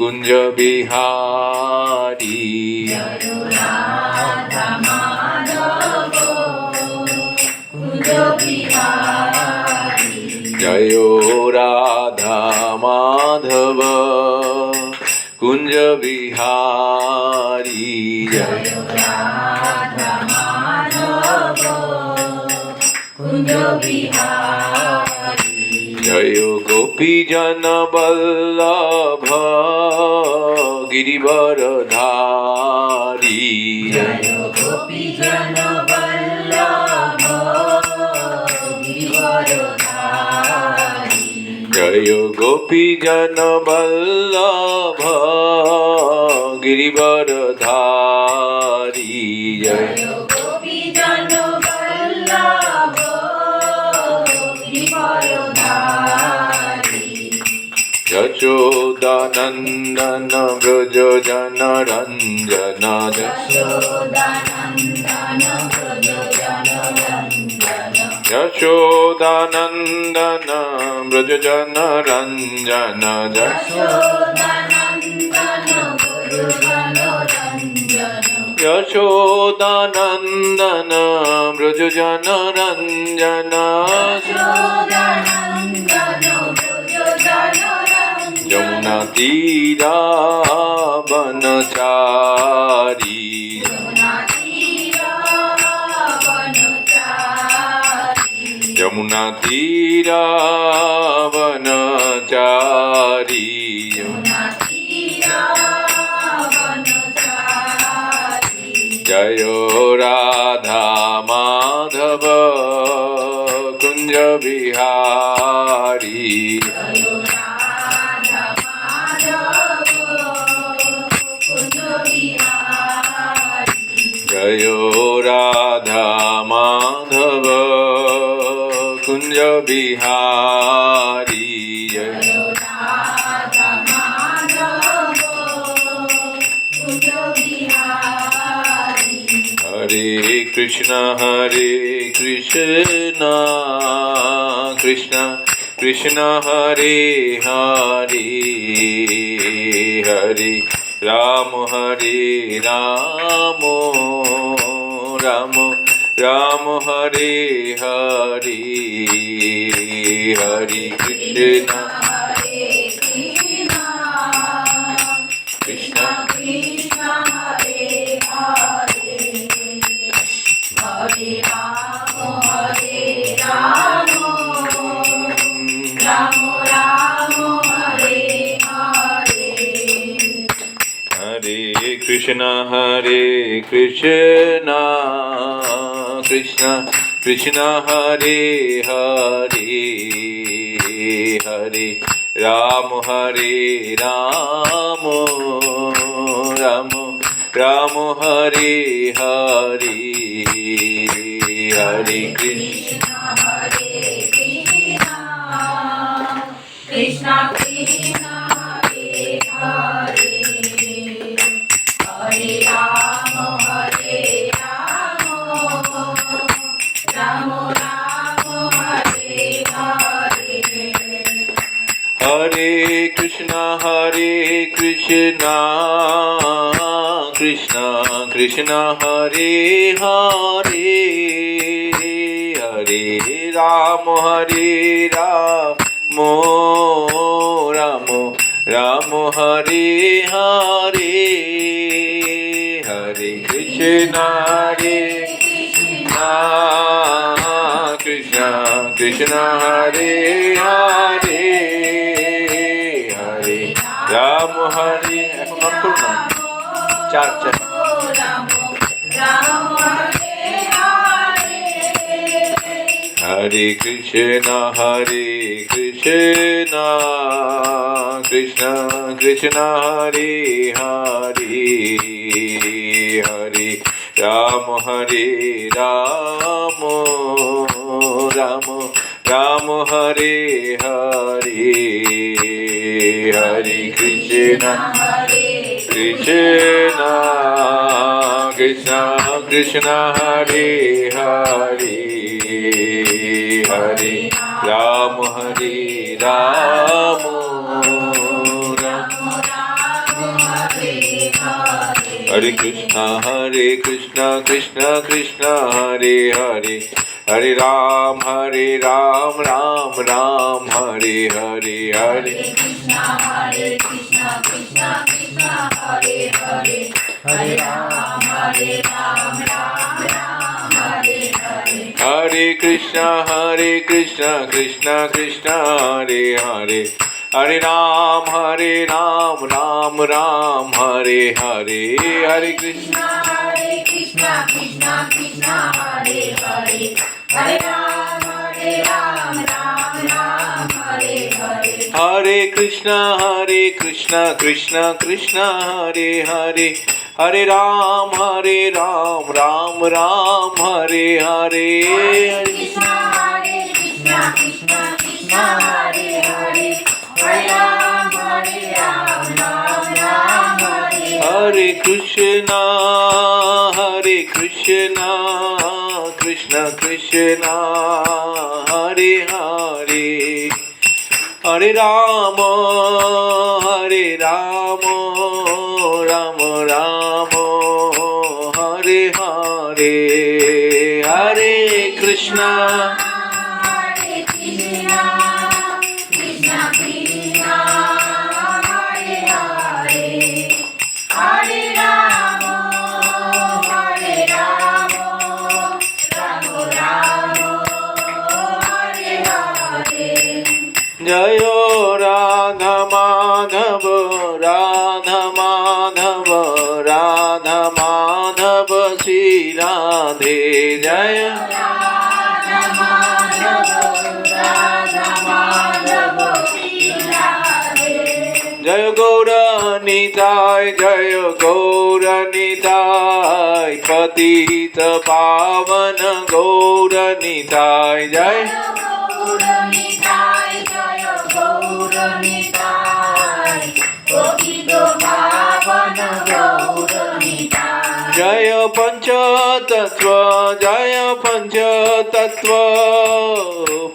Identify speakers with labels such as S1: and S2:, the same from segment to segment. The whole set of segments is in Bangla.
S1: কুঞ্জ বিহারী জয় রাধা মাধব কুঞ্জ বিহারী জয় জয় গোপী জন বল্লভ গিরিবর ধারী
S2: জয় গোপী জন বল্লভ গিরিবর ধারী
S1: জয় গোপী জন বল্লভ গিরিবর ধারী জয়
S2: গোপী জন বল্লভ গিরিবর ধারী
S1: যশোদানন্দন ব্রজ জন রঞ্জন
S2: যশোদানন্দন ব্রজ জন রঞ্জন
S1: যশোদানন্দন ব্রজ জন রঞ্জন
S2: যশোদানন্দন ব্রজ জন রঞ্জন
S1: যশোদানন্দন ব্রজ জন রঞ্জন
S2: যশোদানন্দন ব্রজ জন রঞ্জন
S1: যমুনা তীরা বনচারী যমুনা তীরা বনচারী জয় রাধা মাধব কুঞ্জ বিহারী জয় রাধা মাধব কুঞ্জ বিহারী জয় হরে কৃষ্ণ কৃষ্ণ কৃষ্ণ হরে হরে হরে রাম রাম রাম হরে হরে হরে Krishna Krishna
S2: Hare Rama, Hare Rama, Rama Rama, Hare Hare.
S1: Hare Krishna, Krishna Krishna, Hare Hare, Hare Ram, Ram Ram, Hare Hare, Hare Krishna,
S2: Krishna Krishna, Hare Hare, Hare Rama, Hare Rama, Rama Rama, Hare Hare.
S1: Hare Krishna, Krishna Krishna, Hare Hare, Hare Ram, Ram Ram, Hare Hare, Hare Krishna, Krishna Krishna, Hare Hare, Hare Ram, Hare এখন নোট করুন না চার Hare Krishna, Krishna Krishna, Hare Hare, Hare Ram, Ram Ram, Hare Hare, Hare Krishna, Krishna Krishna, Hare Hare, Hare Ram, Ram Hare Krishna Krishna Krishna Hare Hare Hare Ram Ram Ram Hare Hare Hare
S2: Krishna Krishna Krishna Hare Hare Hare Ram Ram Hare Hare
S1: Hare Krishna Krishna Krishna Hare Hare Hare Ram Ram Hare Hare Hare Krishna
S2: Krishna Krishna Hare Hare Hare Ram Ram Hare Hare
S1: Hare Krishna Krishna Krishna Hare Hare Hare Ram Ram Hare Hare
S2: Krishna Krishna Krishna Hare Hare Hare Ram Ram Hare
S1: Hare Krishna Krishna Krishna Hare Hare Hare Ram Ram Ram Hare Hare Hare Krishna
S2: Hare Krishna Krishna Krishna Hare Hare Hare Ram Ram Ram Hare Hare
S1: Jai Radha Madhav Radha Madhav Radha Madhav Shri Radhe Jai
S2: Radha Madhav Shri Radhe
S1: Jai Gaura Nitai Jai Gaura Nitai Patita Pavan Gaura Nitai Jai
S2: Gauranitai Jaya Gauranitai Gopido Bhavana Gauranitai
S1: Jaya Pancha Tattva Jaya Pancha Tattva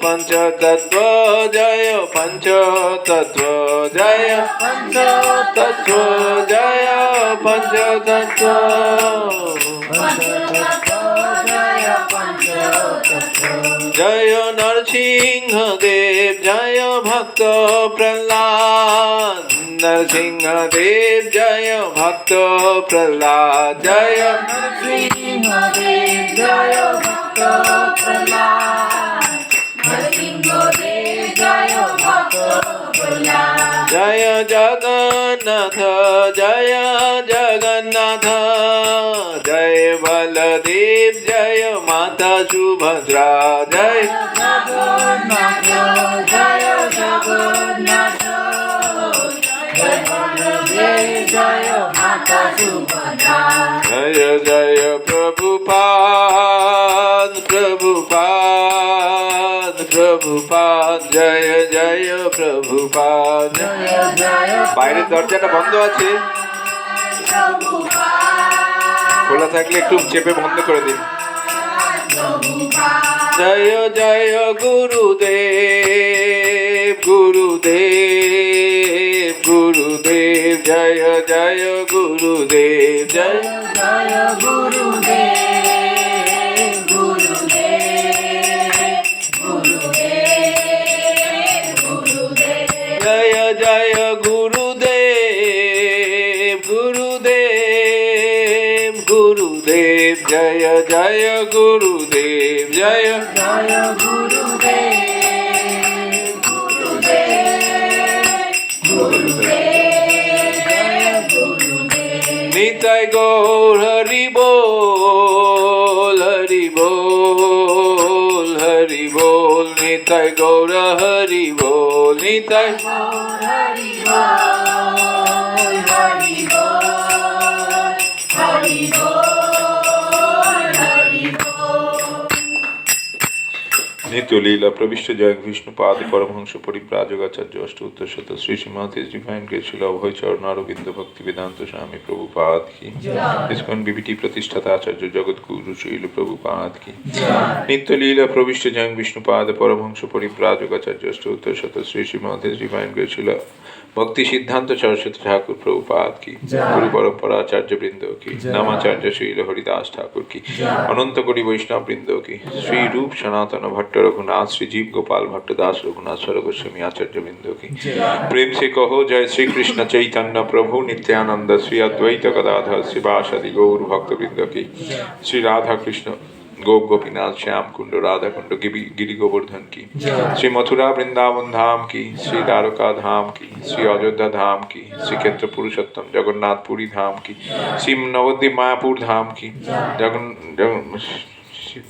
S1: Pancha Tattva Jaya Pancha Tattva Jaya Pancha Tattva Jaya Pancha Tattva
S2: Jaya Panchatattva
S1: Jaya Narsimha Dev Jaya Bhakta Prahlad Narsimha Dev Jaya Bhakta Prahlad Jaya
S2: Nrsimhadev Jaya Bhakta Prahlad Nrsimhadev Jaya Bhakta Prahlad
S1: Jaya Jagannatha Jaya Jagannatha Jaya Baladev Jaya Mata Subhadra Jaya
S2: Jagannatha Jaya Jagannatha Jaya Baladev Jaya Mata Subhadra
S1: Jaya Jaya Prabhupada Prabhupada Jaya Jaya Prabhupada
S2: Jaya Jaya
S1: বাইরের দরজাটা বন্ধ আছে
S2: Prabhupada
S1: খোলা থাকলে একটু চেপে বন্ধ করে দিন
S2: Prabhupada
S1: জয় জয় গুরুদেব গুরুদেব গুরুদেব জয় জয় গুরুদেব জয়
S2: Jaya Gurudev Gurudev Gurudev Gurudev
S1: জয় জয় গুরুদেব গুরুদেব গুরুদেব জয় জয় গুরুদেব জয়
S2: Jaya Gurudev Gurudev Gurudev Gurudev
S1: Nitai Gour Hari বল হরি বল হরি বল নিতাই গৌর হরি বল Nitai
S2: Hari Bol Hari Bol Hari Bol Hari Bol
S1: নিত্য লীলা প্রবিষ্ট জয় বিষ্ণু পাদ পরমহংস পরিব্রাজক আচার্য অষ্ট উত্তর শত শ্রী শ্রীমতী ডিভাইন গ্রেস শিলা অভয় চরণ অরবিন্দ ভক্তি বেদান্ত স্বামী প্রভুপাদ কি ইসকন বিবিটি প্রতিষ্ঠাতা আচার্য জগৎগুরু শৈল প্রভুপাদ কি নিত্য লীলা প্রবিষ্ট জয় বিষ্ণু পাদ পরমহংস পরিব্রাজক আচার্য অষ্ট উত্তর শত শ্রী শ্রীমতী ডিভাইন গ্রেস শিলা भक्ति सिद्धांत सरस्वती ठाकुर प्रभुपाद की, गुरु परंपरा आचार्य वृंदों की, नामाचार्य श्रील हरिदास ठाकुर की, अनंत कोटि वैष्णव वृंदों की, श्री रूप सनातन भट्ट रघुनाथ, श्री जीव गोपाल भट्ट दास रघुनाथ गोस्वामी आचार्य वृंदों की। प्रेम से कहो जय श्री कृष्ण चैतन्य प्रभु नित्यानंद, श्री अद्वैत गदाधर शिवासादि गौर भक्त वृंद की, श्री राधा कृष्ण गोप गोपीनाथ श्याम कुंड राधा कुंड गिरि गोवर्धन की, श्री मथुरा वृंदावन धाम की, श्री द्वारका धाम की, श्री अयोध्या धाम की, श्री क्षेत्र पुरुषोत्तम जगन्नाथपुरी धाम की, श्री नवद्वीप मायापुर धाम की,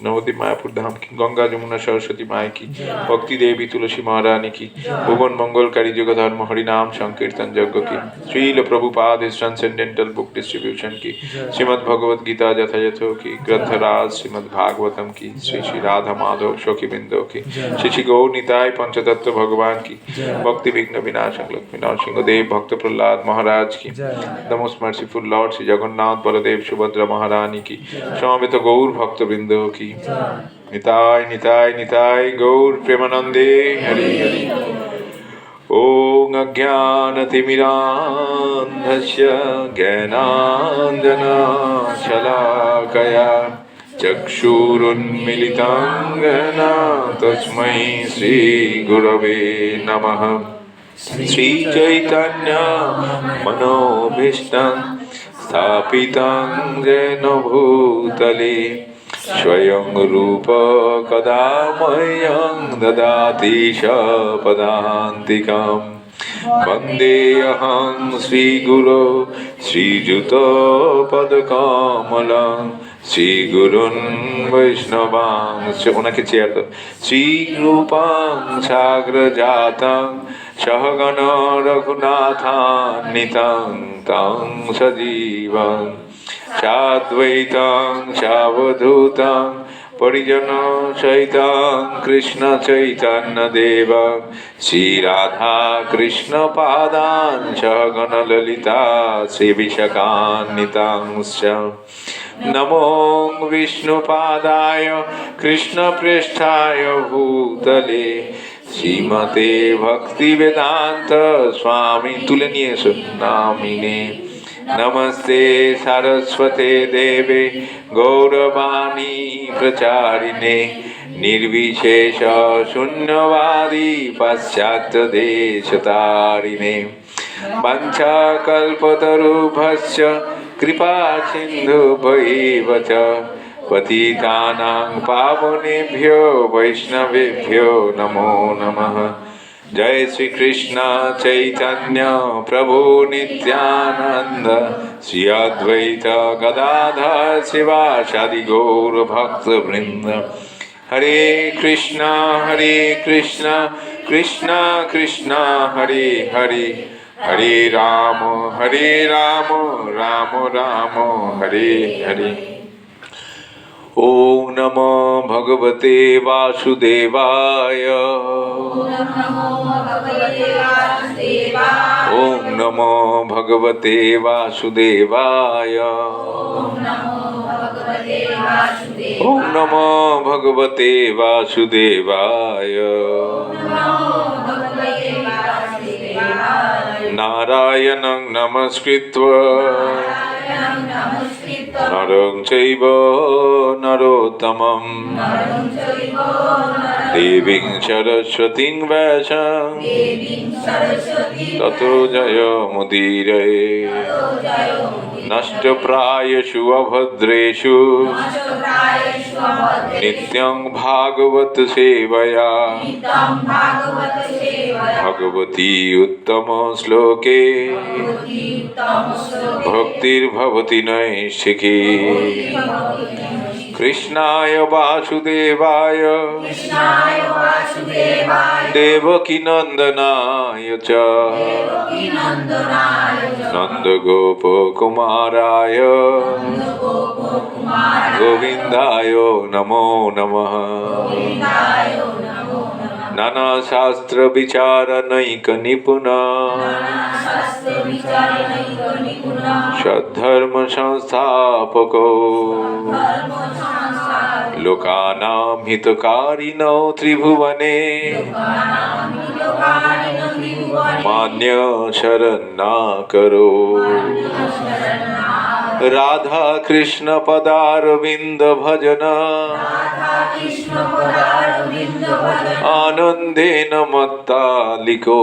S1: नवद्वीप मायापुर धाम की, गंगा जमुना सरस्वती माई की, भक्ति देवी तुलसी महारानी की, भुवन मंगलकारी युग धर्म हरिनाम संकीर्तन यज्ञ की, Srila Prabhupada transcendental book distribution की, श्रीमद् भगवद गीता यथायथों की, ग्रंथराज श्रीमद् भागवतम की, श्री श्री राधा माधव शोकी बिंदो की, श्री श्री गौर निताय पंचतत्व भगवान की, भक्ति विघ्न विनाशक लक्ष्मी नरसिंह देव भक्त प्रहलाद महाराज की, the most merciful Lord Shri Jagannath Baldev Subhadra महारानी की, समवेत गौर भक्त बिंदो की। निताय निताय निताय गौर प्रेमानंदे हरि हरि। ओम अज्ञानतिमिरान्धस्य ज्ञानाञ्जनशलाकया चक्षुरुन्मिलितं येन तस्मै श्रीगुरवे नमः। श्रीचैतन्य मनोभीष्टं स्थापितं येन भूतले स्वयं रूप कदा मह्यं ददाति पदान्तिकम्। वन्देऽहं श्रीगुरो श्रीयुतपदकमलं श्रीगुरुन् वैष्णवांश्च उनके चेयर दो श्रीरूपं साग्रजातं सहगण रघुनाथान्वितं तं सजीवम् साद्वैतं सावधूतं परिजनसहितं कृष्ण चैतन्य देव श्रीराधा कृष्ण पादान् सहगण ललिता श्रीविशाखान्वितांश्च। नमो विष्णुपादाय कृष्णप्रेष्ठाय भूतले श्रीमते भक्तिवेदांत स्वामी तुलनीय नामिने। नमस्ते सरस्वते देवे गौरवाणी प्रचारिणे निर्विशेष शून्यवादी पाश्चात्य देशतारिणे वंशाकल्पतरुभ्यश्च कृपा सिन्धुभ्यैव च पतितानां पावनेभ्यो वैष्णवेभ्यो नमो नमः। जय श्री कृष्ण चैतन्य प्रभु नित्यानंद श्री अद्वैत गदाधर शिवासादि गौर भक्त वृंद। हरे कृष्ण कृष्ण कृष्ण हरे हरे हरे राम राम राम हरे हरे। ओम नमो भगवते वासुदेवाय। ओम नमो भगवते वासुदेवाय। ओम नमो भगवते वासुदेवाय। नारायणं नमस्कृत्य नरं चैव नरोत्तमं देवीं सरस्वतीं व्यासं ततो जयमुदीरये। नष्टप्रायेषु अभद्रेषु नित्यं भागवत सेवया भगवती उत्तम श्लोके भक्तिर्भवति नैष्ठिकी। कृष्णाय वासुदेवाय देवकी नंदनाय च नंदगोपकुमाराय गोविन्दाय नमो नमः। नाना शास्त्र विचारनैक निपुना सद्धर्म संस्थापको लोकानां हितकारिणो त्रिभुवने
S2: भाविन त्रिभुवने
S1: मान्य शरण ना करो राधा कृष्ण पदारविंद भजन
S2: राधा कृष्ण पदारविंद भजन
S1: आनंदेन मत्तालिको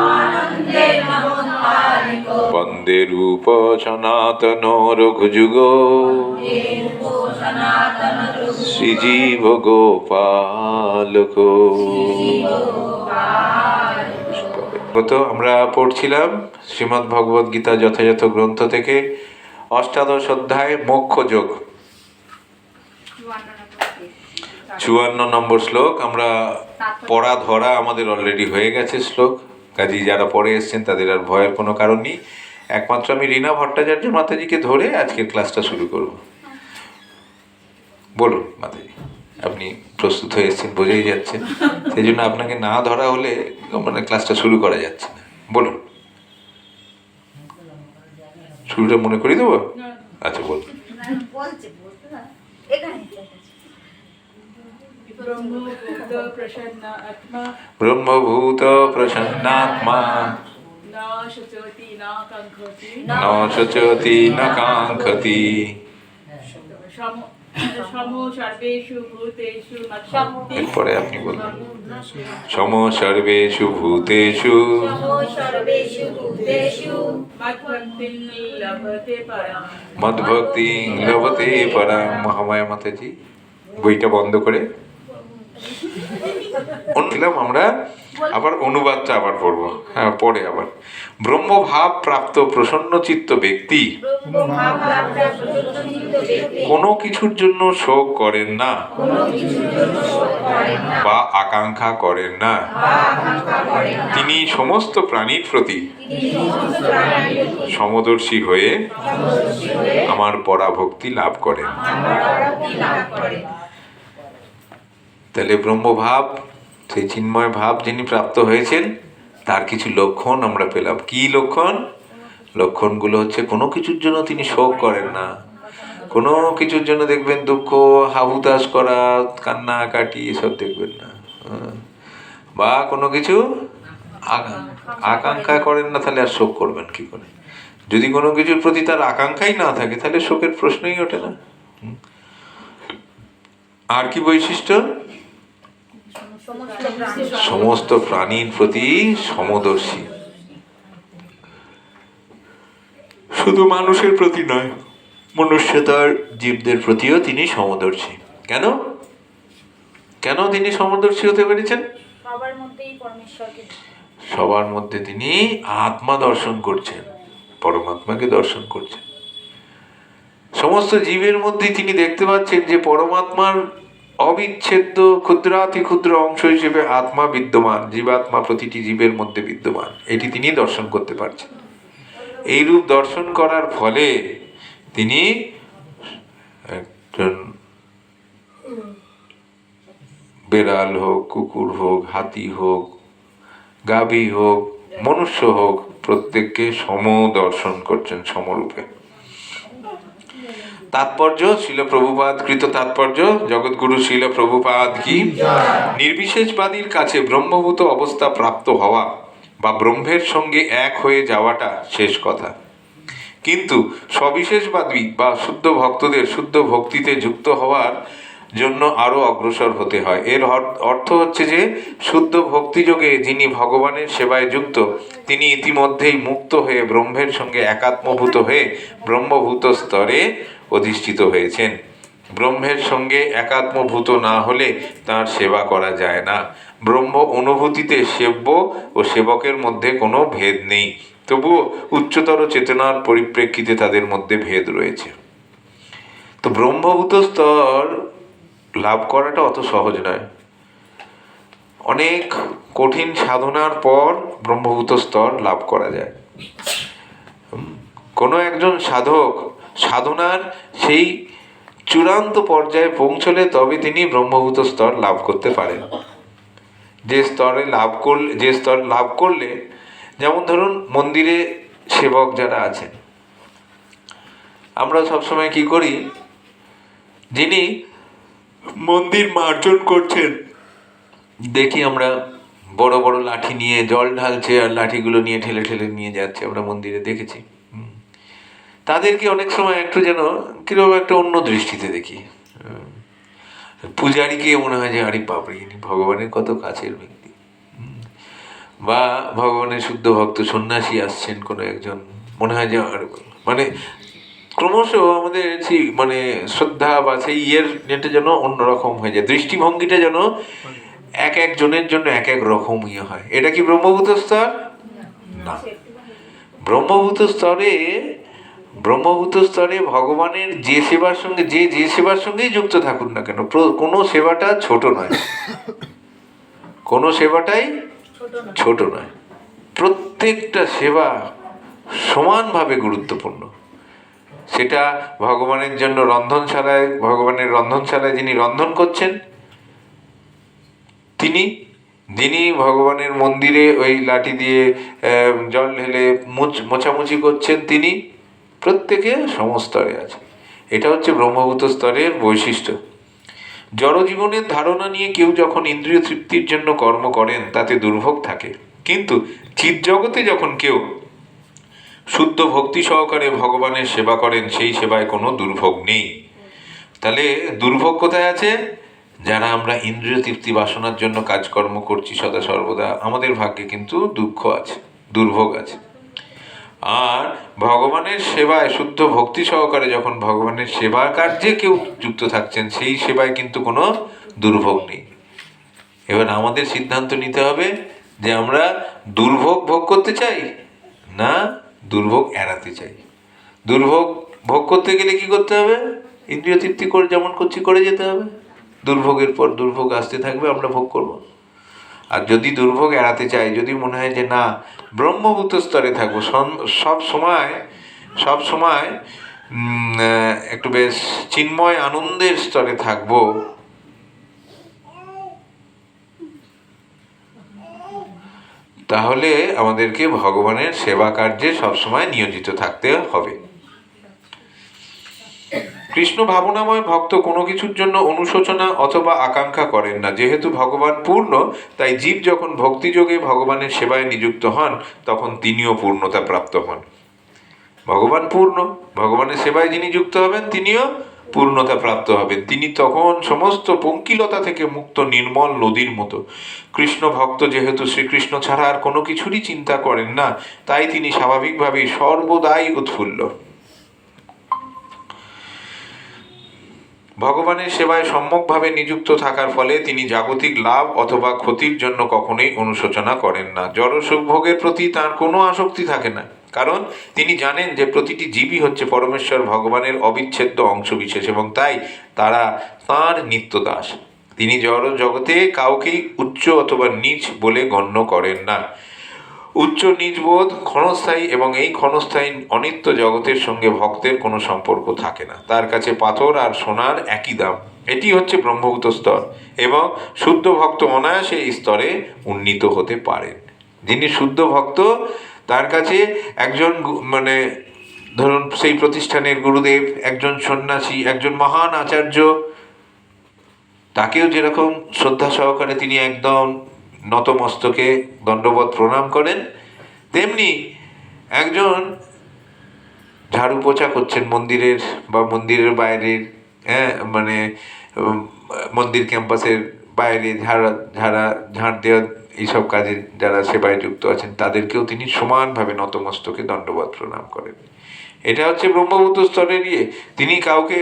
S2: आनंदेन मत्तालिको
S1: वंदे रूप सनातनो रघुजुगो
S2: देवो सनातन रघुजुगो
S1: श्रीजीव गोपालको। তো আমরা পড়ছিলাম শ্রীমদ্ ভগবদ গীতা যথাযথ গ্রন্থ থেকে অষ্টাদশ অধ্যায় মোক্ষ যোগ 54 নম্বর শ্লোক। আমরা পড়া ধরা আমাদের অলরেডি হয়ে গেছে শ্লোক, কাজী যারা পড়ে এসছেন তাদের আর ভয়ের কোনো কারণ নেই। একমাত্র আমি রীনা ভট্টাচার্য মাতাজিকে ধরে আজকের ক্লাসটা শুরু করব। বলুন মাতাজি, আপনি প্রস্তুত হয়ে এসেছেন, বোঝাই যাচ্ছেন, সেই জন্য আপনাকে না ধরা হলে মানে ক্লাসটা শুরু করা যাচ্ছে না। বলুন, শুরুটা মনে করিয়ে দেবো? আচ্ছা বলুন। ব্রহ্মভূত প্রসন্নাত্মা ন শোচতি ন কাঙ্ক্ষতি এরপরে আপনি বলুন। সম সর্বেষু ভূতেষু মদ্ভক্তি লভতে পরাম। মহামায়া মাতাজি বইটা বন্ধ করে আমরা আবার অনুবাদটা আবার পড়বো। হ্যাঁ, পরে আবার ব্রহ্মভাব প্রাপ্ত প্রসন্ন চিত্ত ব্যক্তি কোনো কিছুর জন্য শোক করেন না বা আকাঙ্ক্ষা করেন না। তিনি সমস্ত প্রাণীর প্রতি সমদর্শী হয়ে আমার পরাভক্তি লাভ করেন। তাহলে ব্রহ্মভাব, সেই চিন্ময় ভাব যিনি প্রাপ্ত হয়েছেন, তার কিছু লক্ষণ আমরা পেলাম। কি লক্ষণ? লক্ষণগুলো হচ্ছে কোনো কিছুর জন্য তিনি শোক করেন না, কোনো কিছুর জন্য দেখবেন দুঃখ, হাহুতাশ করা, কান্নাকাটি এসব দেখবেন না, বা কোনো কিছু আকাঙ্ক্ষা করেন না। তাহলে আর শোক করবেন কি করে? যদি কোনো কিছুর প্রতি তার আকাঙ্ক্ষাই না থাকে তাহলে শোকের প্রশ্নই ওঠে না। আর কি বৈশিষ্ট্য? সমস্ত প্রাণীর প্রতি সমদর্শী। শুধু মানুষের প্রতি নয়, মনুষ্যতার জীবদের প্রতিও তিনি সমদর্শী। কেন কেন তিনি সমদর্শী হতে পেরেছেন? সবার মধ্যে তিনি আত্মা দর্শন করছেন, পরমাত্মাকে দর্শন করছেন। সমস্ত জীবের মধ্যে তিনি দেখতে পাচ্ছেন যে পরমাত্মার অবিচ্ছেদ্য ক্ষুদ্রাতি ক্ষুদ্র অংশ হিসেবে আত্মা বিদ্যমান, জীবাত্মা প্রতিটি জীবের মধ্যে বিদ্যমান। এটি তিনি দর্শন করতে পারছেন। এই রূপ দর্শন করার ফলে তিনি একজন বেড়াল হোক, কুকুর হোক, হাতি হোক, গাভী হোক, মনুষ্য হোক, প্রত্যেককে সম দর্শন করছেন, সমরূপে। তাৎপর্য শিল প্রভুপাদ কৃত তাৎপর্য, জগৎগুরু শিল প্রভুপাদ কি। নির্বিশেষবাদীর কাছে ব্রহ্মভূত অবস্থা প্রাপ্ত হওয়া বা ব্রহ্মের সঙ্গে এক হয়ে যাওয়াটা শেষ কথা, কিন্তু সবিশেষবাদী বা শুদ্ধ ভক্তদের শুদ্ধ ভক্তিতে যুক্ত হওয়ার জন্য আরো অগ্রসর হতে হয়। এর অর্থ হচ্ছে যে শুদ্ধ ভক্তিযোগে যিনি ভগবানের সেবায় যুক্ত, তিনি ইতিমধ্যেই মুক্ত হয়ে ব্রহ্মের সঙ্গে একাত্মভূত হয়ে ব্রহ্মভূত স্তরে অধিষ্ঠিত হয়েছেন। ব্রহ্মের সঙ্গে একাত্মভূত না হলে তার সেবা করা যায় না। ব্রহ্ম অনুভূতিতে সেব্য ও সেবকের মধ্যে কোনো ভেদ নেই, তবুও উচ্চতর চেতনার পরিপ্রেক্ষিতে তাদের মধ্যে ভেদ রয়েছে। তো ব্রহ্মভূত স্তর লাভ করাটা অত সহজ নয়। অনেক কঠিন সাধনার পর ব্রহ্মভূত স্তর লাভ করা যায়। কোনো একজন সাধক সাধনার সেই চূড়ান্ত পর্যায়ে পৌঁছলে তবে তিনি ব্রহ্মভূত স্তর লাভ করতে পারেন। যে স্তর লাভ করলে, যেমন ধরুন মন্দিরে সেবক যারা আছেন, আমরা সবসময় কি করি, যিনি মন্দির মার্জন করছেন দেখি আমরা বড় বড় লাঠি নিয়ে জল ঢালছে আর লাঠিগুলো নিয়ে ঠেলে ঠেলে নিয়ে যাচ্ছে, আমরা মন্দিরে দেখেছি। তাদেরকে অনেক সময় একটু যেন কিরকম একটা অন্য দৃষ্টিতে দেখি। পূজারীকে মনে হয় যে আরে বাপরে, ইনি ভগবানের কত কাছের ব্যক্তি। বা ভগবানের শুদ্ধ ভক্ত সন্ন্যাসী আসছেন কোনো একজন, মনে হয় যে মানে ক্রমশ আমাদের মানে শ্রদ্ধা বা সেই এটা যেন অন্যরকম হয়ে যায়, দৃষ্টিভঙ্গিটা যেন এক একজনের জন্য এক এক রকম হয়। এটা কি ব্রহ্মভূত স্তর? না। ব্রহ্মভূত স্তরে ভগবানের যে সেবার সঙ্গে যে সেবার সঙ্গেই যুক্ত থাকুন না কেন, কোনো সেবাটা ছোট নয়, কোনো সেবাটাই ছোট নয়। প্রত্যেকটা সেবা সমানভাবে গুরুত্বপূর্ণ। সেটা ভগবানের জন্য রন্ধনশালায়, ভগবানের রন্ধনশালায় যিনি রন্ধন করছেন যিনি ভগবানের মন্দিরে ওই লাঠি দিয়ে জল ঢেলে মোছামুছি করছেন, তিনি প্রত্যেকে সমস্তরে আছে। এটা হচ্ছে ব্রহ্মভূত স্তরের বৈশিষ্ট্য। জড়জীবনের ধারণা নিয়ে কেউ যখন ইন্দ্রিয় তৃপ্তির জন্য কর্ম করেন তাতে দুর্ভোগ থাকে, কিন্তু চিৎজগতে যখন কেউ শুদ্ধ ভক্তি সহকারে ভগবানের সেবা করেন সেই সেবায় কোনো দুর্ভোগ নেই। তাহলে দুর্ভোগ কোথায় আছে? যারা আমরা ইন্দ্রিয় তৃপ্তি বাসনার জন্য কাজকর্ম করছি সদা সর্বদা, আমাদের ভাগ্যে কিন্তু দুঃখ আছে, দুর্ভোগ আছে। আর ভগবানের সেবায় শুদ্ধ ভক্তি সহকারে যখন ভগবানের সেবা কার্যে কেউ যুক্ত থাকছেন, সেই সেবায় কিন্তু কোনো দুর্ভোগ নেই। এবার আমাদের সিদ্ধান্ত নিতে হবে যে আমরা দুর্ভোগ ভোগ করতে চাই না দুর্ভোগ এড়াতে চাই। দুর্ভোগ ভোগ করতে গেলে কি করতে হবে? ইন্দ্রিয় তৃপ্তি করে যেমন করছি করে যেতে হবে। দুর্ভোগের পর দুর্ভোগ আসতে থাকবে, আমরা ভোগ করব। আর যদি দুর্ভোগ এড়াতে চাই, যদি মনে হয় যে না ব্রহ্মভূত স্তরে থাকবো, সব সময় একটু বেশ চিন্ময় আনন্দের স্তরে থাকবো, তাহলে আমাদেরকে ভগবানের সেবা কার্যে সবসময় নিয়োজিত থাকতে হবে। কৃষ্ণ ভাবনাময় ভক্ত কোনো কিছুর জন্য অনুশোচনা অথবা আকাঙ্ক্ষা করেন না। যেহেতু ভগবান পূর্ণ, তাই জীব যখন ভক্তিযোগে ভগবানের সেবায় নিযুক্ত হন তখন তিনিও পূর্ণতা প্রাপ্ত হন। ভগবান পূর্ণ, ভগবানের সেবায় যিনি যুক্ত হবেন তিনিও পূর্ণতা প্রাপ্ত হবেন। তিনি তখন সমস্ত পঙ্কিলতা থেকে মুক্ত নির্মল নদীর মতো। কৃষ্ণ ভক্ত যেহেতু শ্রীকৃষ্ণ ছাড়া আর কোনো কিছুরই চিন্তা করেন না, তাই তিনি স্বাভাবিকভাবেই সর্বদাই উৎফুল্ল। ভগবানের সেবায় সম্যকভাবে নিযুক্ত থাকার ফলে তিনি জাগতিক লাভ অথবা ক্ষতির জন্য কখনোই অনুশোচনা করেন না। জড় সুখভোগের প্রতি তার কোনো আসক্তি থাকে না, কারণ তিনি জানেন যে প্রতিটি জীবই হচ্ছে পরমেশ্বর ভগবানের অবিচ্ছেদ্য অংশবিশেষ এবং তাই তারা তাঁর নিত্যদাস। তিনি জড় জগতে কাউকেই উচ্চ অথবা নীচ বলে গণ্য করেন না। উচ্চ নীচ বোধ ক্ষণস্থায়ী এবং এই ক্ষণস্থায়ী অনিত্য জগতের সঙ্গে ভক্তের কোনো সম্পর্ক থাকে না। তার কাছে পাথর আর সোনার একই দাম। এটি হচ্ছে ব্রহ্মভূত স্তর এবং শুদ্ধ ভক্ত অনায়াসে এই স্তরে উন্নীত হতে পারেন। যিনি শুদ্ধ ভক্ত তার কাছে একজন মানে ধরুন সেই প্রতিষ্ঠানের গুরুদেব, একজন সন্ন্যাসী, একজন মহান আচার্য, তাকেও যেরকম শ্রদ্ধা সহকারে তিনি একদম নতমস্তকে দণ্ডবত প্রণাম করেন, তেমনি একজন ঝাড়ু পোছা করছেন মন্দিরের বা মন্দিরের বাইরের, মানে মন্দির ক্যাম্পাসের বাইরে ঝাড় দেওয়া এইসব কাজে যারা সেবায় যুক্ত আছেন তাদেরকেও তিনি সমানভাবে নতমস্তকে দণ্ডবত প্রণাম করেন। এটা হচ্ছে ব্রহ্মভূত স্তরের তিনি কাউকে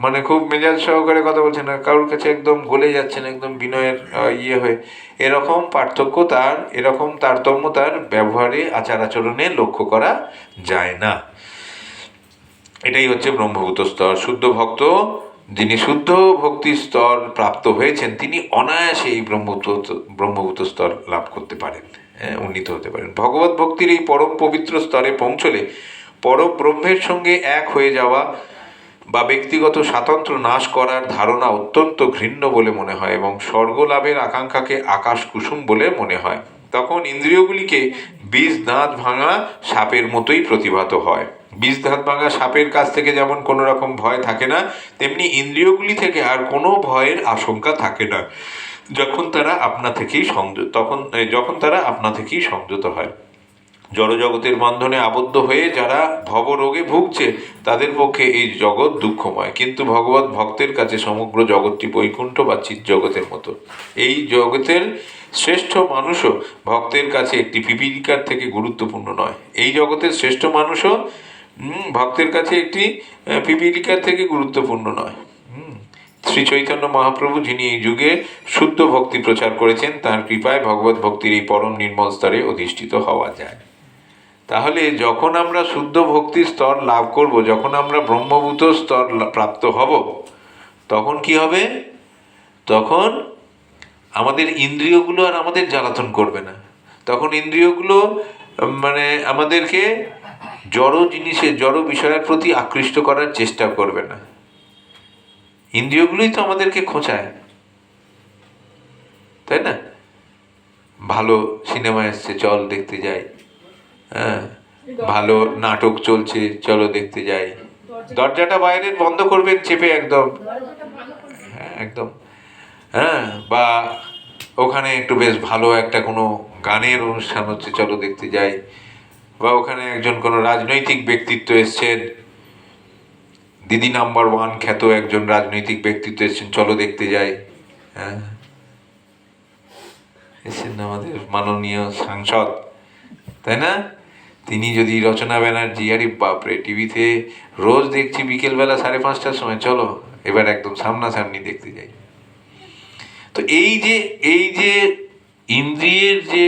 S1: মানে খুব মেজাজ সহকারে কথা বলছেন না, কারোর কাছে একদম গলে যাচ্ছেন একদম বিনয়ের হয়ে, এরকম পার্থক্য তার, এরকম তারতম্য তার ব্যবহারে আচার আচরণে লক্ষ্য করা যায় না। এটাই হচ্ছে ব্রহ্মভূত স্তর। শুদ্ধ ভক্ত যিনি শুদ্ধ ভক্তির স্তর প্রাপ্ত হয়েছেন তিনি অনায়াসে এই ব্রহ্মভূত স্তর লাভ করতে পারেন, উন্নীত হতে পারেন। ভগবত ভক্তির এই পরম পবিত্র স্তরে পৌঁছলে পরব্রহ্মের সঙ্গে এক হয়ে যাওয়া বা ব্যক্তিগত স্বাতন্ত্র্য নাশ করার ধারণা অত্যন্ত ঘৃণ্য বলে মনে হয় এবং স্বর্গ লাভের আকাঙ্ক্ষাকে আকাশ কুসুম বলে মনে হয়। তখন ইন্দ্রিয়গুলিকে বীজ দাঁত ভাঙা সাপের মতোই প্রতিভাত হয়। বীজ দাঁত ভাঙা সাপের কাছ থেকে যেমন কোনো রকম ভয় থাকে না, তেমনি ইন্দ্রিয়গুলি থেকে আর কোনো ভয়ের আশঙ্কা থাকে না। যখন তারা আপনা থেকেই সংযত হয়। জড়জগতের বন্ধনে আবদ্ধ হয়ে যারা ভবরোগে ভুগছে তাদের পক্ষে এই জগৎ দুঃখময়, কিন্তু ভগবত ভক্তের কাছে সমগ্র জগৎটি বৈকুণ্ঠ বা চিৎ জগতের মতো। এই জগতের শ্রেষ্ঠ মানুষও ভক্তের কাছে একটি পিপীলিকার থেকে গুরুত্বপূর্ণ নয়। এই জগতের শ্রেষ্ঠ মানুষও ভক্তের কাছে একটি পিপীলিকার থেকে গুরুত্বপূর্ণ নয়। শ্রী চৈতন্য মহাপ্রভু, যিনি এই যুগে শুদ্ধ ভক্তি প্রচার করেছেন, তার কৃপায় ভগবত ভক্তির এই পরম নির্মল স্তরে অধিষ্ঠিত হওয়া যায়। তাহলে যখন আমরা শুদ্ধ ভক্তির স্তর লাভ করব, যখন আমরা ব্রহ্মভূত স্তর প্রাপ্ত হব, তখন কি হবে? তখন আমাদের ইন্দ্রিয়গুলো আর আমাদের জ্বালাতন করবে না। তখন ইন্দ্রিয়গুলো আমাদেরকে জড় বিষয়ের প্রতি আকৃষ্ট করার চেষ্টা করবে না। ইন্দ্রিয়গুলোই তো আমাদেরকে খোঁচায়, তাই না? ভালো সিনেমা এসছে, চল দেখতে যাই। হ্যাঁ, ভালো নাটক চলছে, চলো দেখতে যাই। দরজাটা বাইরের বন্ধ করবেন চেপে একদম। হ্যাঁ, একদম। হ্যাঁ, বা ওখানে একটু বেশ ভালো একটা কোনো গানের অনুষ্ঠান হচ্ছে, চলো দেখতে যাই। বা ওখানে একজন কোনো রাজনৈতিক ব্যক্তিত্ব এসছেন, দিদি নাম্বার 1 খ্যাত একজন রাজনৈতিক ব্যক্তিত্ব এসছেন, চলো দেখতে যাই। হ্যাঁ, এসছেন আমাদের মাননীয় সাংসদ, তাই না? তিনি যদি রচনা ব্যানার্জি, আরে বাপরে, টিভিতে রোজ দেখছি বিকেলবেলা 5:30টার সময়, চলো এবার একদম সামনাসামনি দেখতে যাই। তো এই যে ইন্দ্রিয়ের যে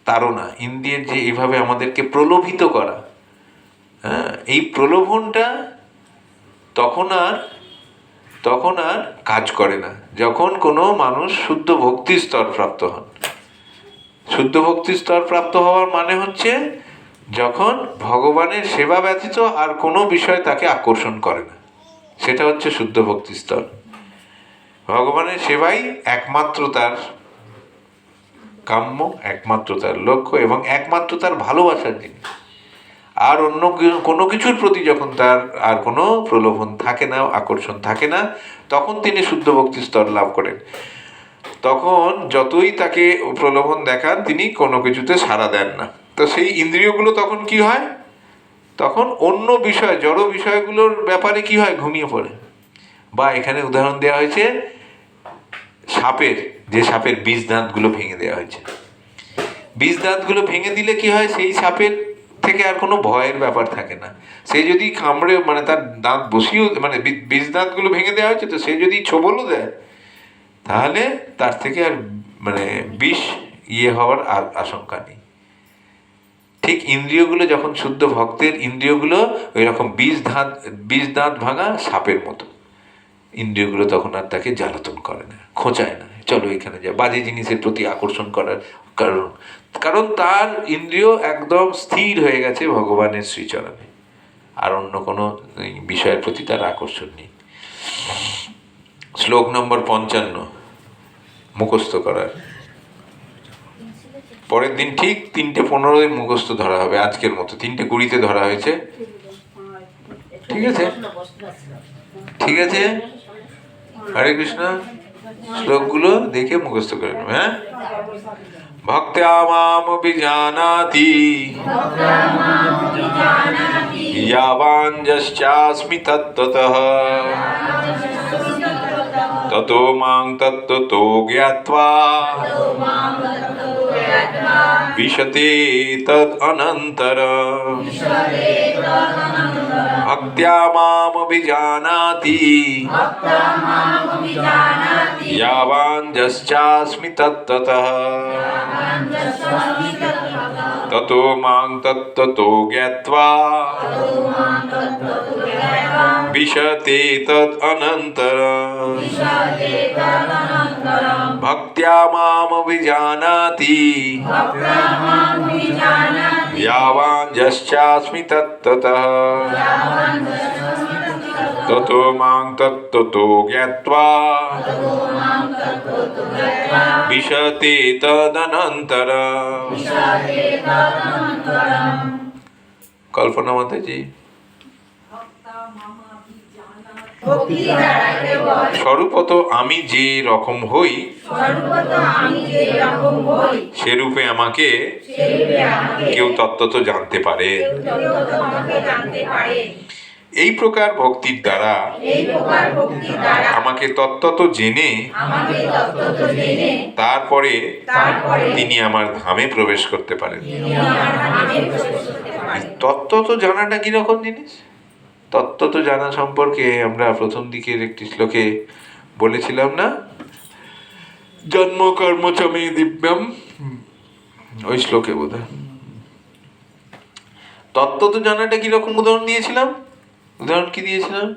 S1: তাড়না, ইন্দ্রিয়ের যে এইভাবে আমাদেরকে প্রলোভিত করা, হ্যাঁ, এই প্রলোভনটা তখন আর কাজ করে না যখন কোনো মানুষ শুদ্ধ ভক্তির স্তর প্রাপ্ত হন। শুদ্ধ ভক্তির স্তর প্রাপ্ত হওয়ার মানে হচ্ছে যখন ভগবানের সেবা ব্যতীত আর কোনো বিষয় তাকে আকর্ষণ করে না, সেটা হচ্ছে শুদ্ধ ভক্তির স্তর। ভগবানের সেবাই একমাত্র তার কাম্য, একমাত্র তার লক্ষ্য এবং একমাত্র তার ভালোবাসার জিনিস। আর অন্য কোনো কিছুর প্রতি যখন তার আর কোনো প্রলোভন থাকে না, আকর্ষণ থাকে না, তখন তিনি শুদ্ধ ভক্তির স্তর লাভ করেন। তখন যতই তাকে প্রলোভন দেখান, তিনি কোনো কিছুতে সাড়া দেন না। তো সেই ইন্দ্রিয়গুলো তখন কি হয়? তখন অন্য বিষয়, জড় বিষয়গুলোর ব্যাপারে কি হয়? ঘুমিয়ে পড়ে। বা এখানে উদাহরণ দেওয়া হয়েছে সাপের বীজ দাঁতগুলো ভেঙে দেওয়া হয়েছে। বীজ দাঁতগুলো ভেঙে দিলে কি হয়? সেই সাপের থেকে আর কোনো ভয়ের ব্যাপার থাকে না। সে যদি কামড়ে, তার দাঁত বসিয়েও, বীজ দাঁতগুলো ভেঙে দেওয়া হয়েছে, তো সে যদি ছোবলও দেয়, তাহলে তার থেকে আর বিষ হওয়ার আশঙ্কা নেই। ঠিক ইন্দ্রিয়গুলো যখন শুদ্ধ ভক্তের ইন্দ্রিয়গুলো ওই রকম বীজ দাঁত ভাঙা সাপের মতো, ইন্দ্রিয়গুলো তখন আর তাকে জ্বালাতন করে না, খোঁচায় না, চলো এখানে যা, বাজে জিনিসের প্রতি আকর্ষণ করার কারণ তার ইন্দ্রিয় একদম স্থির হয়ে গেছে ভগবানের শ্রীচরণে, আর অন্য কোনো বিষয়ের প্রতি তার আকর্ষণ নেই। শ্লোক নম্বর 55 মুখস্থ করার। পরের দিন ঠিক 3:15 মুখস্থ ধরা হবে, আজকের মতো 3:20 ধরা হয়েছে। ঠিক আছে, ঠিক আছে। হরে কৃষ্ণ। শ্লোকগুলো দেখে মুখস্থ করে নেবে। হ্যাঁ, ভক্ত্যা মাম বিজানাতি ইয়াবাঞ্জশ্চাস্মি তত্ত্বতঃ ততো মাং তত্ত্বতো জ্ঞাত্বা বিশতে তদ অনন্তরম। ভক্ত্যা মাম বিজানাতি ইয়াবাঞ্জশ্চাস্মি তত্ত্বতঃ ততো মাং তত্ত্বতো জ্ঞাত্বা বিশতে তদ অনন্তরম। ভক্ত্যা মাম বিজানাতি ইয়াবাঞ্জশ্চাস্মি তত্ত্বতঃ ততো মাং তত্ত্বতো জ্ঞাত্বা বিশতে তদনন্তরম। কল্পনা মাতাজি।
S2: ভক্তি দ্বারা কেবল
S1: স্বরূপত আমি যে রকম হই
S2: সর্বত আমি যে রকম হই
S1: সেরূপে আমাকে
S2: সেরূপে আমাকে
S1: কেউ তত্ত্বত জানতে পারে।
S2: কেউ আমাকে জানতে পারে।
S1: এই প্রকার ভক্তির দ্বারা
S2: এই প্রকার ভক্তি দ্বারা
S1: আমাকে তত্ত্বত জেনে
S2: আমাকে তত্ত্বত জেনে
S1: তারপরে
S2: তারপরে
S1: তিনি আমার ধামে প্রবেশ করতে পারেন।
S2: তিনি আমার ধামে প্রবেশ করতে পারেন।
S1: তত্ত্বত জানাটা কিরকম জিনিস? তত্ত্বত জানা সম্পর্কে আমরা প্রথম দিকের একটি শ্লোকে বলেছিলাম না, জন্ম কর্ম চ মে দিব্যম, ওই শ্লোকে বোধহয় তত্ত্বত জানাটা কিরকম উদাহরণ দিয়েছিলাম। উদাহরণ কি দিয়েছিলাম?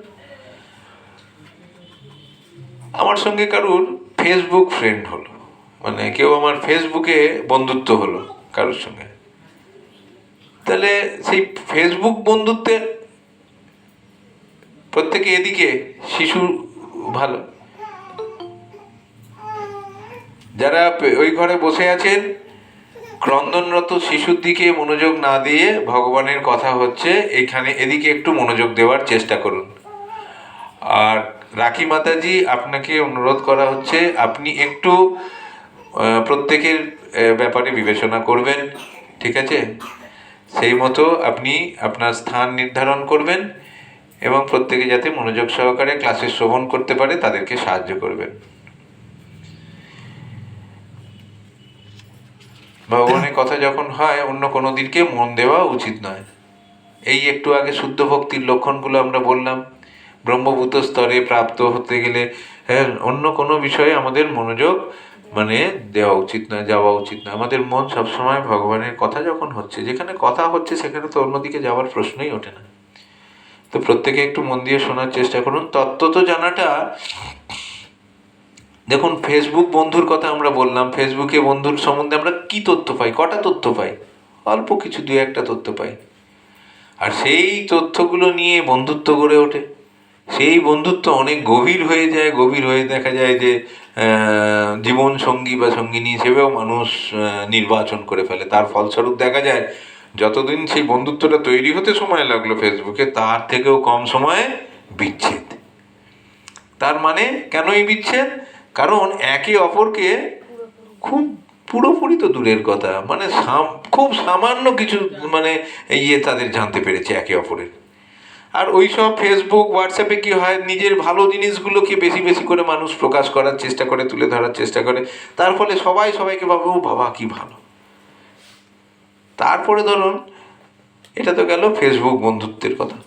S1: আমার সঙ্গে কারুর ফেসবুক ফ্রেন্ড হলো, মানে কেউ আমার ফেসবুকে বন্ধুত্ব হলো কারোর সঙ্গে, তাহলে সেই ফেসবুক বন্ধুত্বের প্রত্যেকে এদিকে শিশু ভালো, যারা ওই ঘরে বসে আছেন ক্রন্দনরত শিশুর দিকে মনোযোগ না দিয়ে ভগবানের কথা হচ্ছে এখানে, এদিকে একটু মনোযোগ দেওয়ার চেষ্টা করুন। আর রাখি মাতাজি আপনাকে অনুরোধ করা হচ্ছে আপনি একটু প্রত্যেকের ব্যাপারে বিবেচনা করবেন, ঠিক আছে? সেই মতো আপনি আপনার স্থান নির্ধারণ করবেন এবং প্রত্যেকে যাতে মনোযোগ সহকারে ক্লাসে শ্রবণ করতে পারে তাদেরকে সাহায্য করবেন। ভগবানের কথা যখন হয় অন্য কোনো দিকে মন দেওয়া উচিত নয়। এই একটু আগে শুদ্ধ ভক্তির লক্ষণগুলো আমরা বললাম। ব্রহ্মভূত স্তরে প্রাপ্ত হতে গেলে অন্য কোনো বিষয়ে আমাদের মনোযোগ মানে দেওয়া উচিত নয়, যাওয়া উচিত নয়। আমাদের মন সবসময় ভগবানের কথা যখন হচ্ছে, যেখানে কথা হচ্ছে সেখানে তো অন্যদিকে যাওয়ার প্রশ্নই ওঠে না। তো প্রত্যেকে একটু মন দিয়ে শোনার চেষ্টা করুন। তত্ত্ব তো জানাটা, দেখুন ফেসবুক বন্ধুর কথা আমরা বললাম, ফেসবুকে বন্ধুর সম্বন্ধে আমরা কি তথ্য পাই? কটা তথ্য পাই? অল্প কিছু, দু একটা তথ্য পাই। আর সেই তথ্যগুলো নিয়ে বন্ধুত্ব গড়ে ওঠে। সেই বন্ধুত্ব অনেক গভীর হয়ে যায়, গভীর হয়ে দেখা যায় যে জীবন সঙ্গী বা সঙ্গিনী হিসেবেও মানুষ নির্বাচন করে ফেলে। তার ফলস্বরূপ দেখা যায় যতদিন সেই বন্ধুত্বটা তৈরি হতে সময় লাগলো ফেসবুকে, তার থেকেও কম সময়ে বিচ্ছেদ। তার মানে কেন এই বিচ্ছেদ? কারণ একে অপরকে খুব পুরোপুরি তো দূরের কথা, মানে খুব সামান্য কিছু মানে তাদের জানতে পেরেছে একে অপরের। আর ওই সব ফেসবুক হোয়াটসঅ্যাপে কি হয়, নিজের ভালো জিনিসগুলোকে বেশি বেশি করে মানুষ প্রকাশ করার চেষ্টা করে, তুলে ধরার চেষ্টা করে। তার ফলে সবাই সবাইকে ভাবে ও বাবা কি ভালো। তারপরে ধরুন এটা তো গেল ফেসবুক বন্ধুত্বের কথা।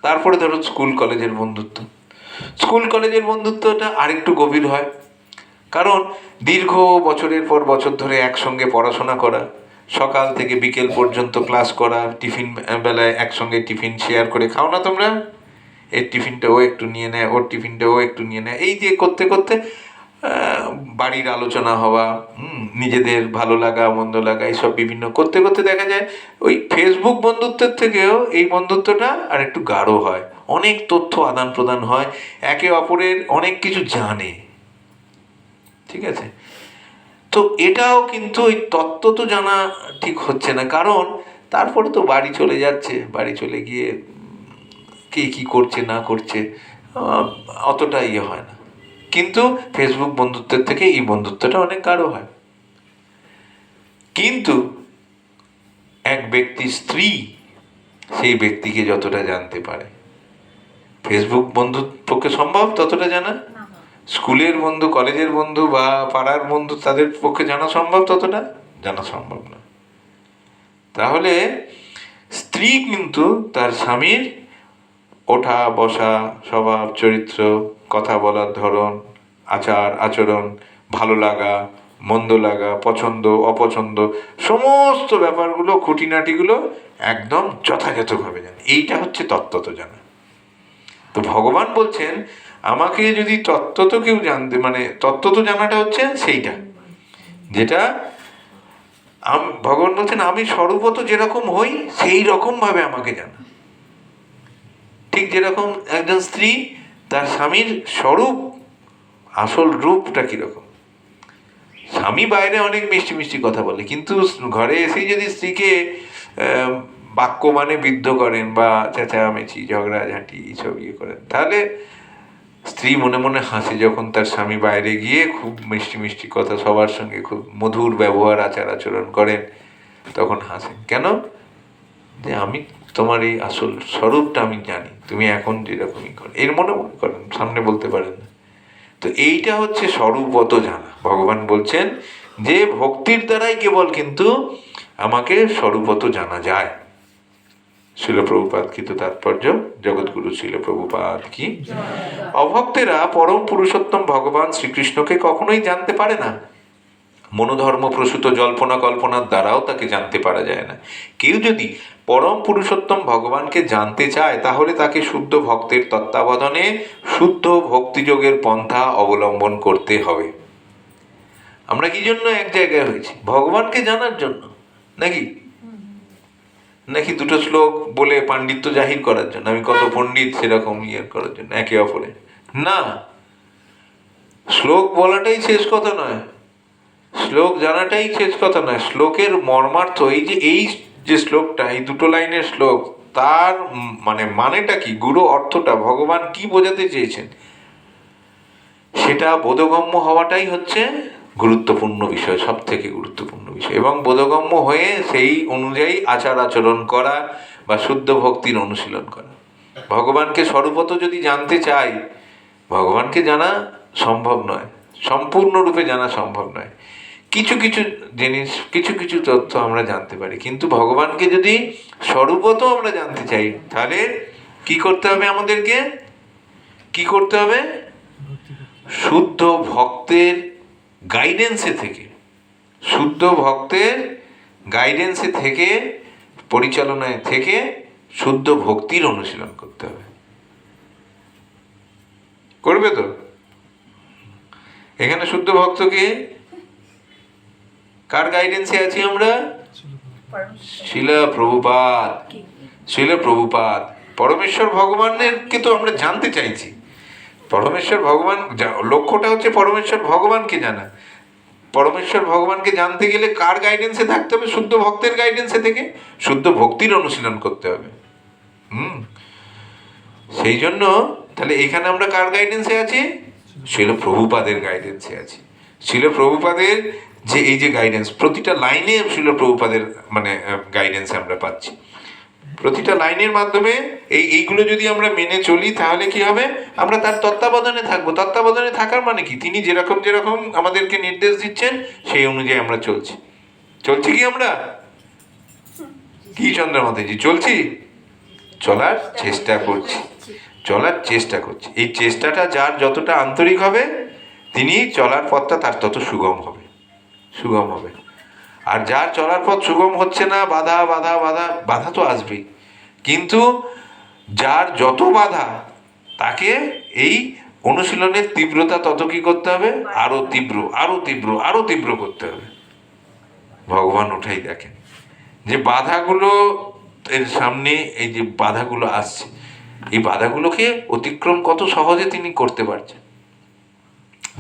S1: তারপরে ধরুন স্কুল কলেজের বন্ধুত্ব। স্কুল কলেজের বন্ধুত্বটা আরেকটু গভীর হয়, কারণ দীর্ঘ বছরের পর বছর ধরে একসঙ্গে পড়াশোনা করা, সকাল থেকে বিকেল পর্যন্ত ক্লাস করা, টিফিন বেলায় একসঙ্গে টিফিন শেয়ার করে খাও না তোমরা, এর টিফিনটা ও একটু নিয়ে নেয়, ওর টিফিনটা ও একটু নিয়ে নেয়, এই যে করতে করতে বাড়ির আলোচনা হওয়া, নিজেদের ভালো লাগা মন্দ লাগা এইসব বিভিন্ন করতে করতে দেখা যায় ওই ফেসবুক বন্ধুত্বের থেকেও এই বন্ধুত্বটা আর একটু গাঢ় হয়। অনেক তথ্য আদান প্রদান হয়, একে অপরের অনেক কিছু জানে, ঠিক আছে? তো এটাও কিন্তু ওই তত্ত্ব তো জানা ঠিক হচ্ছে না, কারণ তারপরে তো বাড়ি চলে যাচ্ছে, বাড়ি চলে গিয়ে কে কি করছে না করছে অতটা হয় না। কিন্তু ফেসবুক বন্ধুত্বের থেকে এই বন্ধুত্বটা অনেক গাঢ় হয়। কিন্তু এক ব্যক্তি স্ত্রী সেই ব্যক্তিকে যতটা জানতে পারে, ফেসবুক বন্ধুর পক্ষে সম্ভব ততটা জানা? স্কুলের বন্ধু, কলেজের বন্ধু বা পাড়ার বন্ধু তাদের পক্ষে জানা সম্ভব ততটা জানা সম্ভব না। তাহলে স্ত্রী কিন্তু তার স্বামীর ওঠা বসা, স্বভাব চরিত্র, কথা বলার ধরন, আচার আচরণ, ভালো লাগা মন্দ লাগা, পছন্দ অপছন্দ, সমস্ত ব্যাপারগুলো খুঁটিনাটিগুলো একদম যথাযথভাবে জানে। এইটা হচ্ছে তত্ত্বত জানা। তো ভগবান বলছেন আমাকে যদি তত্ত্বত কেউ জানতে, মানে তত্ত্বত জানাটা হচ্ছে সেইটা, যেটা ভগবান বলছেন আমি স্বরূপত যেরকম হই সেই রকম ভাবে আমাকে জানা। ঠিক যেরকম একজন স্ত্রী তার স্বামীর স্বরূপ, আসল রূপটা কিরকম, স্বামী বাইরে অনেক মিষ্টি মিষ্টি কথা বলে, কিন্তু ঘরে এসেই যদি স্ত্রীকে বাক্য মানে বিদ্ধ করেন বা চেঁচামেচি ঝগড়াঝাঁটি এইসব করেন, তাহলে স্ত্রী মনে মনে হাসে যখন তার স্বামী বাইরে গিয়ে খুব মিষ্টি মিষ্টি কথা সবার সঙ্গে খুব মধুর ব্যবহার আচার আচরণ করেন, তখন হাসেন। কেন? যে আমি তোমার এই আসল স্বরূপটা আমি জানি, তুমি এখন যেরকমই করো, এর মনে মনে করেন, সামনে বলতে পারেন না। তো এইটা হচ্ছে স্বরূপত জানা। ভগবান বলছেন যে ভক্তির দ্বারাই কেবল কিন্তু আমাকে স্বরূপত জানা যায়। শিল প্রভুপাদ কি তো তাৎপর্য, জগৎগুরু শিল প্রভুপাদ কি। অভক্তেরা পরম পুরুষোত্তম ভগবান শ্রীকৃষ্ণকে কখনোই জানতে পারে না। মনোধর্ম প্রসূত জল্পনা কল্পনার দ্বারাও তাকে জানতে পারা যায় না। কেউ যদি পরম পুরুষোত্তম ভগবানকে জানতে চায় তাহলে তাকে শুদ্ধ ভক্তের তত্ত্বাবধানে শুদ্ধ ভক্তিযোগের পন্থা অবলম্বন করতে হবে। আমরা কি জন্য এক জায়গায় হয়েছি? ভগবানকে জানার জন্য, নাকি নাকি দুটো শ্লোক বলে পাণ্ডিত্য জাহির করার জন্য, আমি কত পণ্ডিত সেরকম ইয়ে করার জন্য একে অপরে? না, শ্লোক বলাটাই শেষ কথা নয়, শ্লোক জানাটাই শেষ কথা নয়। শ্লোকের মর্মার্থ, এই যে শ্লোকটা, এই দুটো লাইনের শ্লোক, তার মানেটা কি, গুরু অর্থটা, ভগবান কি বোঝাতে চেয়েছেন, সেটা বোধগম্য হওয়াটাই হচ্ছে গুরুত্বপূর্ণ বিষয়, সব থেকে গুরুত্বপূর্ণ বিষয়। এবং বোধগম্য হয়ে সেই অনুযায়ী আচার আচরণ করা বা শুদ্ধ ভক্তির অনুশীলন করা। ভগবানকে স্বরূপত যদি জানতে চাই, ভগবানকে জানা সম্ভব নয়, সম্পূর্ণরূপে জানা সম্ভব নয়। কিছু কিছু জিনিস, কিছু কিছু তথ্য আমরা জানতে পারি, কিন্তু ভগবানকে যদি স্বরূপত আমরা জানতে চাই, তাহলে কি করতে হবে? আমাদেরকে কি করতে হবে? শুদ্ধ ভক্তের গাইডেন্সে থেকে, শুদ্ধ ভক্তের গাইডেন্সে থেকে, পরিচালনায় থেকে শুদ্ধ ভক্তির অনুশীলন করতে হবে। করবে তো? এখানে শুদ্ধ ভক্তকে কার গাইডেন্সে আছি আমরা? শিল প্রভুপাদ, শিল প্রভুপাদ। পরমেশ্বর ভগবানকে তো আমরা জানতে চাইছি। পরমেশ্বর ভগবান, লক্ষ্যটা হচ্ছে পরমেশ্বর ভগবানকে জানা। পরমেশ্বর ভগবানকে জানতে গেলে কার গাইডেন্সে থাকতে হবে? শুদ্ধ ভক্তের গাইডেন্সে থেকে শুদ্ধ ভক্তির অনুশীলন করতে হবে। সেই জন্য তাহলে এখানে আমরা কার গাইডেন্সে আছি? শিল প্রভুপাদের গাইডেন্সে আছি। শিল প্রভুপাদের যে এই যে গাইডেন্স, প্রতিটা লাইনে শিল প্রভুপাদের গাইডেন্স আমরা পাচ্ছি। প্রতিটা লাইনের মাধ্যমে এইগুলো যদি আমরা মেনে চলি, তাহলে কি হবে? আমরা তার তত্ত্বাবধানে থাকবো। তত্ত্বাবধানে থাকার মানে কি? তিনি যেরকম যেরকম আমাদেরকে নির্দেশ দিচ্ছেন সেই অনুযায়ী আমরা চলছি। চলছি কি আমরা? কি চন্দ্রমাতাজি, চলছি? চলার চেষ্টা করছি, চলার চেষ্টা করছি। এই চেষ্টাটা যার যতটা আন্তরিক হবে, তিনি চলার পথটা তার তত সুগম হবে, সুগম হবে। আর যার চলার পথ সুগম হচ্ছে না, বাধা বাধা বাধা, বাধা তো আসবেই, কিন্তু যার যত বাধা, তাকে এই অনুশীলনের তীব্রতা তত কি করতে হবে? আরো তীব্র, আরো তীব্র, আরো তীব্র করতে হবে। ভগবান ওঠাই দেখেন যে বাধাগুলো এর সামনে, এই যে বাধাগুলো আসছে, এই বাধাগুলোকে অতিক্রম কত সহজে তিনি করতে পারছেন।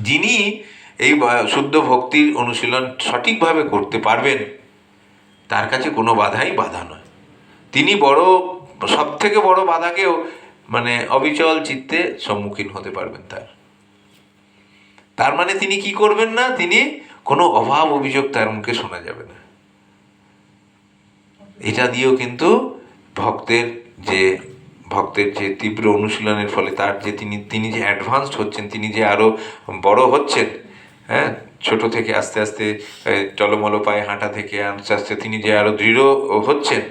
S1: যিনি এই শুদ্ধ ভক্তির অনুশীলন সঠিকভাবে করতে পারবেন, তার কাছে কোনো বাধাই বাধা নয়। তিনি সব থেকে বড় বাধাকেও অবিচল চিত্তে সম্মুখীন হতে পারবেন। তার মানে তিনি কি করবেন না? তিনি কোনো অভাব অভিযোগ তার মুখে শোনা যাবে না। এটা দিয়েও কিন্তু ভক্তের যে তীব্র অনুশীলনের ফলে তার যে তিনি যে অ্যাডভান্সড হচ্ছেন, তিনি যে আরো বড় হচ্ছেন, হ্যাঁ, ছোট থেকে আস্তে আস্তে টলমল পায়ে হাঁটা থেকে আস্তে আস্তে তিনি যে আরো দৃঢ় হচ্ছেন,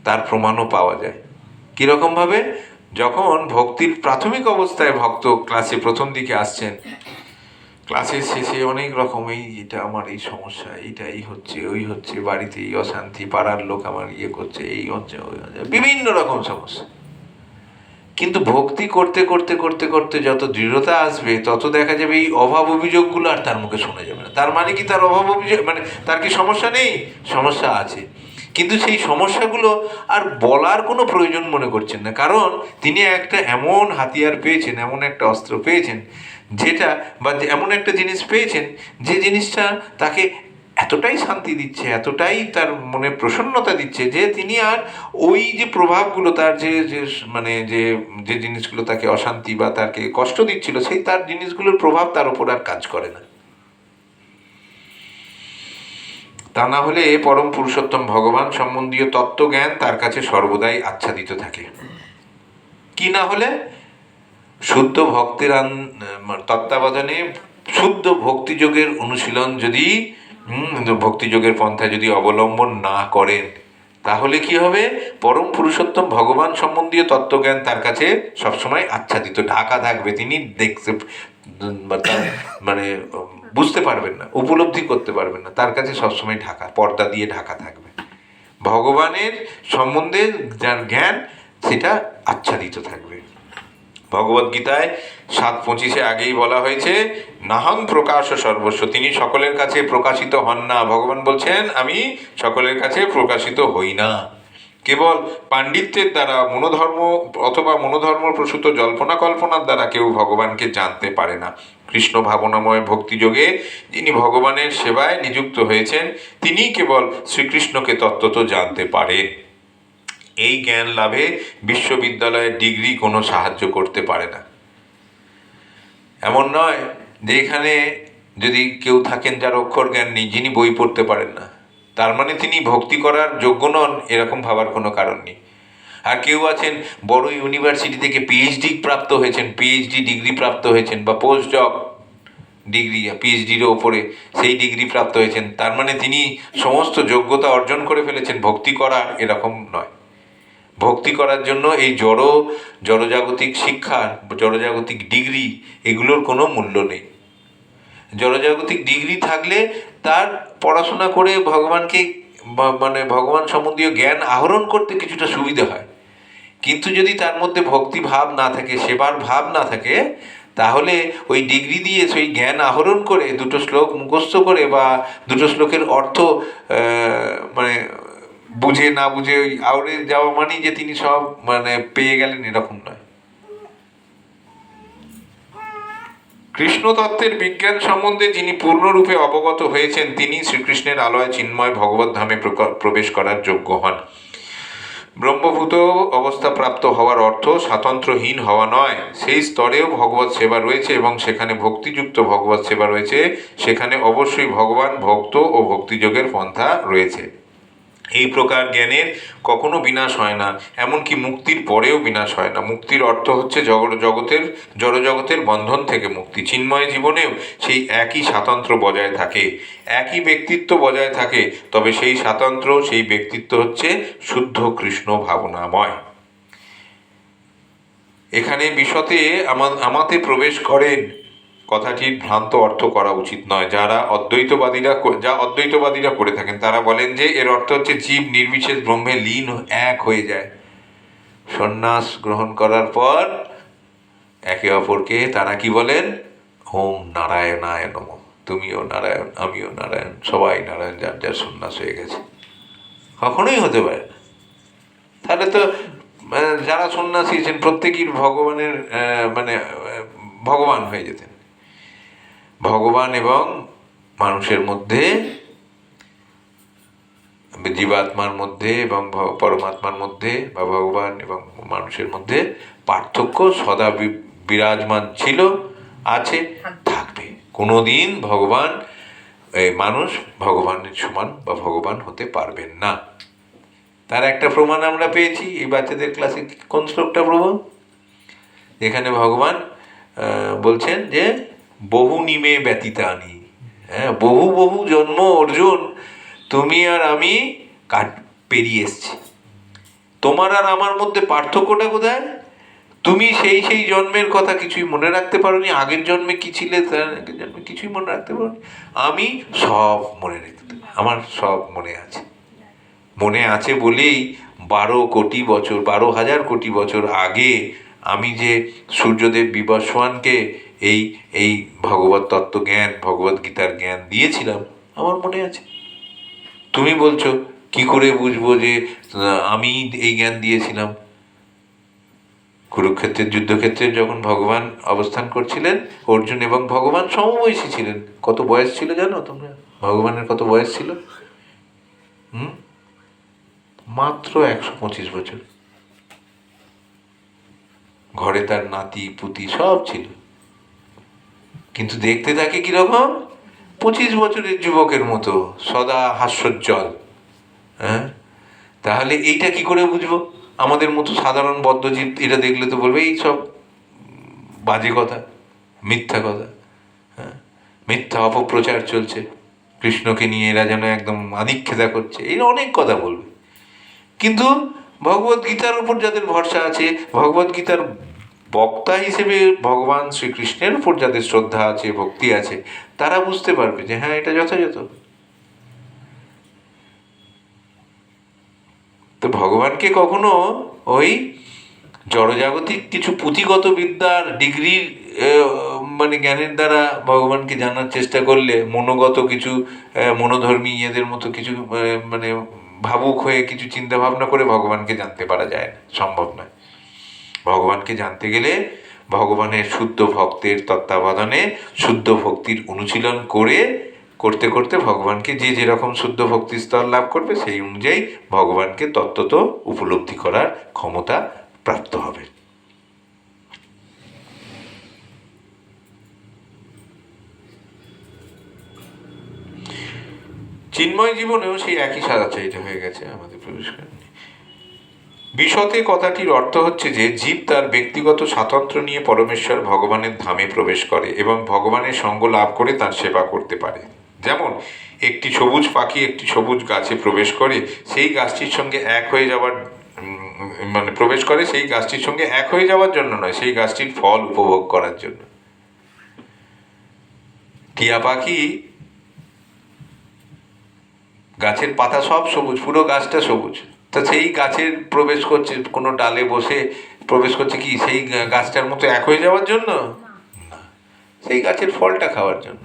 S1: তার প্রমাণও পাওয়া যায়। কিরকম ভাবে? যখন ভক্তির প্রাথমিক অবস্থায় ভক্ত ক্লাসে প্রথম দিকে আসছেন, ক্লাসের শেষে অনেক রকম, এটা আমার এই সমস্যা, এই হচ্ছে, ওই হচ্ছে, বাড়িতে এই অশান্তি, পাড়ার লোক আমার করছে, এই হচ্ছে, ওই হচ্ছে, বিভিন্ন রকম সমস্যা। কিন্তু ভক্তি করতে করতে করতে করতে যত দৃঢ়তা আসবে, তত দেখা যাবে এই অভাব অভিযোগগুলো আর তার মুখে শোনা যাবে না। তার মানে কি তার অভাব অভিযোগ, তার কি সমস্যা নেই? সমস্যা আছে, কিন্তু সেই সমস্যাগুলো আর বলার কোনো প্রয়োজন মনে করছেন না, কারণ তিনি একটা এমন হাতিয়ার পেয়েছেন, এমন একটা অস্ত্র পেয়েছেন, যেটা এমন একটা জিনিস পেয়েছেন, যে জিনিসটা তাকে এতটাই শান্তি দিচ্ছে, এতটাই তার মনে প্রসন্নতা দিচ্ছে যে তিনি আর ওই যে প্রভাবগুলো তার যে যে মানে যে যে জিনিসগুলো তাকে অশান্তি বা তাকে কষ্ট দিচ্ছিল, সেই তার জিনিসগুলোর প্রভাব তার উপর আর কাজ করে না। তা না হলে পরম পুরুষোত্তম ভগবান সম্বন্ধীয় তত্ত্বজ্ঞান তার কাছে সর্বদাই আচ্ছাদিত থাকে। কি না হলে শুদ্ধ ভক্তির তত্ত্বাবধানে শুদ্ধ ভক্তিযোগের অনুশীলন যদি ভক্তিযোগের পন্থা যদি অবলম্বন না করেন, তাহলে কি হবে? পরম পুরুষোত্তম ভগবান সম্বন্ধীয় তত্ত্বজ্ঞান তার কাছে সবসময় আচ্ছাদিত, ঢাকা থাকবে। তিনি দেখতে মানে বুঝতে পারবেন না, উপলব্ধি করতে পারবেন না, তার কাছে সবসময় ঢাকা, পর্দা দিয়ে ঢাকা থাকবে। ভগবানের সম্বন্ধে যার জ্ঞান সেটা আচ্ছাদিত থাকবে। ভগবদ্গীতায় 7:25 আগেই বলা হয়েছে, নাহং প্রকাশ সর্বস্ব, তিনি সকলের কাছে প্রকাশিত হন না। ভগবান বলছেন, আমি সকলের কাছে প্রকাশিত হই না। কেবল পাণ্ডিত্যের দ্বারা মনোধর্ম অথবা মনোধর্ম প্রসূত জল্পনা কল্পনার দ্বারা কেউ ভগবানকে জানতে পারে না। কৃষ্ণ ভাবনাময় ভক্তিযোগে যিনি ভগবানের সেবায় নিযুক্ত হয়েছেন, তিনি কেবল শ্রীকৃষ্ণকে তত্ত্বত জানতে পারেন। এই জ্ঞান লাভে বিশ্ববিদ্যালয়ের ডিগ্রি কোনো সাহায্য করতে পারে না। এমন নয় যে এখানে যদি কেউ থাকেন যার অক্ষর জ্ঞান নেই, যিনি বই পড়তে পারেন না, তার মানে তিনি ভক্তি করার যোগ্য নন, এরকম ভাবার কোনো কারণ নেই। আর কেউ আছেন বড় ইউনিভার্সিটি থেকে পিএইচডি প্রাপ্ত হয়েছেন, পিএইচডি ডিগ্রি প্রাপ্ত হয়েছেন, বা পোস্ট ডক ডিগ্রি, পিএইচডির ওপরে সেই ডিগ্রি প্রাপ্ত হয়েছেন, তার মানে তিনি সমস্ত যোগ্যতা অর্জন করে ফেলেছেন ভক্তি করার, এরকম নয়। ভক্তি করার জন্য এই জড়জাগতিক শিক্ষা, জড়জাগতিক ডিগ্রি, এগুলোর কোনো মূল্য নেই। জড়জাগতিক ডিগ্রি থাকলে তার পড়াশোনা করে ভগবানকে মানে ভগবান সম্বন্ধীয় জ্ঞান আহরণ করতে কিছুটা সুবিধা হয়। কিন্তু যদি তার মধ্যে ভক্তি ভাব না থাকে, সেবার ভাব না থাকে, তাহলে ওই ডিগ্রি দিয়ে সেই জ্ঞান আহরণ করে দুটো শ্লোক মুখস্থ করে বা দুটো শ্লোকের অর্থ মানে বুঝে না বুঝে ওই আউড়ে যাওয়া মানেই যে তিনি সব মানে পেয়ে গেলেন, এরকম নয়। কৃষ্ণ তত্ত্বের বিজ্ঞান সম্বন্ধে যিনি পূর্ণরূপে অবগত হয়েছেন, তিনি শ্রীকৃষ্ণের আলয় চিন্ময় ভগবত ধামে প্রবেশ করার যোগ্য হন। ব্রহ্মভূত অবস্থা প্রাপ্ত হওয়ার অর্থ স্বাতন্ত্র্যহীন হওয়া নয়। সেই স্তরেও ভগবত সেবা রয়েছে এবং সেখানে ভক্তিযুক্ত ভগবত সেবা রয়েছে, সেখানে অবশ্যই ভগবান ভক্ত ও ভক্তিযোগের পন্থা রয়েছে। এই প্রকার জ্ঞানের কখনো বিনাশ হয় না, এমনকি মুক্তির পরেও বিনাশ হয় না। মুক্তির অর্থ হচ্ছে জড়জগতের বন্ধন থেকে মুক্তি। চিন্ময় জীবনেও সেই একই স্বাতন্ত্র্য বজায় থাকে, একই ব্যক্তিত্ব বজায় থাকে, তবে সেই স্বাতন্ত্র্য, সেই ব্যক্তিত্ব হচ্ছে শুদ্ধ কৃষ্ণ ভাবনাময়। এখানে বিশতে আমাতে প্রবেশ করেন কথাটির ভ্রান্ত অর্থ করা উচিত নয়। যা অদ্বৈতবাদীরা করে থাকেন, তারা বলেন যে এর অর্থ হচ্ছে জীব নির্বিশেষ ব্রহ্মে লীন এক হয়ে যায়। সন্ন্যাস গ্রহণ করার পর একে অপরকে তারা কি বলেন? ওম নারায়ণায় নমঃ। তুমিও নারায়ণ, আমিও নারায়ণ, সবাই নারায়ণ, যার যার সন্ন্যাস হয়ে গেছে। কখনোই হতে পারে না। তাহলে তো যারা সন্ন্যাসী ছিলেন প্রত্যেকেই ভগবানের ভগবান হয়ে যেতেন। ভগবান এবং মানুষের মধ্যে, জীবাত্মার মধ্যে এবং পরমাত্মার মধ্যে বা ভগবান এবং মানুষের মধ্যে পার্থক্য সদা বিরাজমান ছিল, আছে, থাকবে। কোনোদিন মানুষ ভগবানের সমান বা ভগবান হতে পারবেন না। তার একটা প্রমাণ আমরা পেয়েছি এই বাচ্চাদের ক্লাসে। কোন শ্লোকটা প্রমাণ? এখানে ভগবান বলছেন যে বহু নিমে ব্যতীতানি, হ্যাঁ, বহু বহু জন্ম অর্জুন তুমি আর আমি পেরিয়ে এসছি। তোমার আর আমার মধ্যে পার্থক্যটা কোথায়? তুমি সেই জন্মের কথা কিছুই মনে রাখতে পারোনি, আগের জন্মে কি ছিলে তার আগের জন্মে কিছুই মনে রাখতে পারোনি। আমি সব মনে রাখতে, আমার সব মনে আছে। মনে আছে বলেই 12,000 কোটি বছর আগে আমি যে সূর্যদেব বিবস্বানকে এই ভগবত তত্ত্ব জ্ঞান, ভগবত গীতার জ্ঞান দিয়েছিলাম, আমার মনে আছে। তুমি বলছো কি করে বুঝবো যে আমি এই জ্ঞান দিয়েছিলাম? কুরুক্ষেত্রের যুদ্ধক্ষেত্রে যখন ভগবান অবস্থান করছিলেন, অর্জুন এবং ভগবান সমবয়সী ছিলেন। কত বয়স ছিল জানো তোমরা? ভগবানের কত বয়স ছিল? মাত্র 125 বছর। ঘরে তার নাতি পুতি সব ছিল, কিন্তু দেখতে থাকে কিরকম? 25 বছরের যুবকের মতো, সদা হাস্যোজ্জ্বল। হ্যাঁ, তাহলে এইটা কি করে বুঝবো? আমাদের মতো সাধারণ বদ্ধজীব এটা দেখলে তো বলবে এই সব বাজে কথা, মিথ্যা কথা। হ্যাঁ, মিথ্যা অপপ্রচার চলছে, কৃষ্ণকে নিয়ে এরা যেন একদম আধিক্ষেতা করছে, এই অনেক কথা বলবে। কিন্তু ভগবদ গীতার উপর যাদের ভরসা আছে, ভগবদ গীতার বক্তা হিসেবে ভগবান শ্রীকৃষ্ণের উপর যাদের শ্রদ্ধা আছে, ভক্তি আছে, তারা বুঝতে পারবে যে হ্যাঁ, এটা যথাযথ। তো ভগবানকে কখনো ওই জড়জাগতিক কিছু পুঁথিগত বিদ্যার ডিগ্রির মানে জ্ঞানের দ্বারা ভগবানকে জানার চেষ্টা করলে, মনোগত কিছু মনোধর্মী এদের মতো কিছু মানে ভাবুক হয়ে কিছু চিন্তা ভাবনা করে ভগবানকে জানতে পারা যায় না, সম্ভব নয়। ভগবানকে জানতে গেলে ভগবানের শুদ্ধ ভক্তের তত্ত্বাবধানে শুদ্ধ ভক্তির অনুশীলন করতে করতে ভগবানকে যে যেরকম শুদ্ধ ভক্তির স্তর লাভ করবে, সেই অনুযায়ী ভগবানকে তত্ত্বত উপলব্ধি করার ক্ষমতা প্রাপ্ত হবে। চিন্ময় জীবনেও সেই একই সাদাচারিতা হয়ে গেছে আমাদের প্রবেশ করেনি। বিশতে কথাটির অর্থ হচ্ছে যে জীব তার ব্যক্তিগত স্বাতন্ত্র্য নিয়ে পরমেশ্বর ভগবানের ধামে প্রবেশ করে এবং ভগবানের সঙ্গ লাভ করে তার সেবা করতে পারে। যেমন একটি সবুজ পাখি একটি সবুজ গাছে প্রবেশ করে সেই গাছটির সঙ্গে এক হয়ে যাওয়ার মানে প্রবেশ করে সেই গাছটির সঙ্গে এক হয়ে যাওয়ার জন্য নয়, সেই গাছটির ফল উপভোগ করার জন্য। টিয়া পাখি গাছের পাতা সব সবুজ, পুরো গাছটা সবুজ, তা সেই গাছের প্রবেশ করছে, কোনো ডালে বসে প্রবেশ করছে কি সেই গাছটার মতো এক হয়ে যাওয়ার জন্য? না, সেই গাছের ফলটা খাওয়ার জন্য।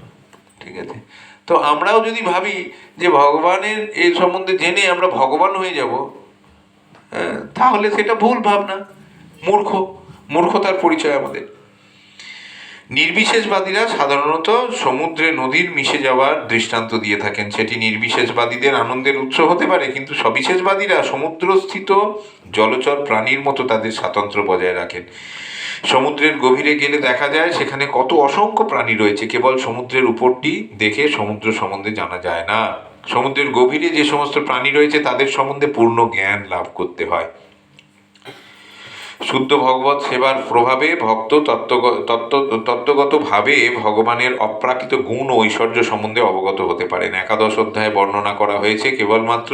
S1: ঠিক আছে? তো আমরাও যদি ভাবি যে ভগবানের এই সম্বন্ধে জেনে আমরা ভগবান হয়ে যাব, তাহলে সেটা ভুল ভাবনা, মূর্খতার পরিচয় আমাদের। নির্বিশেষবাদীরা সাধারণত সমুদ্রে নদীর মিশে যাওয়ার দৃষ্টান্ত দিয়ে থাকেন। সেটি নির্বিশেষবাদীদের আনন্দের উৎস হতে পারে, কিন্তু সবিশেষবাদীরা সমুদ্রস্থিত জলচর প্রাণীর মতো তাদের স্বাতন্ত্র্য বজায় রাখেন। সমুদ্রের গভীরে গেলে দেখা যায় সেখানে কত অসংখ্য প্রাণী রয়েছে। কেবল সমুদ্রের উপরটি দেখে সমুদ্র সম্বন্ধে জানা যায় না। সমুদ্রের গভীরে যে সমস্ত প্রাণী রয়েছে তাদের সম্বন্ধে পূর্ণ জ্ঞান লাভ করতে হয়। শুদ্ধ ভগবত সেবার প্রভাবে ভক্ত তত্ত্বগতভাবে ভগবানের অপ্রাকৃত গুণ ও ঐশ্বর্য সম্বন্ধে অবগত হতে পারেন। 11 অধ্যায়ে বর্ণনা করা হয়েছে কেবলমাত্র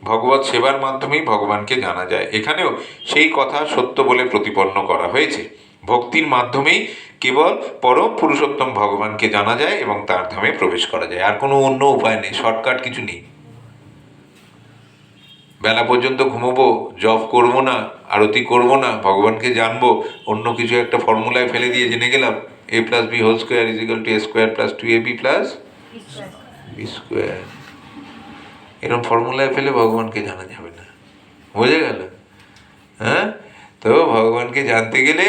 S1: ভগবত সেবার মাধ্যমেই ভগবানকে জানা যায়। এখানেও সেই কথা সত্য বলে প্রতিপন্ন করা হয়েছে। ভক্তির মাধ্যমেই কেবল পরম পুরুষোত্তম ভগবানকে জানা যায় এবং তার ধামে প্রবেশ করা যায়। আর কোনো অন্য উপায় নেই, শর্টকাট কিছু নেই। বেলা পর্যন্ত ঘুমোবো, জব করবো না, আরতি করবো না, ভগবানকে জানবো, অন্য কিছু একটা ফর্মুলায় ফেলে দিয়ে জেনে গেলাম a+b² = a²+2ab+b², এরকম ফর্মুলায় ফেলে ভগবানকে জানা যাবে না। বোঝা গেল? হ্যাঁ, তো ভগবানকে জানতে গেলে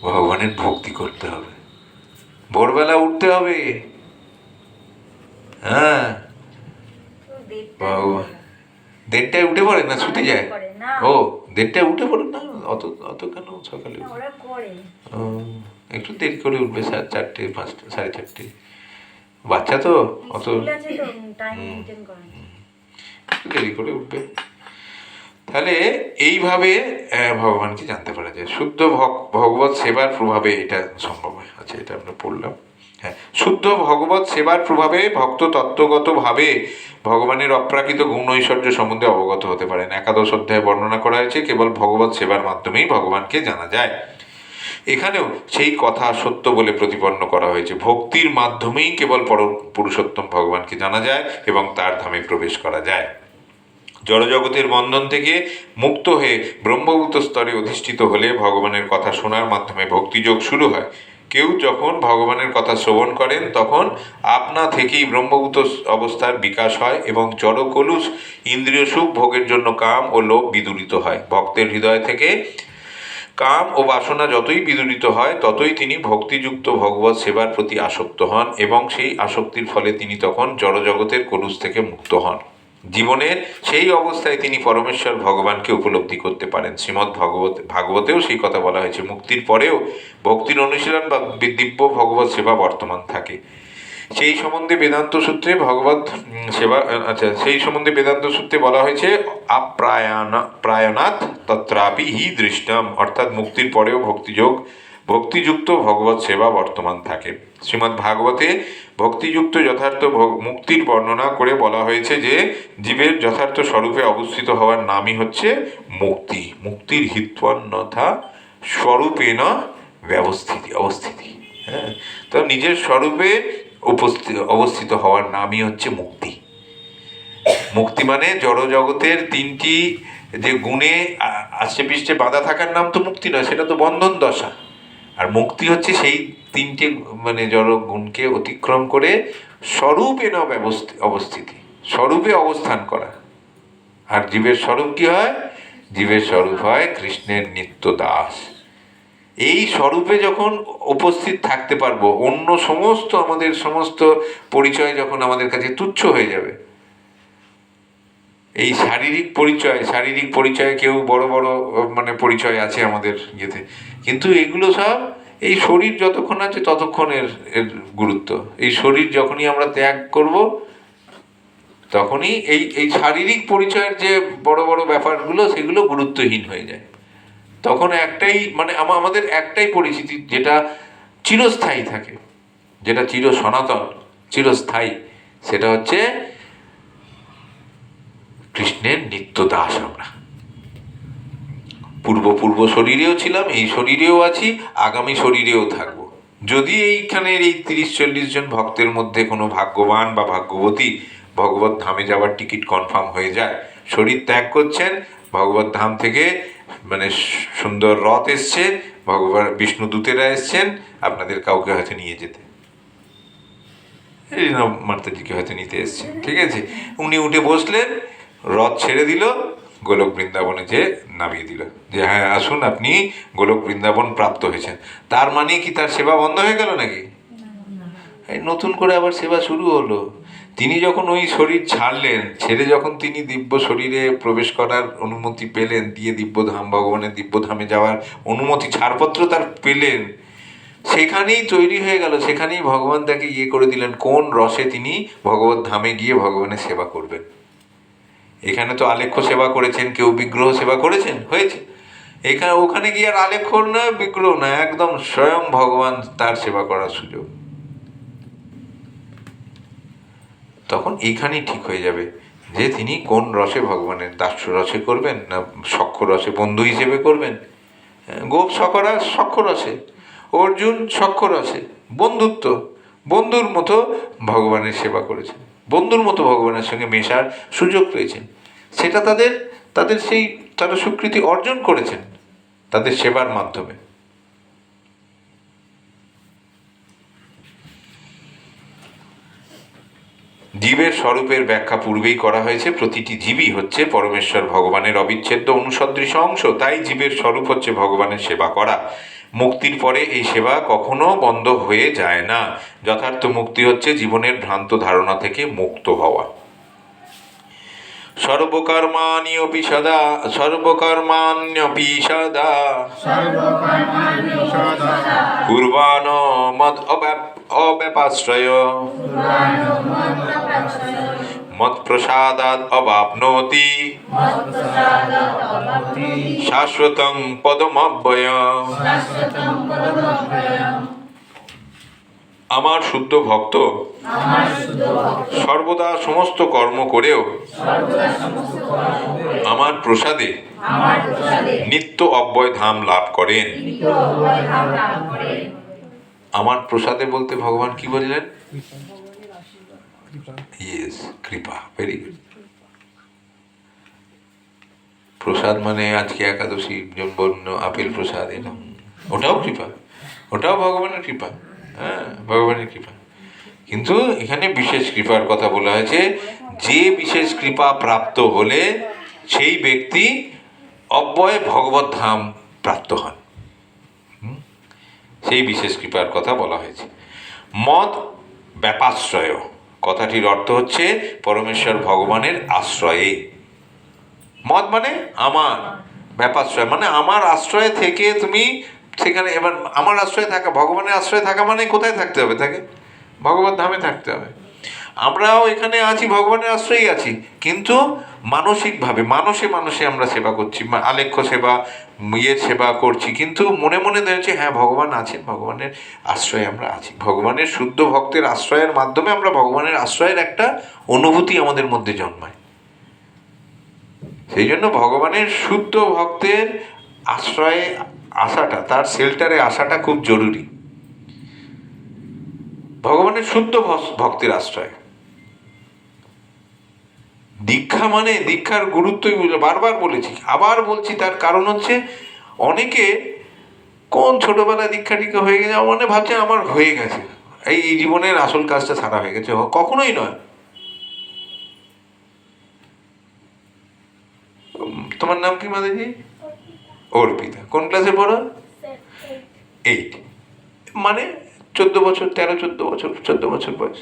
S1: ভগবানের ভক্তি করতে হবে, ভোরবেলা উঠতে হবে। হ্যাঁ, ভগবান 1:30টায় উঠে পড়ে না শুতে যায়? ও, 1:30টায় উঠে পড়ে না? অত কেন সকালে? একটু দেরি করে উঠবে, 4:30 5টা 4:30। বাচ্চা তো অত একটু দেরি করে উঠবে। তাহলে এইভাবে ভগবানকে জানতে পারা যায়। শুদ্ধ ভগবত সেবার প্রভাবে এটা সম্ভব হয়। আচ্ছা, এটা আমরা পড়লাম। হ্যাঁ, শুদ্ধ ভগবত সেবার প্রভাবে ভক্ত তত্ত্বগতভাবে ভগবানের অপ্রাকৃত গুণ ঐশ্বর্য সম্বন্ধে অবগত হতে পারেন। 11 অধ্যায়ে বর্ণনা করা হয়েছে কেবল ভগবত সেবার মাধ্যমেই ভগবানকে জানা যায়। এখানেও সেই কথা সত্য বলে প্রতিপন্ন করা হয়েছে। ভক্তির মাধ্যমেই কেবল পরম পুরুষোত্তম ভগবানকে জানা যায় এবং তার ধামে প্রবেশ করা যায়। জড়জগতের বন্ধন থেকে মুক্ত হয়ে ব্রহ্মভূত স্তরে অধিষ্ঠিত হলে ভগবানের কথা শোনার মাধ্যমে ভক্তিযোগ শুরু হয়। কেউ যখন ভগবানের কথা শ্রবণ করেন তখন আপনা থেকেই ব্রহ্মভূত অবস্থার বিকাশ হয় এবং জড় কলুষ ইন্দ্রিয় সুখ ভোগের জন্য কাম ও লোভ বিদূরিত হয়। ভক্তের হৃদয় থেকে কাম ও বাসনা যতই বিদূরিত হয় ততই তিনি ভক্তিযুক্ত ভগবত সেবার প্রতি আসক্ত হন এবং সেই আসক্তির ফলে তিনি তখন জড়জগতের কলুষ থেকে মুক্ত হন। জীবনের সেই অবস্থায় তিনি পরমেশ্বর ভগবানকে উপলব্ধি করতে পারেন। ভাগবতেও সেই কথা বলা হয়েছে, মুক্তির পরেও ভক্তির অনুশীলন বা দিব্য ভগবত সেবা বর্তমান থাকে। সেই সম্বন্ধে বেদান্ত সূত্রে বেদান্ত সূত্রে বলা হয়েছে প্রায়ণাৎ তত্রাপি হি দৃষ্টম, অর্থাৎ মুক্তির পরেও ভক্তিযুক্ত ভগবত সেবা বর্তমান থাকে। শ্রীমদ্ ভাগবতে ভক্তিযুক্ত যথার্থ মুক্তির বর্ণনা করে বলা হয়েছে যে জীবের যথার্থ স্বরূপে অবস্থিত হওয়ার নামই হচ্ছে মুক্তি। মুক্তির হিত্বন্যথা স্বরূপেণ অবস্থিতি। হ্যাঁ, তো নিজের স্বরূপে অবস্থিত হওয়ার নামই হচ্ছে মুক্তি। মুক্তি মানে জড় জগতের তিনটি যে গুণে আষ্টে পৃষ্ঠে বাঁধা থাকার নাম তো মুক্তি নয়, সেটা তো বন্ধন দশা। আর মুক্তি হচ্ছে সেই তিনটে মানে জড় গুণকে অতিক্রম করে স্বরূপে অবস্থিতি, স্বরূপে অবস্থান করা। আর জীবের স্বরূপ কি হয়? জীবের স্বরূপ হয় কৃষ্ণের নিত্য দাস। এই স্বরূপে যখন উপস্থিত থাকতে পারবো, অন্য আমাদের সমস্ত পরিচয় যখন আমাদের কাছে তুচ্ছ হয়ে যাবে। এই শারীরিক পরিচয়ে কেউ বড় বড় মানে পরিচয় আছে আমাদের ইয়েতে, কিন্তু এগুলো সব এই শরীর যতক্ষণ আছে ততক্ষণ এর গুরুত্ব। এই শরীর যখনই আমরা ত্যাগ করব তখনই এই শারীরিক পরিচয়ের যে বড় বড় ব্যাপারগুলো সেগুলো গুরুত্বহীন হয়ে যায়। তখন একটাই মানে আমাদের একটাই পরিচিতি, যেটা চিরস্থায়ী থাকে, যেটা চির সনাতন চিরস্থায়ী, সেটা হচ্ছে কৃষ্ণের নিত্য দাস। আমরা পূর্ব শরীরেও ছিলাম, এই শরীরেও আছি, আগামী শরীরেও থাকবো। যদি এইখানের এই 30-40 জন ভক্তের মধ্যে কোনো ভাগ্যবান বা ভাগ্যবতী ভগবত ধামে যাওয়ার টিকিট কনফার্ম হয়ে যায়, শরীর ত্যাগ করছেন, ভগবত ধাম থেকে মানে সুন্দর রথ এসছে, ভগবান বিষ্ণু দূতেরা এসছেন আপনাদের কাউকে হয়তো নিয়ে যেতে, এই মাতাজিকে হয়তো নিতে এসছেন, ঠিক আছে, উনি উঠে বসলেন, রথ ছেড়ে দিল, গোলক বৃন্দাবনে যে নামিয়ে দিল যে হ্যাঁ আসুন, আপনি গোলক বৃন্দাবন প্রাপ্ত হয়েছেন। তার মানে কি তার সেবা বন্ধ হয়ে গেল নাকি? এই নতুন করে আবার সেবা শুরু হলো। তিনি যখন ওই শরীর ছাড়লেন, ছেড়ে যখন তিনি দিব্য শরীরে প্রবেশ করার অনুমতি পেলেন, দিয়ে দিব্যধাম ভগবানের দিব্যধামে যাওয়ার অনুমতি ছাড়পত্র তার পেলেন, সেখানেই তৈরি হয়ে গেল, সেখানেই ভগবান তাকে করে দিলেন কোন রসে তিনি ভগবত ধামে গিয়ে ভগবানের সেবা করবেন। এখানে তো আলেখ্য সেবা করেছেন, কেউ বিগ্রহ সেবা করেছেন, হয়েছে। ওখানে গিয়ে আর আলেখ্য না বিগ্রহ না, একদম স্বয়ং ভগবান তার সেবা করার সুযোগ। তখন এইখানেই ঠিক হয়ে যাবে যে তিনি কোন রসে ভগবানের দাস্য রসে করবেন, না সখ্য রসে বন্ধু হিসেবে করবেন। গোপ সখ্য রসে, অর্জুন সখ্য রসে, বন্ধুর মতো ভগবানের সেবা করেছেন, বন্ধুর মতো ভগবানের সঙ্গে মেশার সুযোগ পেয়েছেন। সেটা তারা স্বীকৃতি অর্জন করেছেন তাদের সেবার মাধ্যমে। জীবের স্বরূপের ব্যাখ্যা পূর্বেই করা হয়েছে। প্রতিটি জীবই হচ্ছে পরমেশ্বর ভগবানের অবিচ্ছেদ্য অনুসদৃশ অংশ, তাই জীবের স্বরূপ হচ্ছে ভগবানের সেবা করা। মুক্তির পরে এই সেবা কখনো বন্ধ হয়ে যায় না। যথার্থ মুক্তি হচ্ছে জীবনের ভ্রান্ত ধারণা থেকে মুক্ত হওয়া। সর্বকর্মাণ্যপি সদা কুর্বাণ মদ অব্যপাশ্রয় মৎপ্রসাদাৎ অবাপ্নোতি শাশ্বতং পদমব্যয়ম। আমার শুদ্ধ ভক্ত সর্বদা সমস্ত কর্ম করেও আমার প্রসাদে নিত্য অব্যয় ধাম লাভ করেন। আমার প্রসাদে বলতে ভগবান কি বললেন? ইয়েস, কৃপা। Very good. প্রসাদ মানে আজকে একাদশী বন্য আপেল প্রসাদ এলাম, ওটাও কৃপা, ওটাও ভগবানের কৃপা। হ্যাঁ, ভগবানের কৃপা। কিন্তু এখানে বিশেষ কৃপার কথা বলা হয়েছে, যে বিশেষ কৃপা প্রাপ্ত হলে সেই ব্যক্তি অব্যয় ভগবত ধাম প্রাপ্ত হন। সেই বিশেষ কৃপার কথা বলা হয়েছে। মদ ব্যাপাশ্রয়, কথাটির অর্থ হচ্ছে পরমেশ্বর ভগবানের আশ্রয়ে। মদ মানে আমার, ব্যাপাশ্রয় মানে আমার আশ্রয়ে থেকে তুমি সেখানে, এবার আমার আশ্রয়ে থাকা, ভগবানের আশ্রয়ে থাকা মানে কোথায় থাকতে হবে তাকে? ভগবত ধামে থাকতে হবে। আমরাও এখানে আছি, ভগবানের আশ্রয়েই আছি, কিন্তু মানসিকভাবে মানুষে মানুষে আমরা সেবা করছি, আলেখ্য সেবা, ইয়ের সেবা করছি, কিন্তু মনে মনে দেখছি হ্যাঁ ভগবান আছেন, ভগবানের আশ্রয়ে আমরা আছি। ভগবানের শুদ্ধ ভক্তের আশ্রয়ের মাধ্যমে আমরা ভগবানের আশ্রয়ের একটা অনুভূতি আমাদের মধ্যে জন্মায়। সেই জন্য ভগবানের শুদ্ধ ভক্তের আশ্রয়ে আসাটা, তার শেল্টারে আসাটা খুব জরুরি। ভগবানের শুদ্ধ ভক্তের আশ্রয়। দীক্ষা মানে, দীক্ষার গুরুত্বই বারবার বলেছি, আবার বলছি, তার কারণ হচ্ছে অনেকে কোন ছোটবেলায় দীক্ষা টিক্ষা হয়ে গেছে মানে ভাবছে আমার হয়ে গেছে, এই জীবনের আসল কাজটা সারা হয়ে গেছে। কখনোই নয়। তোমার নাম কি মাদাজি? অর্পিতা। কোন ক্লাসে পড়ো? 8। মানে 14 বছর, 13-14 বছর বয়স।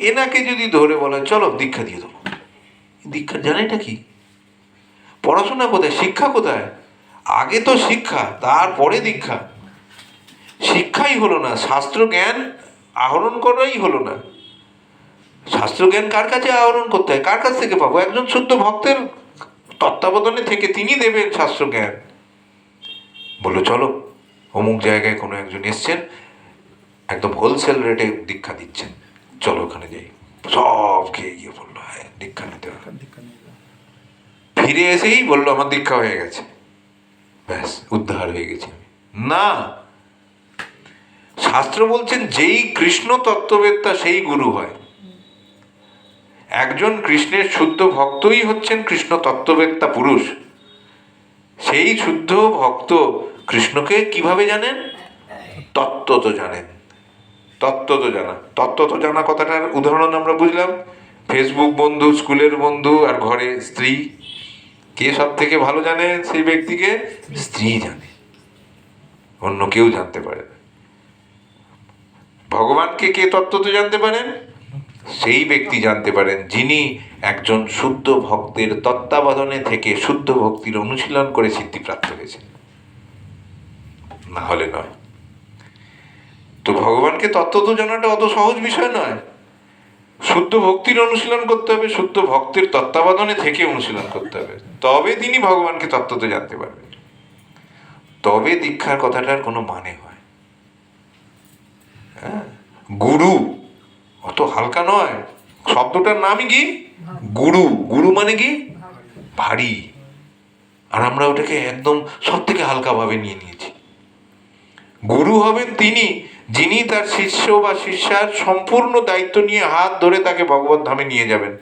S1: এনাকে যদি ধরে বলা চলো দীক্ষা দিয়ে দেবো, দীক্ষা জানেটা কি? পড়াশোনা কোথায়, শিক্ষা কোথায়? আগে তো শিক্ষা, তারপরে দীক্ষা। শিক্ষাই হলো না, শাস্ত্র জ্ঞান আহরণ করাই হলো না। শাস্ত্র জ্ঞান কার কাছে আহরণ করতে হয়, কার কাছ থেকে পাবো? একজন শুদ্ধ ভক্তের তত্ত্বাবধানে থেকে তিনি দেবেন শাস্ত্র জ্ঞান। বললো চলো অমুক জায়গায় কোনো একজন এসছেন, একদম হোলসেল রেটে দীক্ষা দিচ্ছেন, চলো ওখানে যাই। সব খেয়ে গিয়ে বললো হ্যাঁ দীক্ষা নিতে হবে। ফিরে এসেই বললো আমার দীক্ষা হয়ে গেছে, ব্যাস উদ্ধার হয়ে গেছি আমি। না, শাস্ত্র বলছেন যেই কৃষ্ণ তত্ত্ববেত্তা সেই গুরু হয়। একজন কৃষ্ণের শুদ্ধ ভক্তই হচ্ছেন কৃষ্ণ তত্ত্ববেত্তা পুরুষ। সেই শুদ্ধ ভক্ত কৃষ্ণকে কিভাবে জানেন? তত্ত্বত জানেন। তত্ত্বত জানা, তত্ত্বত জানা কথাটার উদাহরণ আমরা বুঝলাম। ফেসবুক বন্ধু, স্কুলের বন্ধু, আর ঘরে স্ত্রী। কে সব থেকে ভালো জানে সেই ব্যক্তিকে? স্ত্রী জানে, অন্য কেউ জানতে পারে না। ভগবানকে কে তত্ত্বত জানতে পারেন? সেই ব্যক্তি জানতে পারেন যিনি একজন শুদ্ধ ভক্তের তত্ত্বাবধানে থেকে শুদ্ধ ভক্তির অনুশীলন করে সিদ্ধিপ্রাপ্ত হয়েছেন, না হলে নয়। তো ভগবানকে তত্ত্বত জানাটা অত সহজ বিষয় নয়। শুদ্ধ ভক্তির অনুশীলন করতে হবে, শুদ্ধ ভক্তের তত্ত্বাবধানে থেকে অনুশীলন করতে হবে, তবে তিনি ভগবানকে তত্ত্বত জানতে পারবেন। তবে দীক্ষার কথাটার কোনো মানে হয়। হ্যাঁ, গুরু অত হালকা নয়। শব্দটার নামই কি? গুরু। গুরু মানে কি? ভারী। আর আমরা ওটাকে একদম সব থেকে হালকা ভাবে নিয়ে নিয়েছি। গুরু হবেন তিনি যিনি তার শিষ্য বা শিষ্যার সম্পূর্ণ দায়িত্ব নিয়ে হাত ধরে তাকে ভগবত ধামে নিয়ে যাবেন।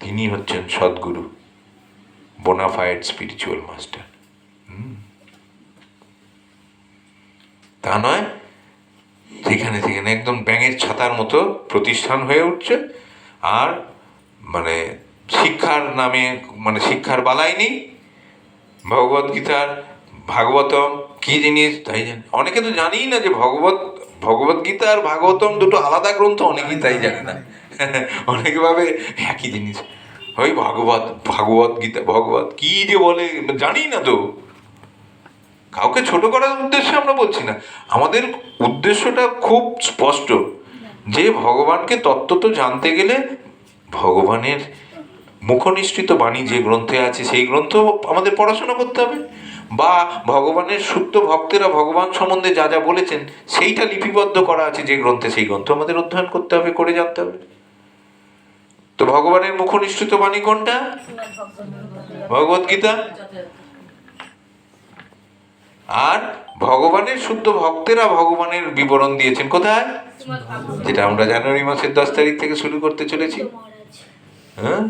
S1: তিনি হচ্ছেন সদ্গুরু, বোনাফাইড স্পিরিচুয়াল মাস্টার। তা নয় সেখানে সেখানে একদম ব্যাঙের ছাতার মতো প্রতিষ্ঠান হয়ে উঠছে, আর মানে শিক্ষার নামে মানে শিক্ষার বালাই নেই। ভগবত গীতার ভাগবতম কি জিনিস তাই জানি, অনেকে তো জানিই না যে ভগবত গীতা আর ভাগবতম দুটো আলাদা গ্রন্থ, অনেকেই তাই জানে না। অনেকে ভাবে একই জিনিস। ওই ভাগবত গীতা ভগবত কি যে বলে জানি না তো। কাউকে ছোট করার উদ্দেশ্যে আমরা বলছি না, আমাদের উদ্দেশ্যটা খুব স্পষ্ট যে ভগবানকে তত্ত্বত জানতে গেলে ভগবানের মুখনিসৃত বাণী যে গ্রন্থে আছে সেই গ্রন্থ আমাদের পড়াশোনা করতে হবে, বা ভগবানের শুদ্ধ ভক্তেরা ভগবান সম্বন্ধে যা যা বলেছেন সেইটা লিপিবদ্ধ করা আছে যে গ্রন্থে, সেই গ্রন্থ আমাদের অধ্যয়ন করতে হবে, করে জানতে হবে। তো ভগবানের মুখনিসৃত বাণী কোনটা? ভগবত গীতা। আর ভগবানের শুদ্ধ ভক্তেরা ভগবানের বিবরণ দিয়েছেন কোথায়? যেটা আমরা জানুয়ারি মাসের 10 তারিখ থেকে শুরু করতে চলেছি। হ্যাঁ,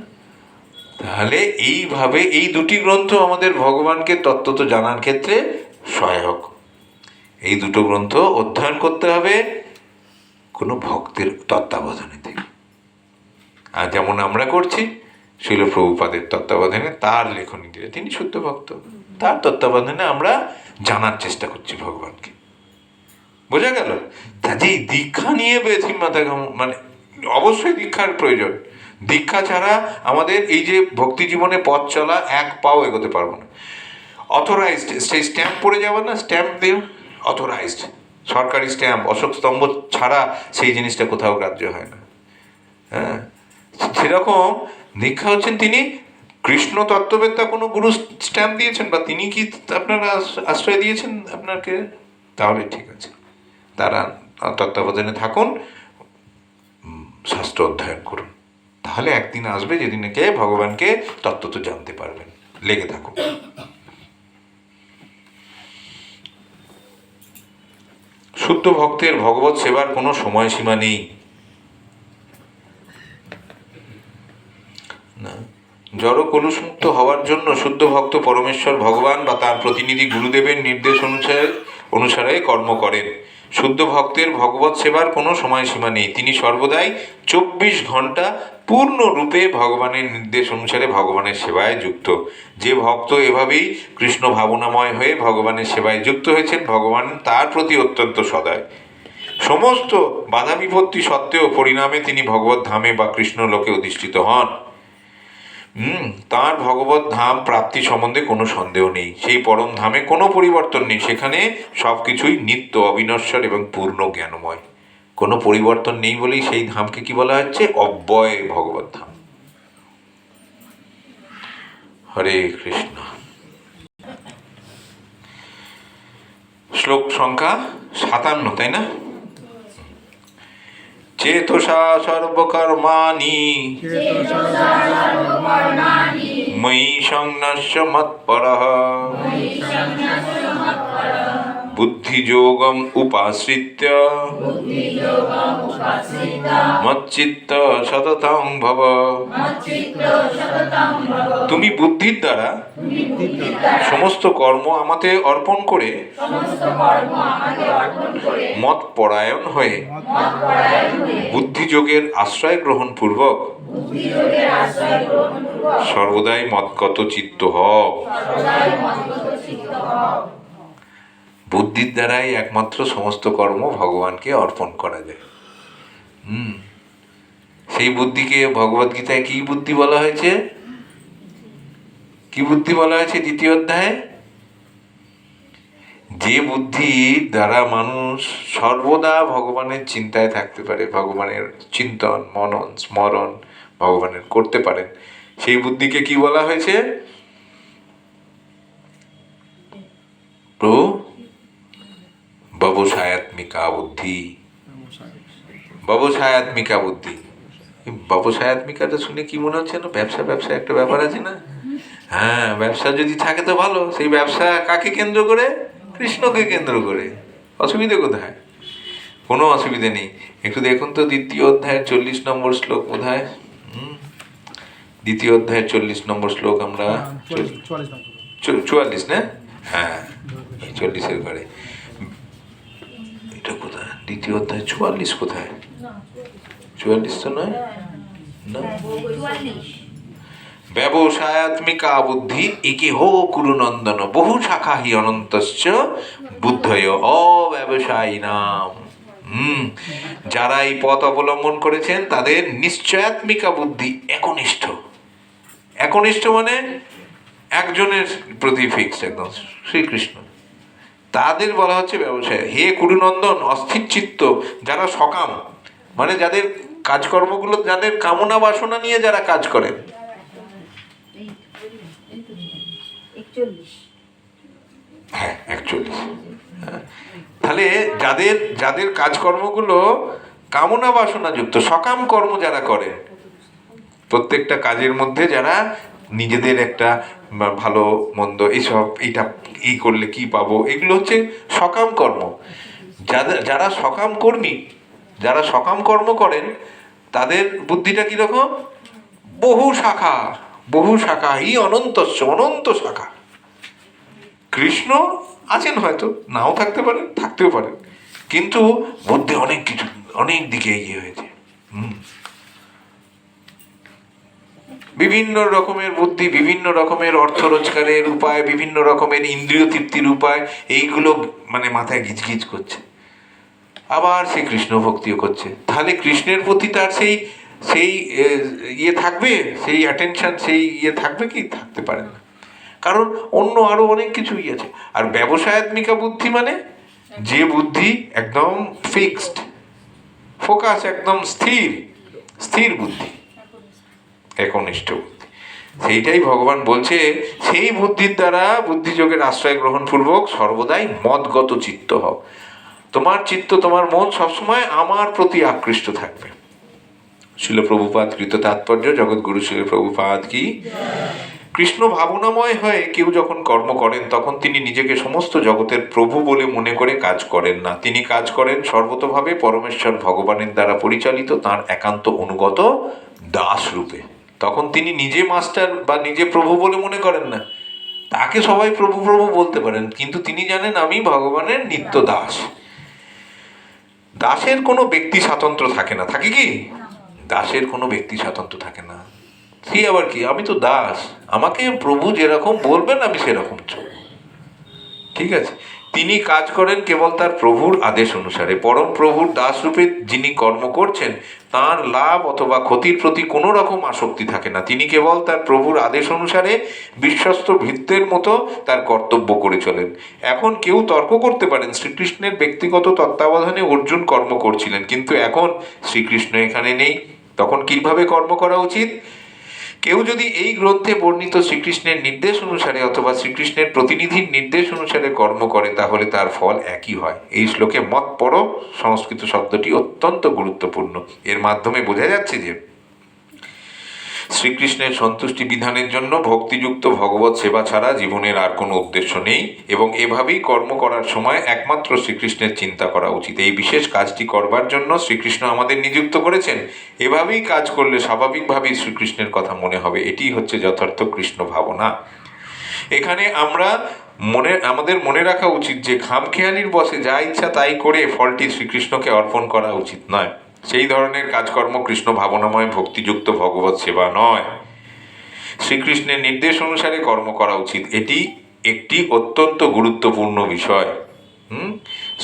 S1: তাহলে এইভাবে এই দুটি গ্রন্থ আমাদের ভগবানকে তত্ত্বত জানার ক্ষেত্রে সহায়ক। এই দুটো গ্রন্থ অধ্যয়ন করতে হবে কোনো ভক্তের তত্ত্বাবধানে থেকে। আর যেমন আমরা করছি, শিল প্রভুপাদের তত্ত্বাবধানে, তার লেখনী দিয়ে, তিনি শুদ্ধ ভক্ত, তার তত্ত্বাবধানে আমরা জানার চেষ্টা করছি ভগবানকে। বোঝা গেল? কাজেই দীক্ষা নিয়ে বেথির মাথা মানে অবশ্যই দীক্ষার প্রয়োজন। দীক্ষা ছাড়া আমাদের এই যে ভক্তি জীবনে পথ চলা এক পাও এগোতে পারবো না। অথরাইজড, সেই স্ট্যাম্প পড়ে যাবে না, স্ট্যাম্প দিয়ে অথরাইজড, সরকারি স্ট্যাম্প, অশোক স্তম্ভ ছাড়া সেই জিনিসটা কোথাও গ্রাহ্য হয় না। হ্যাঁ, সেরকম দীক্ষা হচ্ছেন তিনি কৃষ্ণ তত্ত্ববেত্তা কোনো গুরু স্ট্যাম্প দিয়েছেন, বা তিনি কি আপনারা আশ্রয় দিয়েছেন আপনাকে, তাহলে ঠিক আছে, তারা তত্ত্বাবধানে থাকুন, শাস্ত্র অধ্যয়ন করুন, তাহলে একদিন আসবে যেদিনকে ভগবানকে তত্ত্ব জানতে পারবেন। লেগে থাকুন। শুদ্ধ ভক্তের ভগবত সেবার কোনো সময়সীমা নেই। না, জড় কলুষমুক্ত হওয়ার জন্য শুদ্ধ ভক্ত পরমেশ্বর ভগবান বা তার প্রতিনিধি গুরুদেবের নির্দেশ অনুসারে কর্ম করেন। শুদ্ধ ভক্তের ভগবত সেবার কোনো সময়সীমা নেই, তিনি সর্বদাই 24 ঘন্টা পূর্ণরূপে ভগবানের নির্দেশ অনুসারে ভগবানের সেবায় যুক্ত। যে ভক্ত এভাবেই কৃষ্ণ ভাবনাময় হয়ে ভগবানের সেবায় যুক্ত হয়েছেন, ভগবান তার প্রতি অত্যন্ত সদয়। সমস্ত বাধা বিপত্তি সত্ত্বেও পরিণামে তিনি ভগবত ধামে বা কৃষ্ণ লোকে অধিষ্ঠিত হন। তার ভগবত ধাম প্রাপ্তি সম্বন্ধে কোনো সন্দেহ নেই। সেই পরম ধামে কোনো পরিবর্তন নেই, সেখানে সবকিছুই নিত্য, অবিনশ্বর এবং পূর্ণ জ্ঞানময়। কোনো পরিবর্তন নেই বলেই সেই ধামকে কি বলা হচ্ছে? অব্যয় ভগবত ধাম। হরে কৃষ্ণ। শ্লোক সংখ্যা 57, তাই না? চেতসা সর্বকর্মাণি ময়ি সংন্যস্য মৎপরঃ বুদ্ধিযোগম উপাশ্রিত্য মচ্চিত্ত সততং ভব। তুমি বুদ্ধির দ্বারা সমস্ত কর্ম আমাতে অর্পণ করে মৎপরায়ণ হয়ে বুদ্ধিযোগের আশ্রয় গ্রহণ পূর্বক সর্বদাই মৎগত চিত্ত হও। বুদ্ধির দ্বারাই একমাত্র সমস্ত কর্ম ভগবানকে অর্পণ করা যায়। সেই বুদ্ধিকে ভগবদ্গীতায় কি বুদ্ধি বলা হয়েছে? কি বুদ্ধি বলা হয়েছে 2য় অধ্যায়ে? যে বুদ্ধি দ্বারা মানুষ সর্বদা ভগবানের চিন্তায় থাকতে পারে, ভগবানের চিন্তন, মনন, স্মরণ ভগবানের করতে পারেন, সেই বুদ্ধিকে কি বলা হয়েছে? প্রভু ব্যবসায়াত্মিকা বুদ্ধি। ব্যবসায়াত্মিকা বুদ্ধি। ব্যবসায়াত্মিকাটা শুনে কি মনে হচ্ছে না? ব্যবসা ব্যবসা একটা ব্যাপার আছে না? হ্যাঁ, ব্যবসা যদি থাকে তো ভালো। সেই ব্যবসা কাকে কেন্দ্র করে? কৃষ্ণকে কেন্দ্র করে। অসুবিধে কোথায়? কোনো অসুবিধে নেই। একটু দেখুন তো 2য় অধ্যায়ের 40 নম্বর শ্লোক বোধ হয়। 2য় অধ্যায়ের 40 নম্বর শ্লোক আমরা 44 না? হ্যাঁ, 40-এর ঘরে। এটা কোথায়? 2য় অধ্যায় 44 কোথায়? 44 তো নয় না। ব্যবসায়াত্মিকা বুদ্ধি একেহ কুরুনন্দন বহু শাখা হি অনন্তস্য বুদ্ধয় অব্যবসায়িনাম। যারা এই পথ অবলম্বন করেছেন তাদের নিশ্চয়াত্মিকা বুদ্ধি একনিষ্ঠ। একনিষ্ঠ মানে একজনের প্রতি ফিক্সড, একদম শ্রীকৃষ্ণ। তাদের বলা হচ্ছে ব্যবসায়। হে কুরুনন্দন, অস্থির চিত্ত, যারা সকাম, মানে যাদের কাজকর্মগুলো, যাদের কামনা বাসনা নিয়ে যারা কাজ করেন। হ্যাঁ, 41। তাহলে যাদের যাদের কাজকর্মগুলো কামনা বাসনা যুক্ত, সকাম কর্ম যারা করে, প্রত্যেকটা কাজের মধ্যে যারা নিজেদের একটা ভালো মন্দ এইসব, এইটা এই করলে কি পাবো, এগুলো হচ্ছে সকাম কর্ম। যারা সকাম কর্মী, যারা সকাম কর্ম করেন, তাদের বুদ্ধিটা কিরকম? বহু শাখা, বহু শাখা ই অনন্তস্য, অনন্ত শাখা। কৃষ্ণ আছেন, হয়তো নাও থাকতে পারেন, থাকতেও পারেন, কিন্তু বুদ্ধি অনেক কিছু, অনেক দিকে এগিয়ে হয়েছে। বিভিন্ন রকমের বুদ্ধি, বিভিন্ন রকমের অর্থ রোজগারের উপায়, বিভিন্ন রকমের ইন্দ্রিয় তৃপ্তির উপায়, এইগুলো মানে মাথায় গিজগিজ করছে। আবার সে কৃষ্ণ ভক্তিও করছে। তাহলে কৃষ্ণের প্রতি তার সেই সেই ইয়ে থাকবে, সেই অ্যাটেনশন, সেই ইয়ে থাকবে কি? থাকতে পারে না। কারণ অন্য আরো অনেক কিছুই আছে। আর ব্যবসায়াত্মিকা বুদ্ধি মানে যে বুদ্ধি একদম ফিক্সড, ফোকাস একদম স্থির, স্থির বুদ্ধি, একনিষ্ঠ বুদ্ধি, সেইটাই ভগবান বলছে সেই বুদ্ধির দ্বারা বুদ্ধিযোগের আশ্রয় গ্রহণ পূর্বক সর্বদাই মদগত চিত্ত হও। তোমার চিত্ত, তোমার মন সবসময় আমার প্রতি আকৃষ্ট থাকবে। শিল প্রভুপাদ কৃত তাৎপর্য, জগৎগুরু শিল প্রভুপাদ কি। কৃষ্ণ ভাবনাময় হয়ে কেউ যখন কর্ম করেন তখন তিনি নিজেকে সমস্ত জগতের প্রভু বলে মনে করে কাজ করেন না। তিনি কাজ করেন সর্বতোভাবে পরমেশ্বর ভগবানের দ্বারা পরিচালিত তাঁর একান্ত অনুগত দাস রূপে। তখন তিনি নিজে মাস্টার বা নিজে প্রভু বলে মনে করেন না। তাকে সবাই প্রভু প্রভু বলতে পারেন, কিন্তু তিনি জানেন আমি ভগবানের নিত্য দাস। দাসের কোনো ব্যক্তি স্বাতন্ত্র্য থাকে না, থাকে কি? দাসের কোনো ব্যক্তি স্বাতন্ত্র্য থাকে না। সে আবার কি? আমি তো দাস, আমাকে প্রভু যেরকম বলবেন আমি সেরকম চলব। ঠিক আছে? তিনি কাজ করেন কেবল তার প্রভুর আদেশ অনুসারে। পরম প্রভুর দাস রূপে যিনি কর্ম করছেন তার লাভ অথবা ক্ষতির প্রতি কোনো রকম আসক্তি থাকে না। তিনি কেবল তার প্রভুর আদেশ অনুসারে বিশ্বস্ত ভৃত্যের মতো তার কর্তব্য করে চলেন। এখন কেউ তর্ক করতে পারেন শ্রীকৃষ্ণের ব্যক্তিগত তত্ত্বাবধানে অর্জুন কর্ম করছিলেন, কিন্তু এখন শ্রীকৃষ্ণ এখানে নেই, তখন কিভাবে কর্ম করা উচিত? কেউ যদি এই গ্রন্থে বর্ণিত শ্রীকৃষ্ণের নির্দেশ অনুসারে অথবা শ্রীকৃষ্ণের প্রতিনিধির নির্দেশ অনুসারে কর্ম করে তাহলে তার ফল একই হয়। এই শ্লোকে মত পড়ো সংস্কৃত শব্দটি অত্যন্ত গুরুত্বপূর্ণ। এর মাধ্যমে বোঝা যাচ্ছে যে শ্রীকৃষ্ণের সন্তুষ্টি বিধানের জন্য ভক্তিযুক্ত ভগবত সেবা ছাড়া জীবনের আর কোনো উদ্দেশ্য নেই, এবং এভাবেই কর্ম করার সময় একমাত্র শ্রীকৃষ্ণের চিন্তা করা উচিত। এই বিশেষ কাজটি করবার জন্য শ্রীকৃষ্ণ আমাদের নিযুক্ত করেছেন। এভাবেই কাজ করলে স্বাভাবিকভাবেই শ্রীকৃষ্ণের কথা মনে হবে। এটিই হচ্ছে যথার্থ কৃষ্ণ ভাবনা। এখানে আমাদের মনে রাখা উচিত যে খামখেয়ালির বসে যা ইচ্ছা তাই করে ফলটি শ্রীকৃষ্ণকে অর্পণ করা উচিত নয়। সেই ধরনের কাজকর্ম কৃষ্ণ ভাবনাময় ভক্তিযুক্ত ভগবত সেবা নয়। শ্রীকৃষ্ণের নির্দেশ অনুসারে কর্ম করা উচিত, এটি একটি অত্যন্ত গুরুত্বপূর্ণ বিষয়।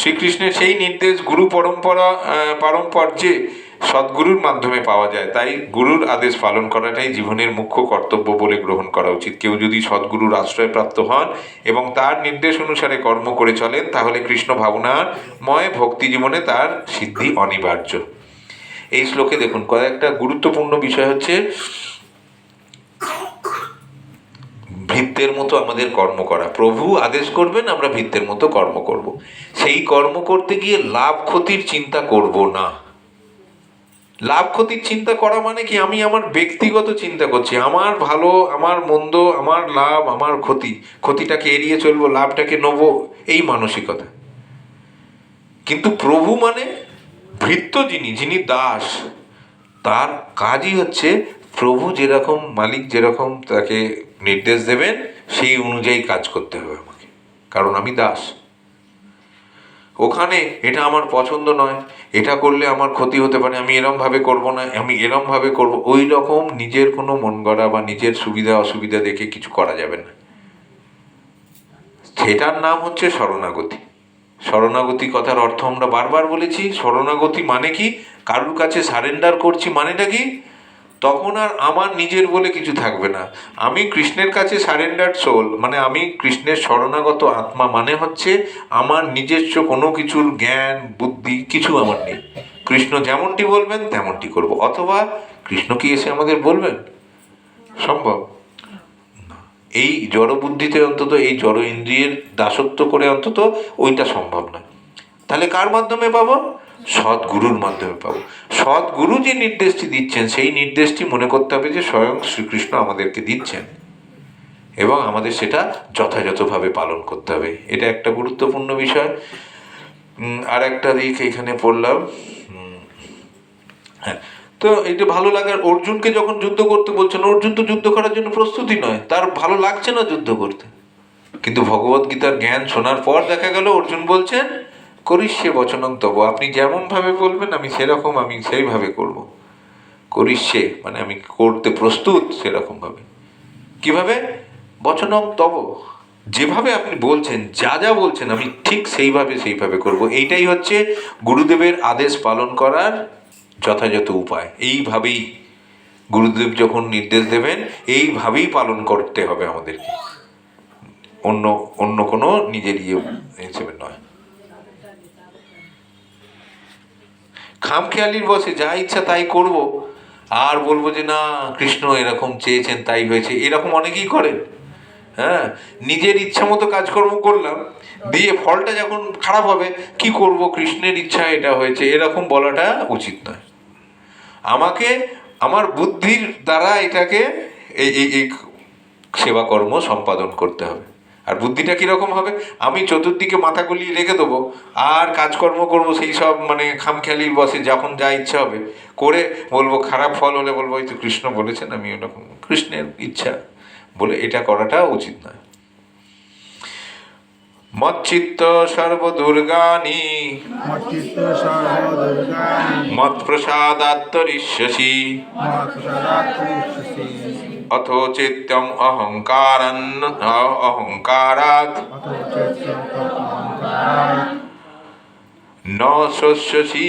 S1: শ্রীকৃষ্ণের সেই নির্দেশ গুরু পারম্পর্যে সদ্গুরুর মাধ্যমে পাওয়া যায়। তাই গুরুর আদেশ পালন করাটাই জীবনের মুখ্য কর্তব্য বলে গ্রহণ করা উচিত। কেউ যদি সদ্গুরুর আশ্রয়প্রাপ্ত হন এবং তার নির্দেশ অনুসারে কর্ম করে চলেন তাহলে কৃষ্ণ ভাবনাময় ভক্তি জীবনে তার সিদ্ধি অনিবার্য। এই শ্লোকে দেখুন কয়েকটা গুরুত্বপূর্ণ বিষয় হচ্ছে ভৃত্যের মতো আমাদের কর্ম করা। প্রভু আদেশ করবেন, আমরা ভৃত্যের মতো কর্ম করব। সেই কর্ম করতে গিয়ে লাভ ক্ষতির চিন্তা করব না। লাভ ক্ষতির চিন্তা করা মানে কি? আমি আমার ব্যক্তিগত চিন্তা করছি, আমার ভালো, আমার মন্দ, আমার লাভ, আমার ক্ষতি, ক্ষতিটাকে এড়িয়ে চলবো, লাভটাকে নেবো, এই মানসিকতা। কিন্তু প্রভু মানে ভৃত্য, যিনি দাস, তার কাজই হচ্ছে প্রভু যেরকম, মালিক যেরকম তাকে নির্দেশ দেবেন সেই অনুযায়ী কাজ করতে হবে আমাকে, কারণ আমি দাস। ওখানে এটা আমার পছন্দ নয়, এটা করলে আমার ক্ষতি হতে পারে, আমি এরমভাবে করব না, আমি এরমভাবে করব, ওই রকম নিজের কোনো মন গড়া বা নিজের সুবিধা অসুবিধা দেখে কিছু করা যাবে না। সেটার নাম হচ্ছে শরণাগতি। শরণাগতি কথার অর্থ আমরা বারবার বলেছি। শরণাগতি মানে কি? কারুর কাছে সারেন্ডার করছি, মানেটা কি? তখন আর আমার নিজের বলে কিছু থাকবে না। আমি কৃষ্ণের কাছে সারেন্ডার সোল, মানে আমি কৃষ্ণের শরণাগত আত্মা, মানে হচ্ছে আমার নিজস্ব কোনো কিছুর জ্ঞান বুদ্ধি কিছু আমার নেই। কৃষ্ণ যেমনটি বলবেন তেমনটি করব। অথবা কৃষ্ণ কি এসে আমাদের বলবেন? সম্ভব? এই জড় বুদ্ধিতে অন্তত, এই জড় ইন্দ্রিয়ের দাসত্ব করে অন্তত ওইটা সম্ভব না। তাহলে কার মাধ্যমে পাবো? সদ্গুরুর মাধ্যমে পাবো। সদ্গুরু যে নির্দেশটি দিচ্ছেন সেই নির্দেশটি মনে করতে হবে যে স্বয়ং শ্রীকৃষ্ণ আমাদেরকে দিচ্ছেন, এবং আমাদের সেটা যথাযথভাবে পালন করতে হবে। এটা একটা গুরুত্বপূর্ণ বিষয়। আর একটা দিক এখানে পড়লাম, হ্যাঁ, তো এটা ভালো লাগার, অর্জুনকে যখন যুদ্ধ করতে বলছেন, অর্জুন তো যুদ্ধ করার জন্য প্রস্তুতি নয়, তার ভালো লাগছে না যুদ্ধ করতে। কিন্তু ভগবত গীতার জ্ঞান শোনার পর দেখা গেল অর্জুন বলছেন করিষ্যে বচনং তব, আপনি যেমন ভাবে বলবেন আমি সেইভাবে করব। করিষ্যে মানে আমি করতে প্রস্তুত, সেরকম ভাবে। কিভাবে? বচনং তব, যেভাবে আপনি বলছেন, যা যা বলছেন আমি ঠিক সেইভাবে করব। এইটাই হচ্ছে গুরুদেবের আদেশ পালন করার যথাযথ উপায়। এইভাবেই গুরুদেব যখন নির্দেশ দেবেন এইভাবেই পালন করতে হবে আমাদেরকে, অন্য অন্য কোনো নিজের হিসেবে নয়। খামখেয়ালির বসে যা ইচ্ছা তাই করব, আর বলবো যে না কৃষ্ণ এরকম চেয়েছেন তাই হয়েছে, এরকম অনেকেই করেন। হ্যাঁ, নিজের ইচ্ছা মতো কাজকর্ম করলাম, দিয়ে ফলটা যখন খারাপ হবে, কি করব, কৃষ্ণের ইচ্ছা এটা হয়েছে, এরকম বলাটা উচিত নয়। আমাকে আমার বুদ্ধির দ্বারা এটাকে এই এই এই সেবা কর্ম সম্পাদন করতে হবে। আর বুদ্ধিটা কিরকম হবে? আমি চতুর্দিকে মাথা গলিয়ে রেখে দেবো আর কাজকর্ম করবো সেই সব মানে খামখেয়ালির বসে যখন যা ইচ্ছা হবে করে বলবো, খারাপ ফল হলে বলবো এই তো কৃষ্ণ বলেছেন আমি ওরকম কৃষ্ণের ইচ্ছা বলে, এটা করাটা উচিত নয়। মচ্চিত্ত সর্বদুর্গানি
S3: মচ্চিত্ত সর্বদুর্গানি
S1: মৎ প্রসাদাত্তরিষ্যসি
S3: মৎপ্রসাদাত্তরিষ্যসি
S1: অথ চেত্যম অহংকারাৎ
S3: অতো চেত্যম অহংকারাৎ
S1: ন শস্যসি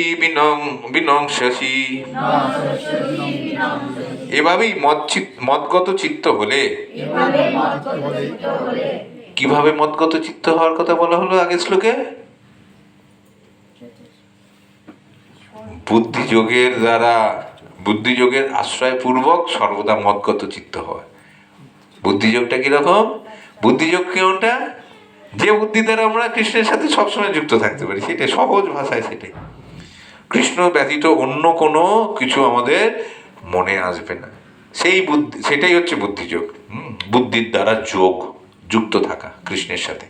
S1: বিনংসসি। এভাবেই মদগত চিত্ত হলে,
S2: এভাবে মতচিত্ত হলে
S1: কিভাবে মদগত চিত্ত হওয়ার কথা বলা হলো আগের শ্লোকে? বুদ্ধিযোগের দ্বারা, বুদ্ধিযোগের আশ্রয় পূর্বক সর্বদা মদগত চিত্ত হয়। বুদ্ধিযোগটা কিরকম? বুদ্ধিযোগ কেমনটা? যে বুদ্ধি দ্বারা আমরা কৃষ্ণের সাথে সবসময় যুক্ত থাকতে পারি, সেটাই সহজ ভাষায়, সেটাই। কৃষ্ণ ব্যতীত অন্য কোনো কিছু আমাদের মনে আসবে না, সেই বুদ্ধি, সেটাই হচ্ছে বুদ্ধিযোগ। বুদ্ধির দ্বারা যুক্ত থাকা কৃষ্ণের সাথে।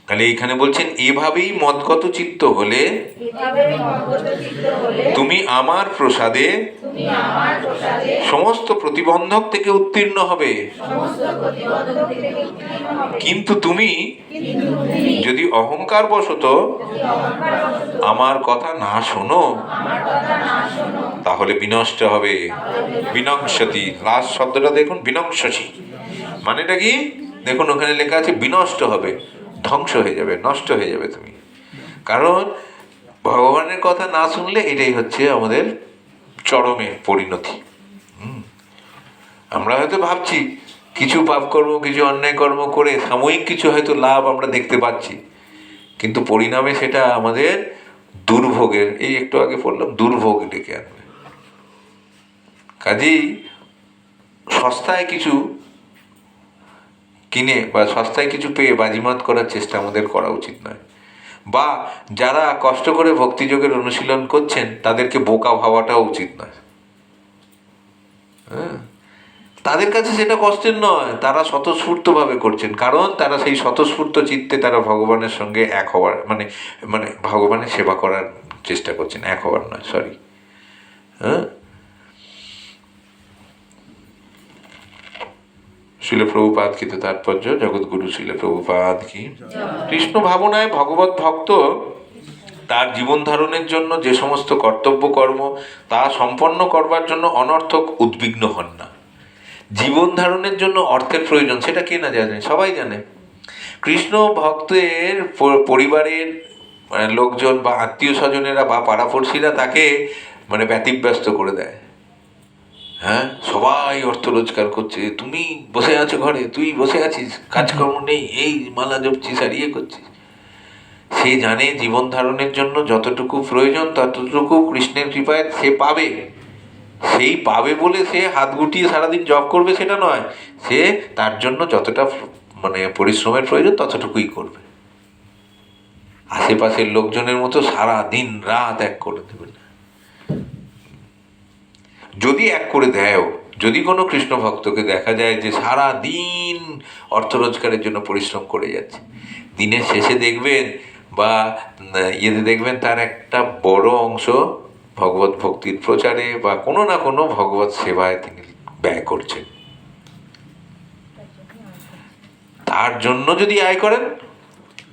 S1: তাহলে এইখানে বলছেন এভাবেই মদগত চিত্ত হলে
S2: এভাবে মতচিত্ত হলে
S1: তুমি আমার প্রসাদে
S2: তুমি আমার প্রসাদে
S1: সমস্ত প্রতিবন্ধক থেকে উত্তীর্ণ হবে।
S2: সমস্ত প্রতিবন্ধক থেকে উত্তীর্ণ হবে।
S1: কিন্তু তুমি
S2: কিন্তু তুমি
S1: যদি অহংকার বশত
S2: যদি অহংকারবশত
S1: আমার কথা না শোনো,
S2: আমার কথা না শোনো,
S1: তাহলে বিনষ্ট হবে। বিনংসতি, লাস্ট শব্দটা দেখুন, বিনংসসি মানেটা কি? দেখুন ওখানে লেখা আছে বিনষ্ট হবে, ধ্বংস হয়ে যাবে, নষ্ট হয়ে যাবে তুমি। কারণ ভগবানের কথা না শুনলে এটাই হচ্ছে আমাদের চরমে পরিণতি। আমরা হয়তো ভাবছি কিছু পাপ কর্ম, কিছু অন্যায় কর্ম করে সাময়িক কিছু হয়তো লাভ আমরা দেখতে পাচ্ছি, কিন্তু পরিণামে সেটা আমাদের দুর্ভোগের, এই একটু আগে পড়লাম, দুর্ভোগ ডেকে আনবে। কাজেই সস্তায় কিছু কিনে বা সস্তায় কিছু পেয়ে বাজিমাত করার চেষ্টা আমাদের করা উচিত নয়। বা যারা কষ্ট করে ভক্তিযোগের অনুশীলন করছেন তাদেরকে বোকা ভাবাটাও উচিত নয়। হ্যাঁ, তাদের কাছে সেটা কষ্টের নয়, তারা স্বতঃস্ফূর্তভাবে করছেন, কারণ তারা সেই স্বতঃস্ফূর্ত চিত্তে তারা ভগবানের সঙ্গে এক হওয়ার মানে মানে ভগবানের সেবা করার চেষ্টা করছেন, এক হওয়ার নয়, সরি। হ্যাঁ, শিল প্রভুপাদ কি তো তাৎপর্য, জগৎগুরু শিল প্রভুপাদ কি। কৃষ্ণ ভাবনায় ভগবত ভক্ত তার জীবন ধারণের জন্য যে সমস্ত কর্তব্য কর্ম তা সম্পন্ন করবার জন্য অনর্থক উদ্বিগ্ন হন না। জীবন ধারণের জন্য অর্থের প্রয়োজন, সেটা কে না জানে, সবাই জানে। কৃষ্ণ ভক্তের পরিবারের মানে লোকজন বা আত্মীয় স্বজনেরা বা পাড়াপড়শিরা তাকে মানে ব্যতিব্যস্ত করে দেয়। হ্যাঁ, সবাই অর্থ রোজগার করছে, তুমি বসে আছো ঘরে, তুই বসে আছিস, কাজকর্ম নেই, এই মালা জপছিস আর ইয়ে করছিস। সে জানে জীবন ধারণের জন্য যতটুকু প্রয়োজন ততটুকু কৃষ্ণের কৃপায় সে পাবে। সেই পাবে বলে সে হাত গুটিয়ে সারাদিন জপ করবে সেটা নয়, সে তার জন্য যতটা মানে পরিশ্রমের প্রয়োজন ততটুকুই করবে। আশেপাশের লোকজনের মতো সারা দিন রাত এক করে দেবে না। যদি এক করে দেয়ও, যদি কোনো কৃষ্ণ ভক্তকে দেখা যায় যে সারা দিন অর্থ রোজগারের জন্য পরিশ্রম করে যাচ্ছে, দিনের শেষে দেখবেন বা ইয়েতে দেখবেন তার একটা বড় অংশ ভগবত ভক্তির প্রচারে বা কোনো না কোনো ভগবত সেবায় তিনি ব্যয় করছেন। তার জন্য যদি আয় করেন,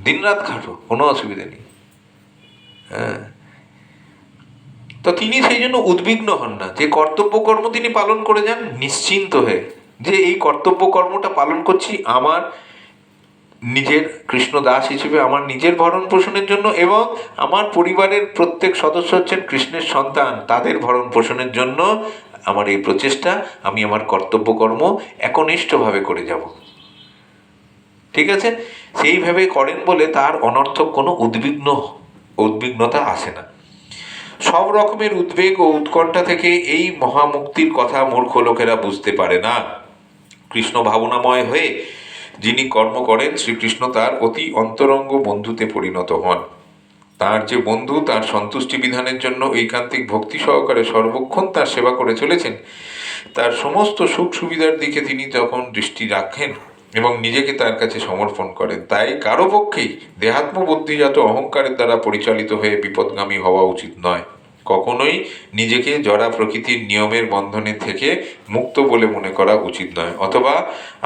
S1: দিন রাত খাটো, কোনো অসুবিধা নেই। হ্যাঁ, তো তিনি সেই জন্য উদ্বিগ্ন হন না, যে কর্তব্য কর্ম তিনি পালন করে যান নিশ্চিন্ত হয়ে, যে এই কর্তব্য কর্মটা পালন করছি আমার নিজের কৃষ্ণ দাস হিসেবে, আমার নিজের ভরণ পোষণের জন্য, এবং আমার পরিবারের প্রত্যেক সদস্য হচ্ছেন কৃষ্ণের সন্তান, তাদের ভরণ পোষণের জন্য আমার এই প্রচেষ্টা, আমি আমার কর্তব্য কর্ম একনিষ্ঠভাবে করে যাব। ঠিক আছে, সেইভাবে করেন বলে তার অনর্থক কোনো উদ্বিগ্নতা আসে না। সব রকমের উদ্বেগ ও উৎকণ্ঠা থেকে এই মহামুক্তির কথা মূর্খ লোকেরা বুঝতে পারে না। কৃষ্ণ ভাবনাময় হয়ে যিনি কর্ম করেন, শ্রীকৃষ্ণ তার অতি অন্তরঙ্গ বন্ধুতে পরিণত হন। তার যে বন্ধু তার সন্তুষ্টি বিধানের জন্য ঐকান্তিক ভক্তি সহকারে সর্বক্ষণ তার সেবা করে চলেছেন, তার সমস্ত সুখ সুবিধার দিকে তিনি তখন দৃষ্টি রাখেন এবং নিজেকে তার কাছে সমর্পণ করেন। তাই কারো পক্ষেই দেহাত্মবুদ্ধিজাত অহংকারের দ্বারা পরিচালিত হয়ে বিপদগামী হওয়া উচিত নয়। কখনোই নিজেকে জড়া প্রকৃতির নিয়মের বন্ধনে থেকে মুক্ত বলে মনে করা উচিত নয়, অথবা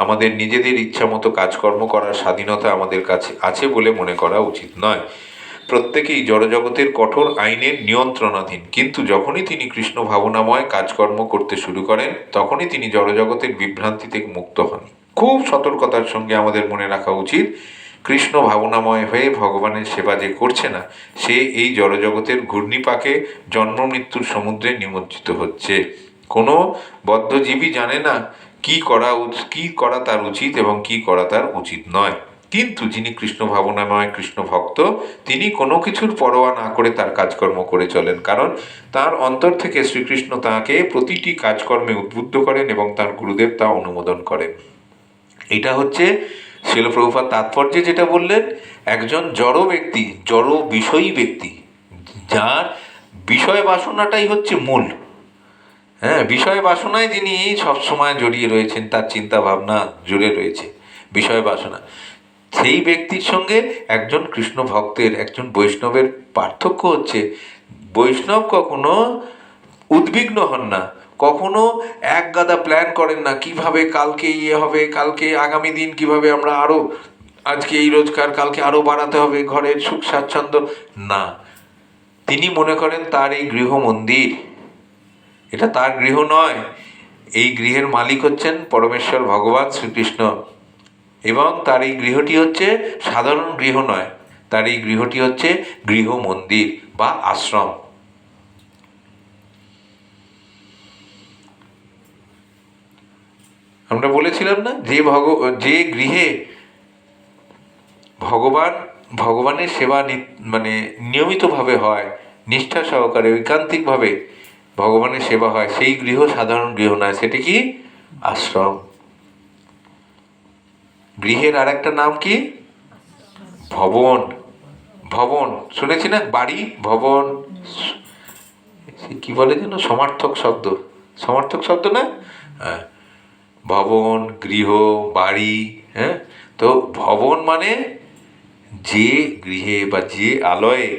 S1: আমাদের নিজেদের ইচ্ছামতো কাজকর্ম করার স্বাধীনতা আমাদের কাছে আছে বলে মনে করা উচিত নয়। প্রত্যেকেই জড়জগতের কঠোর আইনের নিয়ন্ত্রণাধীন, কিন্তু যখনই তিনি কৃষ্ণ ভাবনাময় কাজকর্ম করতে শুরু করেন, তখনই তিনি জড়জগতের বিভ্রান্তি থেকে মুক্ত হন। খুব সতর্কতার সঙ্গে আমাদের মনে রাখা উচিত, কৃষ্ণ ভাবনাময় হয়ে ভগবানের সেবা যে করছে না, সে এই জড়জগতের ঘূর্ণিপাকে জন্ম মৃত্যুর সমুদ্রে নিমজ্জিত হচ্ছে। কোনো বদ্ধজীবী জানে না কি করা তার উচিত এবং কি করা তার উচিত নয়। কিন্তু যিনি কৃষ্ণ ভাবনাময় কৃষ্ণ ভক্ত, তিনি কোনো কিছুর পরোয়া না করে তার কাজকর্ম করে চলেন, কারণ তার অন্তর থেকে শ্রীকৃষ্ণ তাঁকে প্রতিটি কাজকর্মে উদ্বুদ্ধ করেন এবং তার গুরুদেব তা অনুমোদন করেন। এটা হচ্ছে শিল প্রভুপাদ তাৎপর্যে যেটা বললেন, একজন জড় ব্যক্তি, জড় বিষয়ী ব্যক্তি, যার বিষয় বাসনাটাই হচ্ছে মূল, হ্যাঁ, বিষয় বাসনায় যিনি সবসময় জড়িয়ে রয়েছেন, তার চিন্তা ভাবনা জুড়ে রয়েছে বিষয় বাসনা, সেই ব্যক্তির সঙ্গে একজন কৃষ্ণ ভক্তের, একজন বৈষ্ণবের পার্থক্য হচ্ছে, বৈষ্ণব কখনো উদ্বিগ্ন হন না, কখনো এক গাদা প্ল্যান করেন না, কিভাবে কালকে হবে, কালকে আগামী দিন কিভাবে আমরা আরো, আজকে এই রোজগার কালকে আরো বাড়াতে হবে, ঘরের সুখ স্বাচ্ছন্দ্য না। তিনি মনে করেন তার এই গৃহ মন্দির, এটা তার গৃহ নয়, এই গৃহের মালিক হচ্ছেন পরমেশ্বর ভগবান শ্রীকৃষ্ণ, এবং তার এই গৃহটি হচ্ছে সাধারণ গৃহ নয়, তার এই গৃহটি হচ্ছে গৃহ মন্দির বা আশ্রম। আমরা বলেছিলাম না, যে গৃহে ভগবানের সেবা মানে নিয়মিতভাবে হয়, নিষ্ঠা সহকারে ঐকান্তিকভাবে ভগবানের সেবা হয়, সেই গৃহ সাধারণ গৃহ নয়, সেটি কি? আশ্রম। গৃহের আর একটা নাম কি? ভবন। ভবন শুনেছি না, বাড়ি, ভবন, কি বলে যেন, সমার্থক শব্দ না? হ্যাঁ, ভবন, গৃহ, বাড়ি। হ্যাঁ, তো ভবন মানে যে গৃহে বা যে আলয়ে,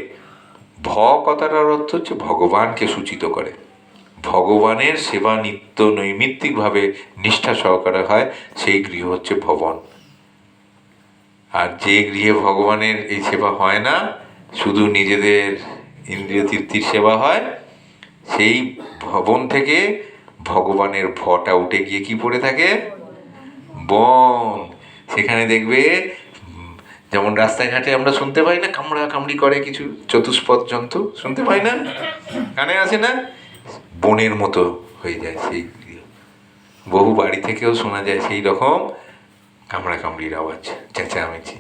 S1: কথাটার অর্থ হচ্ছে ভগবানকে সূচিত করে, ভগবানের সেবা নিত্য নৈমিত্তিকভাবে নিষ্ঠা সহকারে হয়, সেই গৃহ হচ্ছে ভবন। আর যে গৃহে ভগবানের এই সেবা হয় না, শুধু নিজেদের ইন্দ্রিয় তৃপ্তির সেবা হয়, সেই ভবন থেকে ভগবানের ভটা উঠে গিয়ে কি পড়ে থাকে? বন। সেখানে দেখবে, যেমন রাস্তায় ঘাটে আমরা শুনতে পাই না, কামড়া কামড়ি করে কিছু চতুষ্পদ জন্তু, শুনতে পাই না, কানে আসে না, বনের মতো হয়ে যায় সেই গৃহ। বহু বাড়ি থেকেও শোনা যায় সেই রকম কামড়া কামড়ির আওয়াজ, চেঁচামেচি।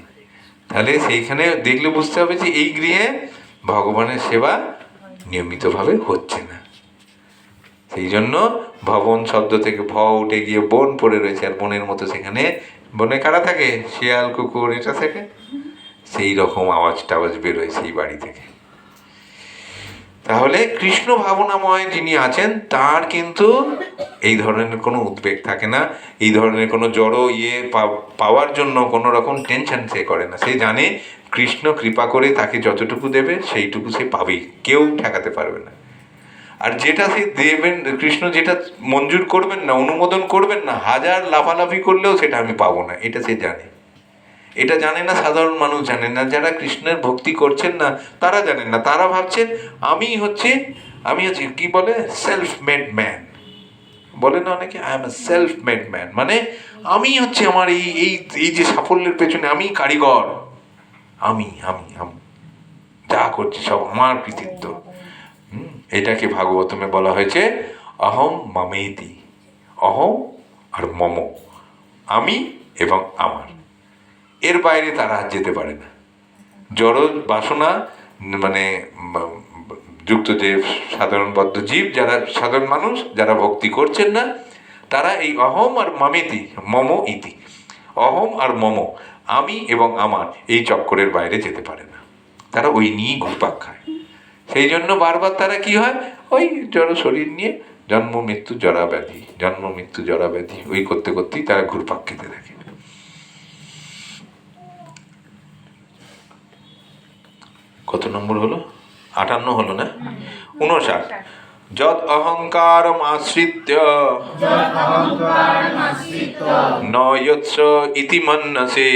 S1: তাহলে সেইখানে দেখলে বুঝতে হবে যে এই গৃহে ভগবানের সেবা নিয়মিতভাবে হচ্ছে না। সেই জন্য ভবন শব্দ থেকে ভ উঠে গিয়ে বন পড়ে রয়েছে, আর বনের মতো সেখানে, বনে কারা থাকে? শিয়াল, কুকুর, এটা থাকে, সেই রকম আওয়াজ বেরোয় সেই বাড়ি থেকে। তাহলে কৃষ্ণ ভাবনাময় যিনি আছেন, তার কিন্তু এই ধরনের কোনো উদ্বেগ থাকে না, এই ধরনের কোনো জড় পাওয়ার জন্য কোনো রকম টেনশন সে করে না। সে জানে কৃষ্ণ কৃপা করে তাকে যতটুকু দেবে সেইটুকু সে পাবেই, কেউ ঠেকাতে পারবে না। আর যেটা সে দেবেন, কৃষ্ণ যেটা মঞ্জুর করবেন না, অনুমোদন করবেন না, হাজার লাফালাফি করলেও সেটা আমি পাবো না, এটা সে জানে। এটা জানে না সাধারণ মানুষ, জানে না, যারা কৃষ্ণের ভক্তি করছেন না তারা জানেন না, তারা ভাবছেন আমি হচ্ছে আমি হচ্ছে কি বলে সেলফ মেড ম্যান, বলে না অনেকে, I M a self made man, মানে আমি হচ্ছে আমার এই এই এই যে সাফল্যের পেছনে আমি কারিগর, আমি আমি আমি যা করছি সব আমার কৃতিত্ব। এটাকে ভাগবতমে বলা হয়েছে অহম মামেতি, অহম আর মম, আমি এবং আমার, এর বাইরে তারা আর যেতে পারে না। জড় বাসনা মানে যুক্ত যে সাধারণ বদ্ধ জীব, যারা সাধারণ মানুষ, যারা ভক্তি করছেন না, তারা এই অহম আর মামেতি মম ইতি, অহম আর মম, আমি এবং আমার, এই চক্করের বাইরে যেতে পারে না। তারা ওই নিয়ে ঘুরপাক খায়। সেই জন্য বারবার তারা কি হয়, ওই জড় শরীর নিয়ে জন্ম মৃত্যু জরা ব্যাধি, জন্ম মৃত্যু জরা ব্যাধি, ওই করতে করতেই তারা ঘুরপাক খেতে থাকে। কত নম্বর হলো? 58 হলো না? 59। যদ অহংকারম আশ্রিত্য ন যৎস ইতি মন্যসে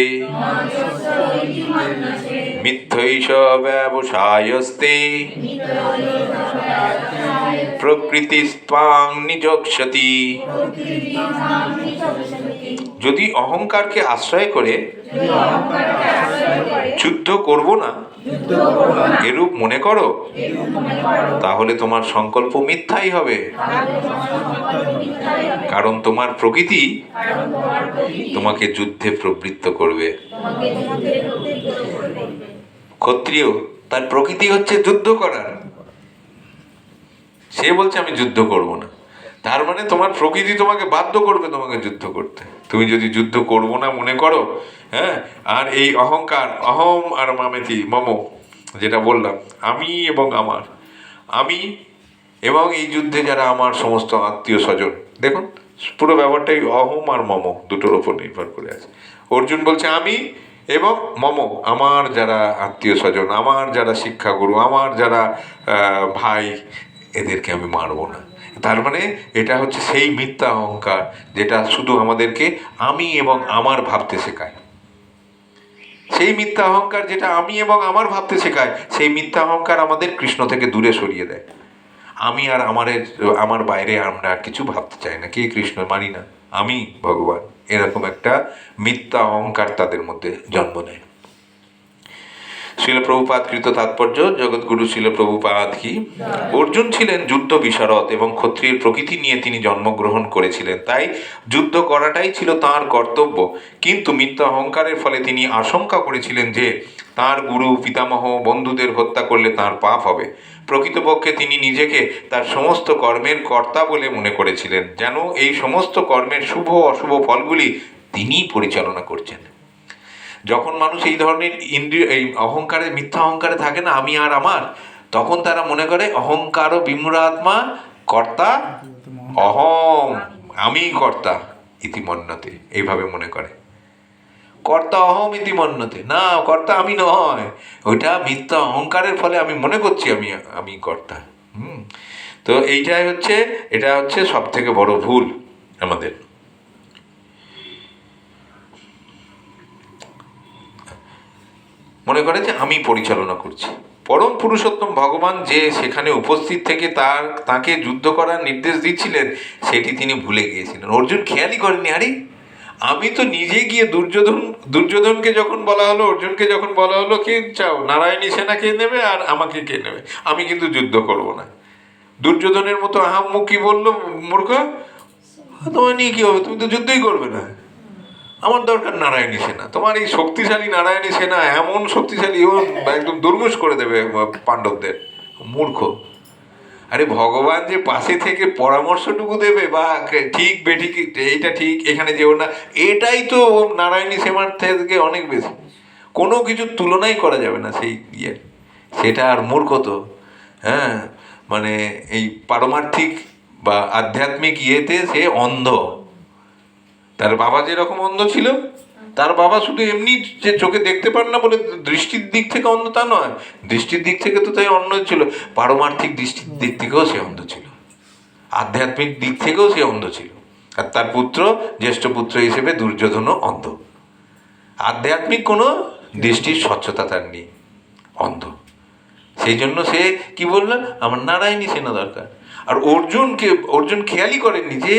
S1: মিথ্যৈষ ব্যবসায়স্তে প্রকৃতিস্ত্বাং নিযক্ষতি। যদি অহংকারকে আশ্রয় করে যুদ্ধ করব না এরূপ মনে করো, তাহলে তোমার সংকল্প মিথ্যাই হবে, কারণ তোমার প্রকৃতি তোমাকে যুদ্ধে প্রবৃত্ত করবে। ক্ষত্রিয় তার প্রকৃতি হচ্ছে যুদ্ধ করার, সে বলছে আমি যুদ্ধ করব না, তার মানে তোমার প্রকৃতি তোমাকে বাধ্য করবে তোমাকে যুদ্ধ করতে। তুমি যদি যুদ্ধ করব না মনে করো, হ্যাঁ, আর এই অহংকার অহম আর মামেতি মম, যেটা বললাম আমি এবং আমার, আমি এবং এই যুদ্ধে যারা আমার সমস্ত আত্মীয় স্বজন, দেখুন পুরো ব্যাপারটাই অহম আর মম দুটোর ওপর নির্ভর করে আছে। অর্জুন বলছে আমি এবং মম, আমার যারা আত্মীয় স্বজন, আমার যারা শিক্ষাগুরু, আমার যারা ভাই, এদেরকে আমি মারবো না। তার মানে এটা হচ্ছে সেই মিথ্যা অহংকার যেটা শুধু আমাদেরকে আমি এবং আমার ভাবতে শেখায়। সেই মিথ্যা অহংকার যেটা আমি এবং আমার ভাবতে শেখায়, সেই মিথ্যা অহংকার আমাদের কৃষ্ণ থেকে দূরে সরিয়ে দেয়। আমি আর আমার বাইরে আমরা আর কিছু ভাবতে চাই না, কে কৃষ্ণ মানি না, আমি ভগবান, এরকম একটা মিথ্যা অহংকার তাদের মধ্যে জন্ম নেয়। শিল প্রভুপাদ কৃত তাৎপর্য, জগৎগুরু শিল প্রভুপাদ কি। অর্জুন ছিলেন যুদ্ধ বিশারদ এবং ক্ষত্রিয়ের প্রকৃতি নিয়ে তিনি জন্মগ্রহণ করেছিলেন, তাই যুদ্ধ করাটাই ছিল তাঁর কর্তব্য। কিন্তু মিথ্যা অহংকারের ফলে তিনি আশঙ্কা করেছিলেন যে তাঁর গুরু পিতামহ বন্ধুদের হত্যা করলে তাঁর পাপ হবে। প্রকৃতপক্ষে তিনি নিজেকে তার সমস্ত কর্মের কর্তা বলে মনে করেছিলেন, যেন এই সমস্ত কর্মের শুভ অশুভ ফলগুলি তিনিই পরিচালনা করছেন। যখন মানুষ এই ধরনের এই অহংকারে মিথ্যা অহংকারে থাকে না, আমি আর আমার, তখন তারা মনে করে অহংকার ও বিমূঢ়াত্মা কর্তা অহম, আমি কর্তা ইতি মন্যতে, এইভাবে মনে করে কর্তা অহম ইতি মন্যতে, না কর্তা আমি নয়, ওইটা মিথ্যা অহংকারের ফলে আমি মনে করছি আমি কর্তা। তো এটা হচ্ছে সব থেকে বড় ভুল আমাদের। মনে করে যে আমি পরিচালনা করছি। পরম পুরুষোত্তম ভগবান যে সেখানে উপস্থিত থেকে তাকে যুদ্ধ করার নির্দেশ দিচ্ছিলেন, সেটি তিনি ভুলে গিয়েছিলেন। অর্জুন খেয়ালই করেনি, আরে আমি তো নিজে গিয়ে দুর্যোধনকে যখন বলা হলো, অর্জুনকে যখন বলা হলো কে চাও, নারায়ণী সেনা কে নেবে আর আমাকে কে নেবে, আমি কিন্তু যুদ্ধ করব না। দুর্যোধনের মতো আহাম্মুখ কি বললো, মূর্খ, তোমার নিয়ে কি হবে, তুমি তো যুদ্ধই করবে না, আমার দরকার নারায়ণী সেনা, তোমার এই শক্তিশালী নারায়ণী সেনা এমন শক্তিশালী ও একদম দুর্মুষ করে দেবে পাণ্ডবদের। মূর্খ। আরে ভগবান যে পাশে থেকে পরামর্শটুকু দেবে বা ঠিক বেঠিক এইটা ঠিক এখানে যেও না, এটাই তো নারায়ণী সেনার থেকে অনেক বেশি, কোনো কিছুর তুলনাই করা যাবে না সেই ইয়ে, সেটা আর মূর্খ তো। হ্যাঁ, মানে এই পারমার্থিক বা আধ্যাত্মিক ইয়েতে সে অন্ধ। তার বাবা যেরকম অন্ধ ছিল, তার বাবা শুধু এমনি যে চোখে দেখতে পান না বলে দৃষ্টির দিক থেকে অন্ধ তা নয়, দৃষ্টির দিক থেকে তো তাই অন্ধ ছিল, পারমার্থিক দৃষ্টির দিক থেকেও সে অন্ধ ছিল, আধ্যাত্মিক দিক থেকেও সে অন্ধ ছিল। আর তার পুত্র, জ্যেষ্ঠ পুত্র হিসেবে দুর্যোধনও অন্ধ, আধ্যাত্মিক কোনো দৃষ্টির স্বচ্ছতা তার নেই, অন্ধ। সেই জন্য সে কি বলল, আমার নারায়ণী সেনা দরকার। আর অর্জুন খেয়ালই করেননি যে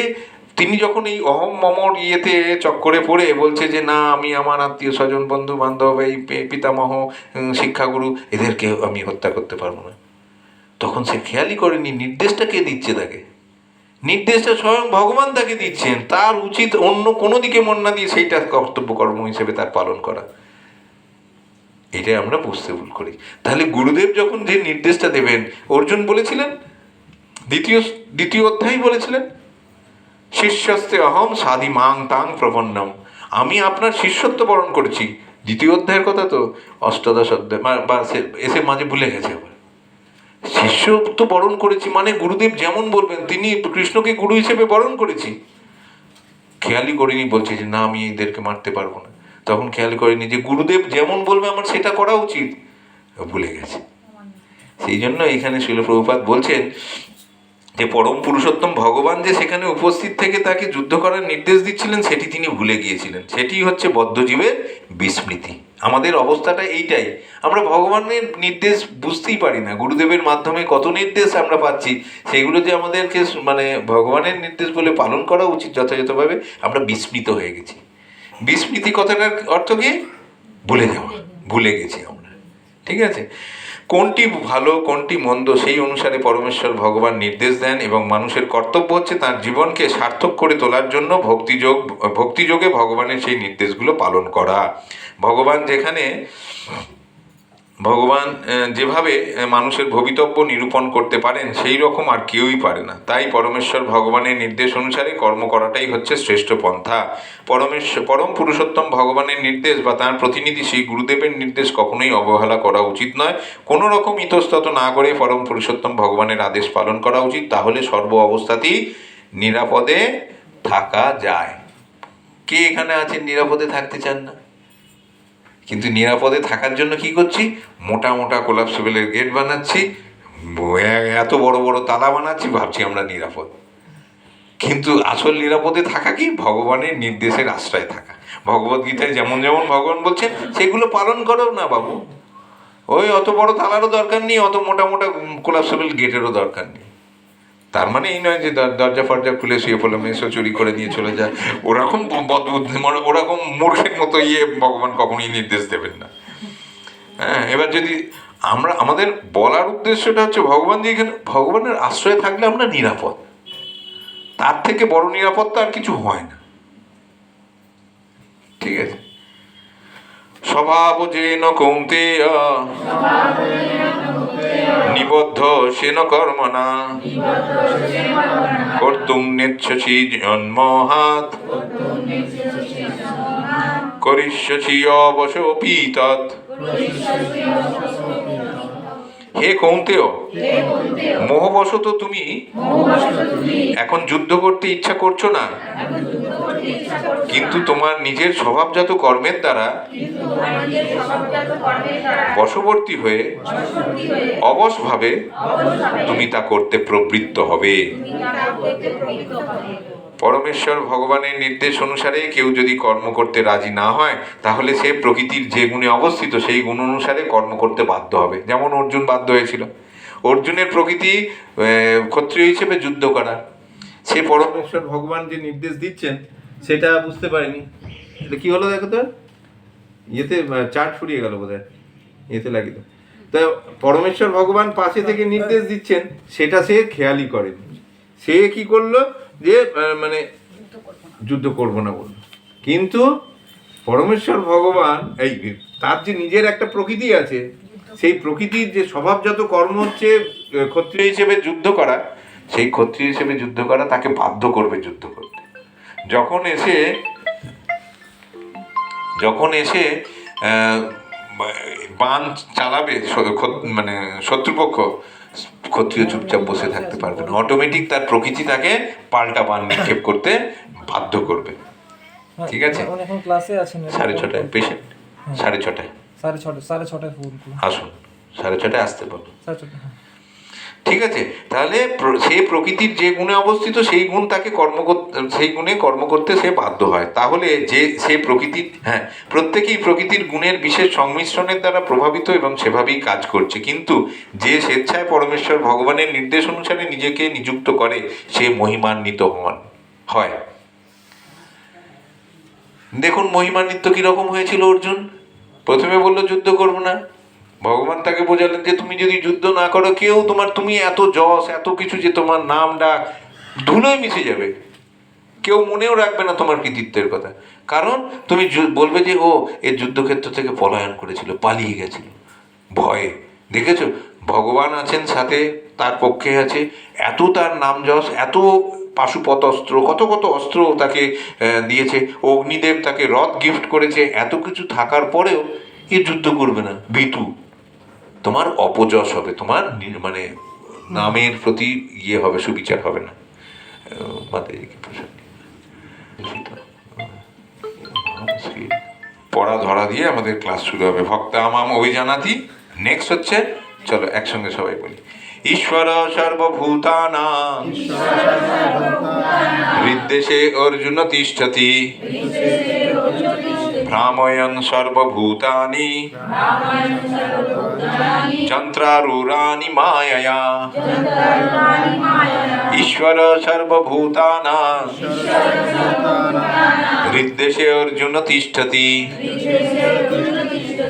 S1: তিনি যখন এই অহম মমর ইয়েতে চক্করে পড়ে বলছে যে না, আমি আমার আত্মীয় স্বজন বন্ধু বান্ধব এই পিতামহ শিক্ষাগুরু এদেরকে আমি হত্যা করতে পারবো না, তখন সে খেয়ালই করেনি নির্দেশটা কে দিচ্ছে তাকে। নির্দেশটা স্বয়ং ভগবান তাকে দিচ্ছেন, তার উচিত অন্য কোনো দিকে মন না দিয়ে সেইটা কর্তব্য কর্ম হিসেবে তার পালন করা। এটাই আমরা বুঝতে ভুল করি। তাহলে গুরুদেব যখন যে নির্দেশটা দেবেন, অর্জুন বলেছিলেন দ্বিতীয় অধ্যায় বলেছিলেন, শিষ্যস্তে অহম সাধি মাং তাং প্রপন্নম, আমি আপনার শিষ্যত্ব বরণ করেছি। দ্বিতীয় অধ্যায়ের কথা তো অষ্টাদশ অধ্যায় বা এসে মাঝে ভুলে গেছে আবার। শিষ্যত্ব বরণ করেছি মানে গুরুদেব যেমন বলবেন, তিনি কৃষ্ণকে গুরু হিসেবে বরণ করেছি। খেয়ালই করিনি, বলছে যে না আমি এদেরকে মারতে পারবো না, তখন খেয়াল করিনি যে গুরুদেব যেমন বলবে আমার সেটা করা উচিত, ভুলে গেছে। সেই জন্য এখানে শিল প্রভুপাদ বলছেন যে পরম পুরুষোত্তম ভগবান যে সেখানে উপস্থিত থেকে তাকে যুদ্ধ করার নির্দেশ দিচ্ছিলেন সেটি তিনি ভুলে গিয়েছিলেন। সেটি হচ্ছে বদ্ধজীবের বিস্মৃতি। আমাদের অবস্থাটা এইটাই, আমরা ভগবানের নির্দেশ বুঝতেই পারি না। গুরুদেবের মাধ্যমে কত নির্দেশ আমরা পাচ্ছি, সেগুলো যে আমাদেরকে মানে ভগবানের নির্দেশ বলে পালন করা উচিত যথাযথভাবে, আমরা বিস্মৃত হয়ে গেছি। বিস্মৃতি কথাটার অর্থ কি? ভুলে যাওয়া, ভুলে গেছি আমরা। ঠিক আছে, কোনটি ভালো কোনটি মন্দ সেই অনুসারে পরমেশ্বর ভগবান নির্দেশ দেন, এবং মানুষের কর্তব্য হচ্ছে তার জীবনকে সার্থক করে তোলার জন্য ভক্তিযোগে ভগবানের সেই নির্দেশগুলো পালন করা। ভগবান যেভাবে মানুষের ভবিতব্য নিরূপণ করতে পারেন সেই রকম আর কেউই পারে না। তাই পরমেশ্বর ভগবানের নির্দেশ অনুসারে কর্ম করাটাই হচ্ছে শ্রেষ্ঠ পন্থা। পরম পুরুষোত্তম ভগবানের নির্দেশ বা তার প্রতিনিধি সেই গুরুদেবের নির্দেশ কখনোই অবহেলা করা উচিত নয়। কোনো রকম ইতস্তত না করে পরম পুরুষোত্তম ভগবানের আদেশ পালন করা উচিত, তাহলে সর্ব অবস্থাতেই নিরাপদে থাকা যায়। কে এখানে আছেন নিরাপদে থাকতে চান না? কিন্তু নিরাপদে থাকার জন্য কি করছি? মোটা মোটা কোলাপসিবলের গেট বানাচ্ছি, এত বড় বড় তালা বানাচ্ছি, ভাবছি আমরা নিরাপদ। কিন্তু আসল নিরাপদে থাকা কি? ভগবানের নির্দেশের আশ্রয় থাকা। ভগবদ্গীতায় যেমন যেমন ভগবান বলছেন সেগুলো পালন করো না বাবু। ওই অত বড় তালারও দরকার নেই, অত মোটা মোটা কোলাপসিবল গেটেরও দরকার নেই। তার মানে এই নয় যে দরজা ফরজা খুলে শুয়ে পড়লাম, এসো চুরি করে নিয়ে চলে যায়, ওরকম বদবুদ্ধি মানে ওরকম মূর্খের মতো ভগবান কখনোই নির্দেশ দেবেন না। হ্যাঁ, এবার যদি আমাদের বলার উদ্দেশ্যটা হচ্ছে ভগবান যে এখানে ভগবানের আশ্রয়ে থাকলে আমরা নিরাপদ, তার থেকে বড় নিরাপত্তা আর কিছু হয় না। ঠিক আছে, স্বভাব যেন কৌন্তেয় নিবদ্ধ সেন কর্মণা কর্তুম নেচ্ছসি জন্মহাত করিষ্যসি অবশোপি তৎ। হে কৌন্তেয়, মোহবশত তুমি এখন যুদ্ধ করতে ইচ্ছা করছো না, কিন্তু তোমার নিজের স্বভাবজাত কর্মের দ্বারা বশবর্তী হয়ে অবশভাবে তুমি তা করতে প্রবৃত্ত হবে। পরমেশ্বর ভগবানের নির্দেশ অনুসারে কেউ যদি কর্ম করতে রাজি না হয়, তাহলে সে প্রকৃতির যে গুণে অবস্থিত সেই গুণ অনুসারে কর্ম করতে বাধ্য হবে। যেমন অর্জুন বাধ্য হয়েছিল। অর্জুনের প্রকৃতি ক্ষত্রিয় হিসেবে যুদ্ধ করা, সে পরমেশ্বর ভগবান যে নির্দেশ দিচ্ছেন সেটা বুঝতে পারেনি। এটা কি হলো দেখো তো, ইয়েতে চার্ট ফুরিয়ে গেল বোধহয়, ইয়েতে লাগিত। তা পরমেশ্বর ভগবান পাশে থেকে নির্দেশ দিচ্ছেন, সেটা সে খেয়ালই করেনি। সে কি করলো যে মানে যুদ্ধ করবো না বললো। কিন্তু পরমেশ্বর ভগবান এই তার যে নিজের একটা প্রকৃতি আছে, সেই প্রকৃতির যে স্বভাবজাত কর্ম হচ্ছে ক্ষত্রিয় হিসেবে যুদ্ধ করা, সেই ক্ষত্রিয় হিসেবে যুদ্ধ করা তাকে বাধ্য করবে যুদ্ধ করতে। যখন এসে বাণ চালাবে মানে শত্রুপক্ষ, ক্ষত্রিয় চুপচাপ বসে থাকতে পারবে না, অটোমেটিক তার প্রকৃতি তাকে পাল্টা বাণ নিক্ষেপ করতে বাধ্য করবে। ঠিক আছে,
S4: এখন ক্লাসে আছেন
S1: 6:30 পেশেন্ট, 6:30
S4: 6:30 ফোন
S1: আসুন, 6:30 আসতে পারবো। ঠিক আছে? তাহলে সে প্রকৃতির যে গুণে অবস্থিত সেই গুণ তাকে সেই গুণে কর্ম করতে সে বাধ্য হয়। তাহলে যে সে প্রকৃতির, হ্যাঁ, প্রত্যেকেই প্রকৃতির গুণের বিশেষ সংমিশ্রণের দ্বারা প্রভাবিত এবং সেভাবেই কাজ করছে, কিন্তু যে স্বেচ্ছায় পরমেশ্বর ভগবানের নির্দেশ অনুসারে নিজেকে নিযুক্ত করে সে মহিমান্বিত হয়। দেখুন মহিমান্বিত কিরকম হয়েছিল অর্জুন। প্রথমে বললো যুদ্ধ করবো না, ভগবান তাকে বোঝালেন যে তুমি যদি যুদ্ধ না করো তুমি এত যশ এত কিছু যে তোমার নাম ডাক ধুলোয় মিশে যাবে, কেউ মনেও রাখবে না তোমার কৃতিত্বের কথা। কারণ তুমি বলবে যে ও এর যুদ্ধক্ষেত্র থেকে পলায়ন করেছিল, পালিয়ে গেছিল ভয়ে। দেখেছো ভগবান আছেন সাথে, তার পক্ষে আছে, এত তার নাম যশ, এত পাশুপত অস্ত্র, কত কত অস্ত্র তাকে দিয়েছে, অগ্নিদেব তাকে রথ গিফট করেছে, এত কিছু থাকার পরেও এ যুদ্ধ করবে না, ভীতু। তোমার অপযশ হবে, তোমার মানে নামের প্রতি হবে, সুবিচার হবে না। পড়া ধরা দিয়ে আমাদের ক্লাস শুরু হবে। ভক্তামাম অভিজানাতি। নেক্সট হচ্ছে, চলো একসঙ্গে সবাই বলি, ঈশ্বর সর্বভূতানাং হৃদ্দেশে অর্জুন তিষ্ঠতি ভ্রাময়ন সর্বভূতানি যন্ত্রারূঢ়ানি মায়য়া। ঈশ্বর সর্বভূতানাং হৃদ্দেশে অর্জুন তিষ্ঠতি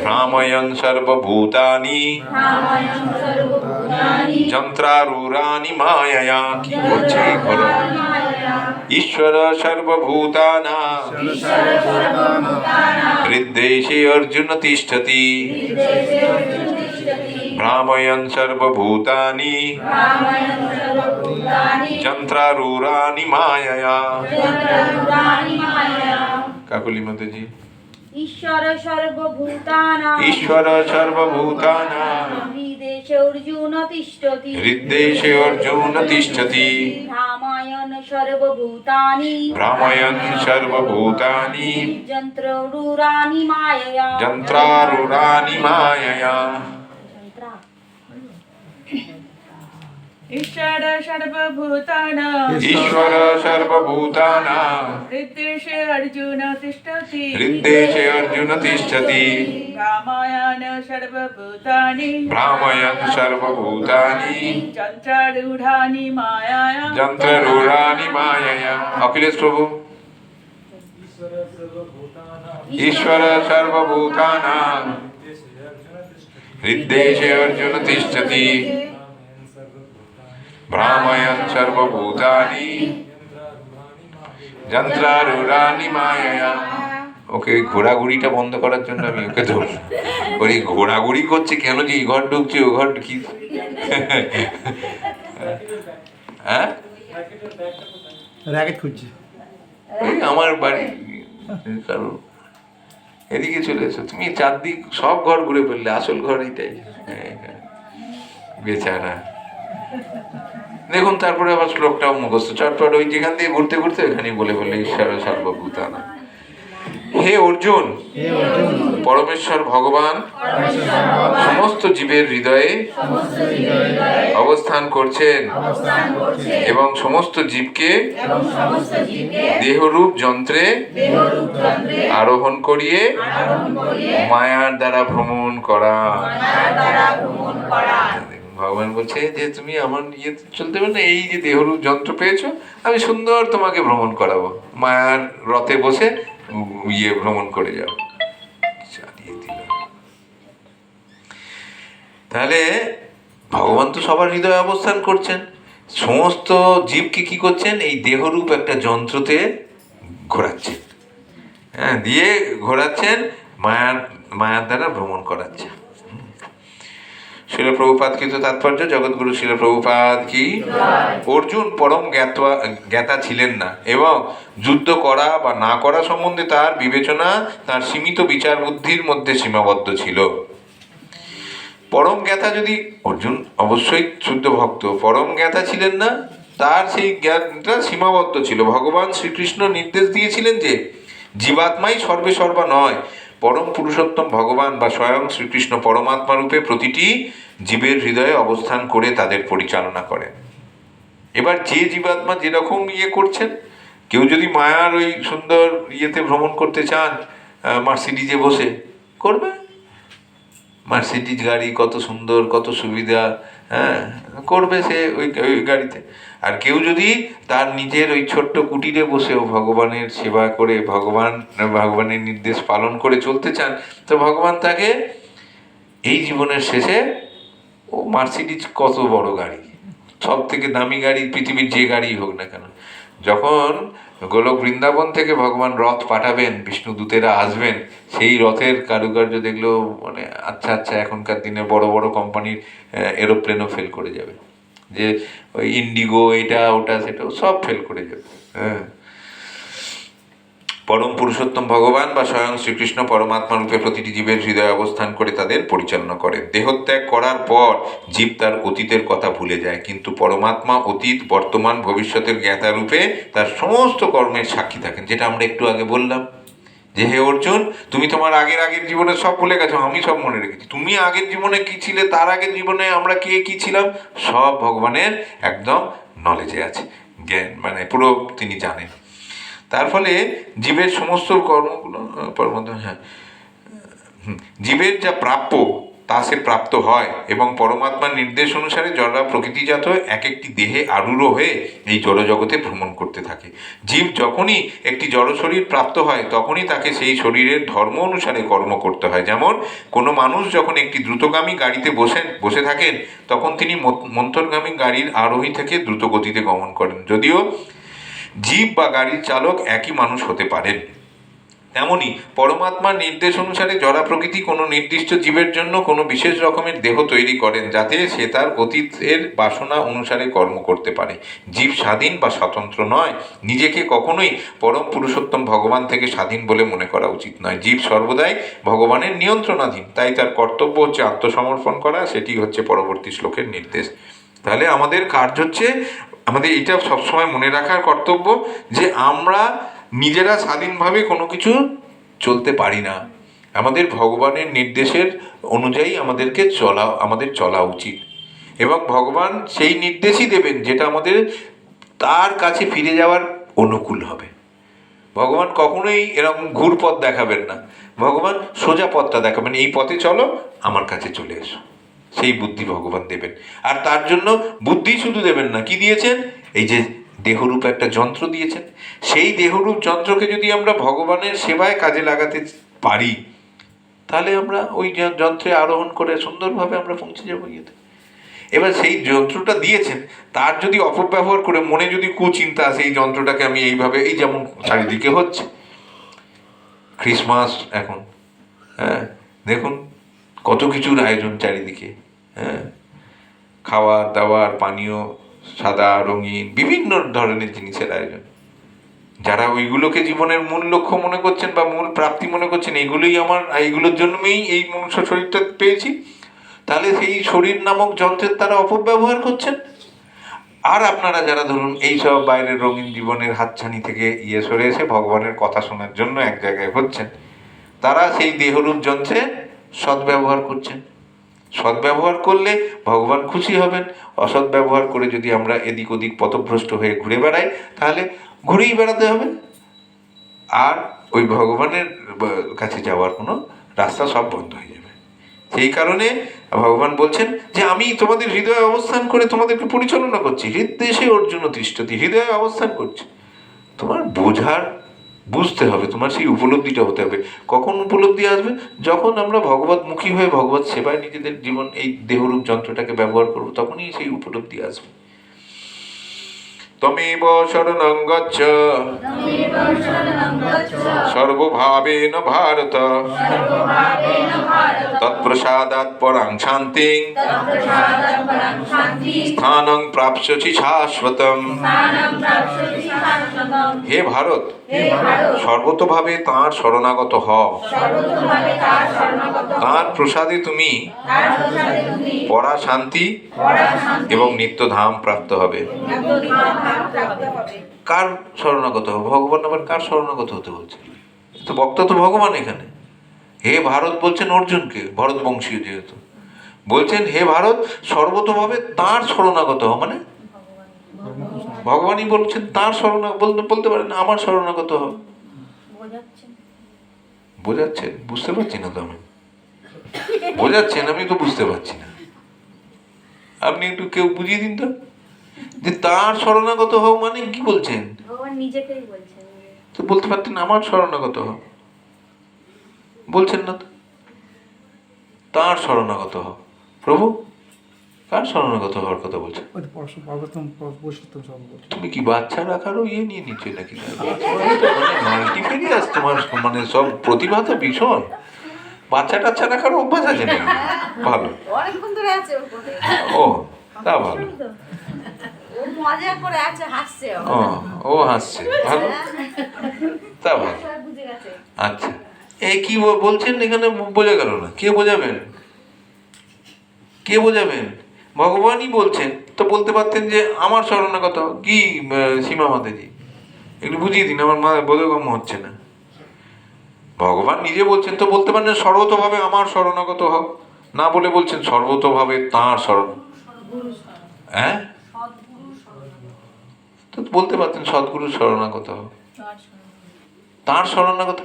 S1: ভ্রাময়ন সর্বভূতানি যন্ত্রারূঢ়ানি মায়য়া। কি বলছে ঘোরা? ঈশ্বর সর্বভূতানাং হৃদ্দেশে অর্জুন তিষ্ঠতি ভ্রাময়ন সর্বভূতানি যন্ত্রারূঢ়ানি মায়য়া। কাকুলি মাতাজি।
S2: ঈশ্বর সর্বভূতানাং হৃদেশে অর্জুন তিষ্ঠতি ভ্রাময়ন সর্বভূতানি যন্ত্রারূঢ়ানি মায়য়া।
S4: ঈশ্বর সর্বভূতানাং হৃদ্দেশে অর্জুন তিষ্ঠতি ভ্রাময়ন সর্বভূতানি যন্ত্রারূঢ়ানি মায়য়া।
S1: অখিলেশ প্রভু। ঈশ্বর সর্বভূতানাং হৃদ্দেশে অর্জুন তিষ্ঠতি ভ্রাময়ন সর্বভূতানি যন্ত্রারূঢ়ানি মায়য়া। ওকে ঘোরাঘুরিটা বন্ধ করার জন্য আমি ওকে ধরলাম। ওই ঘোরাঘুরি করছে কেন, যে এই ঘর ঢুকছে ও ঘর কি? হ্যাঁ,
S3: র্যাকেট খুঁজছে।
S1: এই আমার বাড়ি কারণ এদিকে চলে এসো তুমি, চারদিক সব ঘর ঘুরে ফেললে, আসল ঘর এইটাই। বেচারা। দেখুন তারপরে আবার শ্লোকটাও মুখস্থ চটপট, ওই যেখান দিয়ে ঘুরতে ঘুরতে ওখানে বলে ঈশ্বর সর্বভূতানাং। হে অর্জুন, পরমেশ্বর ভগবান সমস্ত জীবের হৃদয়ে অবস্থান করছেন এবং সমস্ত জীবকে দেহরূপ যন্ত্রে আরোহণ করিয়ে মায়ার দ্বারা ভ্রমণ করা। ভগবান বলছে যে তুমি আমার ইয়ে চলতে পারো না, এই যে দেহরূপ যন্ত্র পেয়েছো, আমি সুন্দর তোমাকে ভ্রমণ করাবো, মায়ার রথে বসে ভ্রমণ করে যাও। চালিয়ে দিল। তাহলে ভগবান তো সবার হৃদয়ে অবস্থান করছেন, সমস্ত জীবকে কি করছেন, এই দেহরূপ একটা যন্ত্রতে ঘোরাচ্ছেন, হ্যাঁ, দিয়ে ঘোরাচ্ছেন, মায়ার দ্বারা ভ্রমণ করাচ্ছেন। শিল প্রভুপাদ কৃত তাৎপর্য, জগৎগুরু শিল প্রভুপাদ কি। অর্জুন পরম জ্ঞাতা ছিলেন না এবং যুদ্ধ করা বা না করা সম্বন্ধে তার বিবেচনা তার সীমিত বিচার বুদ্ধির মধ্যে সীমাবদ্ধ ছিল। পরম জ্ঞাতা যদি, অর্জুন অবশ্যই শুদ্ধ ভক্ত, পরম জ্ঞাতা ছিলেন না, তার সেই জ্ঞানটা সীমাবদ্ধ ছিল। ভগবান শ্রীকৃষ্ণ নির্দেশ দিয়েছিলেন যে জীবাত্মাই সর্বে সর্বা নয়, পরম পুরুষোত্তম ভগবান বা স্বয়ং শ্রীকৃষ্ণ পরমাত্মা রূপে প্রতিটি জীবের হৃদয়ে অবস্থান করে তাদের পরিচালনা করেন। এবার যে জীবাত্মা যেরকম করছেন, কেউ যদি মায়ার ওই সুন্দর ইয়েতে ভ্রমণ করতে চান, মার্সিডিজে বসে করবে। মার্সিডিজ গাড়ি কত সুন্দর, কত সুবিধা, হ্যাঁ, করবে সে ওই গাড়িতে। আর কেউ যদি তার নিজের ওই ছোট্ট কুটিরে বসেও ভগবানের সেবা করে ভগবানের নির্দেশ পালন করে চলতে চান, তো ভগবান তাকে এই জীবনের শেষে, ও মার্সিডিজ কত বড় গাড়ি, সব থেকে দামি গাড়ি, পৃথিবীর যে গাড়ি হোক না কেন, যখন গোলক বৃন্দাবন থেকে ভগবান রথ পাঠাবেন, বিষ্ণু দূতেরা আসবেন, সেই রথের কারুকার্য দেখলেও মানে আচ্ছা আচ্ছা, এখনকার দিনে বড় বড় কোম্পানির এরোপ্লেনও ফেল করে যাবে, যে ওই ইন্ডিগো এটা ওটা সেটাও সব ফেল করে যাবে। হ্যাঁ, পরম পুরুষোত্তম ভগবান বা স্বয়ং শ্রীকৃষ্ণ পরমাত্মা রূপে প্রতিটি জীবের হৃদয়ে অবস্থান করে তাদের পরিচালনা করেন। দেহত্যাগ করার পর জীব তার অতীতের কথা ভুলে যায়, কিন্তু পরমাত্মা অতীত, বর্তমান, ভবিষ্যতের জ্ঞাতা রূপে তার সমস্ত কর্মের সাক্ষী থাকেন, যেটা আমরা একটু আগে বললাম যে হে অর্জুন, তুমি তোমার আগের জীবনে সব ভুলে গেছো, আমি সব মনে রেখেছি। তুমি আগের জীবনে কি ছিলে, তার আগের জীবনে আমরা কে কি ছিলাম, সব ভগবানের একদম নলেজে আছে, জ্ঞান মানে পুরো তিনি জানেন। তার ফলে জীবের সমস্ত কর্মগুলো জীবের যা প্রাপ্য তা সে প্রাপ্ত হয়, এবং পরমাত্মার নির্দেশ অনুসারে জড়রা প্রকৃতিজাত এক একটি দেহে আরূঢ় হয়ে এই জড়জগতে ভ্রমণ করতে থাকে। জীব যখনই একটি জড় শরীর প্রাপ্ত হয়, তখনই তাকে সেই শরীরের ধর্ম অনুসারে কর্ম করতে হয়। যেমন কোনো মানুষ যখন একটি দ্রুতগামী গাড়িতে বসে থাকেন, তখন তিনি মন্থরগামী গাড়ির আরোহী থেকে দ্রুত গতিতে গমন করেন। যদিও জীব বা গাড়ির চালক একই মানুষ হতে পারেন, তেমনি পরমাত্মার নির্দেশ অনুসারে জড়া প্রকৃতি কোনো নির্দিষ্ট জীবের জন্য কোনো বিশেষ রকমের দেহ তৈরি করেন, যাতে সে তার অতীতের বাসনা অনুসারে কর্ম করতে পারে। জীব স্বাধীন বা স্বতন্ত্র নয়। নিজেকে কখনোই পরম পুরুষোত্তম ভগবান থেকে স্বাধীন বলে মনে করা উচিত নয়। জীব সর্বদাই ভগবানের নিয়ন্ত্রণাধীন, তাই তার কর্তব্য হচ্ছে আত্মসমর্পণ করা। সেটি হচ্ছে পরবর্তী শ্লোকের নির্দেশ। তাহলে আমাদের কাজ হচ্ছে, আমাদের এটা সবসময় মনে রাখার কর্তব্য যে আমরা নিজেরা স্বাধীনভাবে কোনো কিছু চলতে পারি না। আমাদের ভগবানের নির্দেশের অনুযায়ী আমাদের চলা উচিত, এবং ভগবান সেই নির্দেশই দেবেন যেটা আমাদের তার কাছে ফিরে যাওয়ার অনুকূল হবে। ভগবান কখনোই এরকম ঘুরপথ দেখাবেন না, ভগবান সোজা পথটা দেখাবেন, এই পথে চলো, আমার কাছে চলে এসো, সেই বুদ্ধি ভগবান দেবেন। আর তার জন্য বুদ্ধি শুধু দেবেন না, কি দিয়েছেন, এই যে দেহরূপ একটা যন্ত্র দিয়েছেন। সেই দেহরূপ যন্ত্রকে যদি আমরা ভগবানের সেবায় কাজে লাগাতে পারি, তাহলে আমরা ওই যন্ত্রে আরোহণ করে সুন্দরভাবে আমরা পৌঁছে যাবো ইয়েতে। এবার সেই যন্ত্রটা দিয়েছেন, তার যদি অপব্যবহার করে মনে যদি কুচিন্তা আসে, এই যন্ত্রটাকে আমি এইভাবে, এই যেমন চারিদিকে হচ্ছে ক্রিসমাস এখন, হ্যাঁ দেখুন কত কিছুর আয়োজন চারিদিকে, হ্যাঁ, খাওয়ার দাওয়ার, পানীয়, সাদা রঙিন বিভিন্ন ধরনের জিনিসের আয়োজন। যারা ওইগুলোকে জীবনের মূল লক্ষ্য মনে করছেন বা মূল প্রাপ্তি মনে করছেন, এইগুলোর জন্যই এই মনুষ্য শরীরটা পেয়েছি, তাহলে সেই শরীর নামক যন্ত্রের তারা অপব্যবহার করছেন। আর আপনারা যারা ধরুন এইসব বাইরের রঙিন জীবনের হাতছানি থেকে সরে এসে ভগবানের কথা শোনার জন্য এক জায়গায় হচ্ছেন, তারা সেই দেহরূপ যন্ত্রে সদ্ব্যবহার করছেন। সদ্ব্যবহার করলে ভগবান খুশি হবেন। অসৎ ব্যবহার করে যদি আমরা এদিক ওদিক পথভ্রষ্ট হয়ে ঘুরে বেড়াই, তাহলে ঘুরেই বেড়াতে হবে, আর ওই ভগবানের কাছে যাওয়ার কোনো রাস্তা সব বন্ধ হয়ে যাবে। সেই কারণে ভগবান বলছেন যে আমি তোমাদের হৃদয়ে অবস্থান করে তোমাদেরকে পরিচালনা করছি। হৃদ্দেশে অর্জুন তিষ্ঠতি, হৃদয়ে অবস্থান করছি। তোমার বুঝতে হবে, তোমার সেই উপলব্ধিটা হতে হবে। কখন উপলব্ধি আসবে? যখন আমরা ভগবতমুখী হয়ে ভগবত সেবায় নিজেদের জীবন, এই দেহরূপ যন্ত্রটাকে ব্যবহার করবো, তখনই সেই উপলব্ধি আসবে। তমেব শরণং গচ্ছ সর্বভাবেন ভারত, তৎপ্রসাদাৎ পরাং শান্তিং স্থানং প্রাপ্স্যসি শাশ্বতম। হে ভারত, সর্বতোভাবে তাঁর শরণাগত হও, তাঁর প্রসাদে তুমি পরা শান্তি এবং নিত্যধাম প্রাপ্ত হবে। কার শরণাগত হবে? ভগবান আবার কার শরণাগত হতে বলছে? তো বক্তা তো ভগবান এখানে। হে ভারত বলছেন অর্জুনকে, ভরত বংশীয় যেহেতু, বলছেন হে ভারত সর্বতোভাবে তাঁর শরণাগত হও, মানে ভগবানই বলছেন তাঁর বলতে পারেন আমার শরণাগত হও।
S2: বোঝাচ্ছেন
S1: বোঝাচ্ছেন, বুঝতে পারছি না তো আমি। বোঝাচ্ছেন, আমি তো বুঝতে পারছি না। আপনি একটু কেউ বুঝিয়ে দিন তো, যে তার শরণাগত হও মানে কি বলছেন?
S2: ভগবান নিজেকেই বলছেন।
S1: তো বলতে পারতেন আমার শরণাগত হও, বলছেন না তো। তার শরণাগত হও, প্রভু কার শরণাগত হওয়ার কথা বলছেন?
S3: ওই তো পুরুষোত্তম সব বলছে।
S1: তুমি কি বাচ্চা রাখারও ইয়ে নিয়ে নিচ্ছ নাকি? মাল্টিফেরিয়াস তোমার, মানে সব প্রতিভা তো ভীষণ। বাচ্চা টাচ্চা রাখারও অভ্যাস আছে নাকি? ভালো।
S5: অনেকক্ষণ ধরে আছে ওর কোলে।
S1: ও তা ভালো।
S5: ও মজা করে আছে, হাসছে ও।
S1: ও হাসছে, ভালো, তা ভালো।
S5: সবাই বুঝে গেছে।
S1: আচ্ছা, এই কি বলছেন এখানে বোঝা গেল না। কে বোঝাবেন? কে বোঝাবেন? ভগবানই বলছেন, তো বলতে পারতেন যে আমার শরণাগত কি সীমা মাতাজি একটু বুঝিয়ে দিন, আমার মা বোধগম্য হচ্ছে না। ভগবান নিজে বলছেন, তো বলতে পারেন সর্বতোভাবে আমার শরণাগত হও, না বলে বলছেন সর্বতোভাবে তাঁর শরণ। হ্যাঁ, তো বলতে পারতেন সদ্গুরু শরণাগত হও, তাঁর শরণাগত।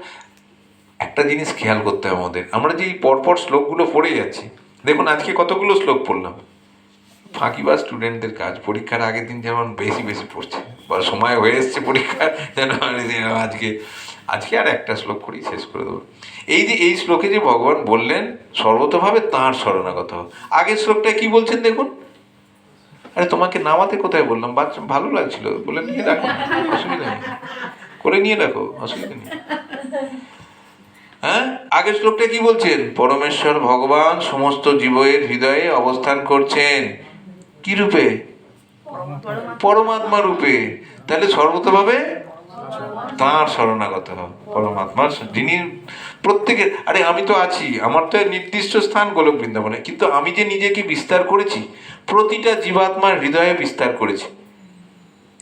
S1: একটা জিনিস খেয়াল করতে হবে আমাদের, আমরা যে পরপর শ্লোকগুলো পড়ে যাচ্ছি, দেখুন আজকে কতগুলো শ্লোক পড়লাম। ফাঁকিবাজ স্টুডেন্টদের কাজ পরীক্ষার আগের দিন যেমন বেশি বেশি পড়ছে, বা সময় হয়ে এসছে পরীক্ষার, যেন আজকে আর একটা শ্লোক করেই শেষ করে দেবো। এই যে এই শ্লোকে যে ভগবান বললেন সর্বতোভাবে তাঁর শরণাগত হও, আগের শ্লোকটায় কি বলছেন দেখুন। আরে তোমাকে নামাতে কোথায় বললাম, বাচ্চা ভালো লাগছিল বলে নিয়ে রাখো, অসুবিধা নেই, করে নিয়ে রাখো, অসুবিধা নেই। হ্যাঁ, আগের শ্লোকটা কি বলছেন? পরমেশ্বর ভগবান সমস্ত জীবের হৃদয়ে অবস্থান করছেন কি রূপে? পরমাত্মা রূপে। তাহলে সর্বতভাবে তাঁর শরণাগত হও, পরমাত্মার, যিনি প্রত্যেকের। আরে আমি তো আছি, আমার তো নির্দিষ্ট স্থান গোলক বৃন্দাবনে, কিন্তু আমি যে নিজেকে বিস্তার করেছি প্রতিটা জীবাত্মার হৃদয়ে বিস্তার করেছি।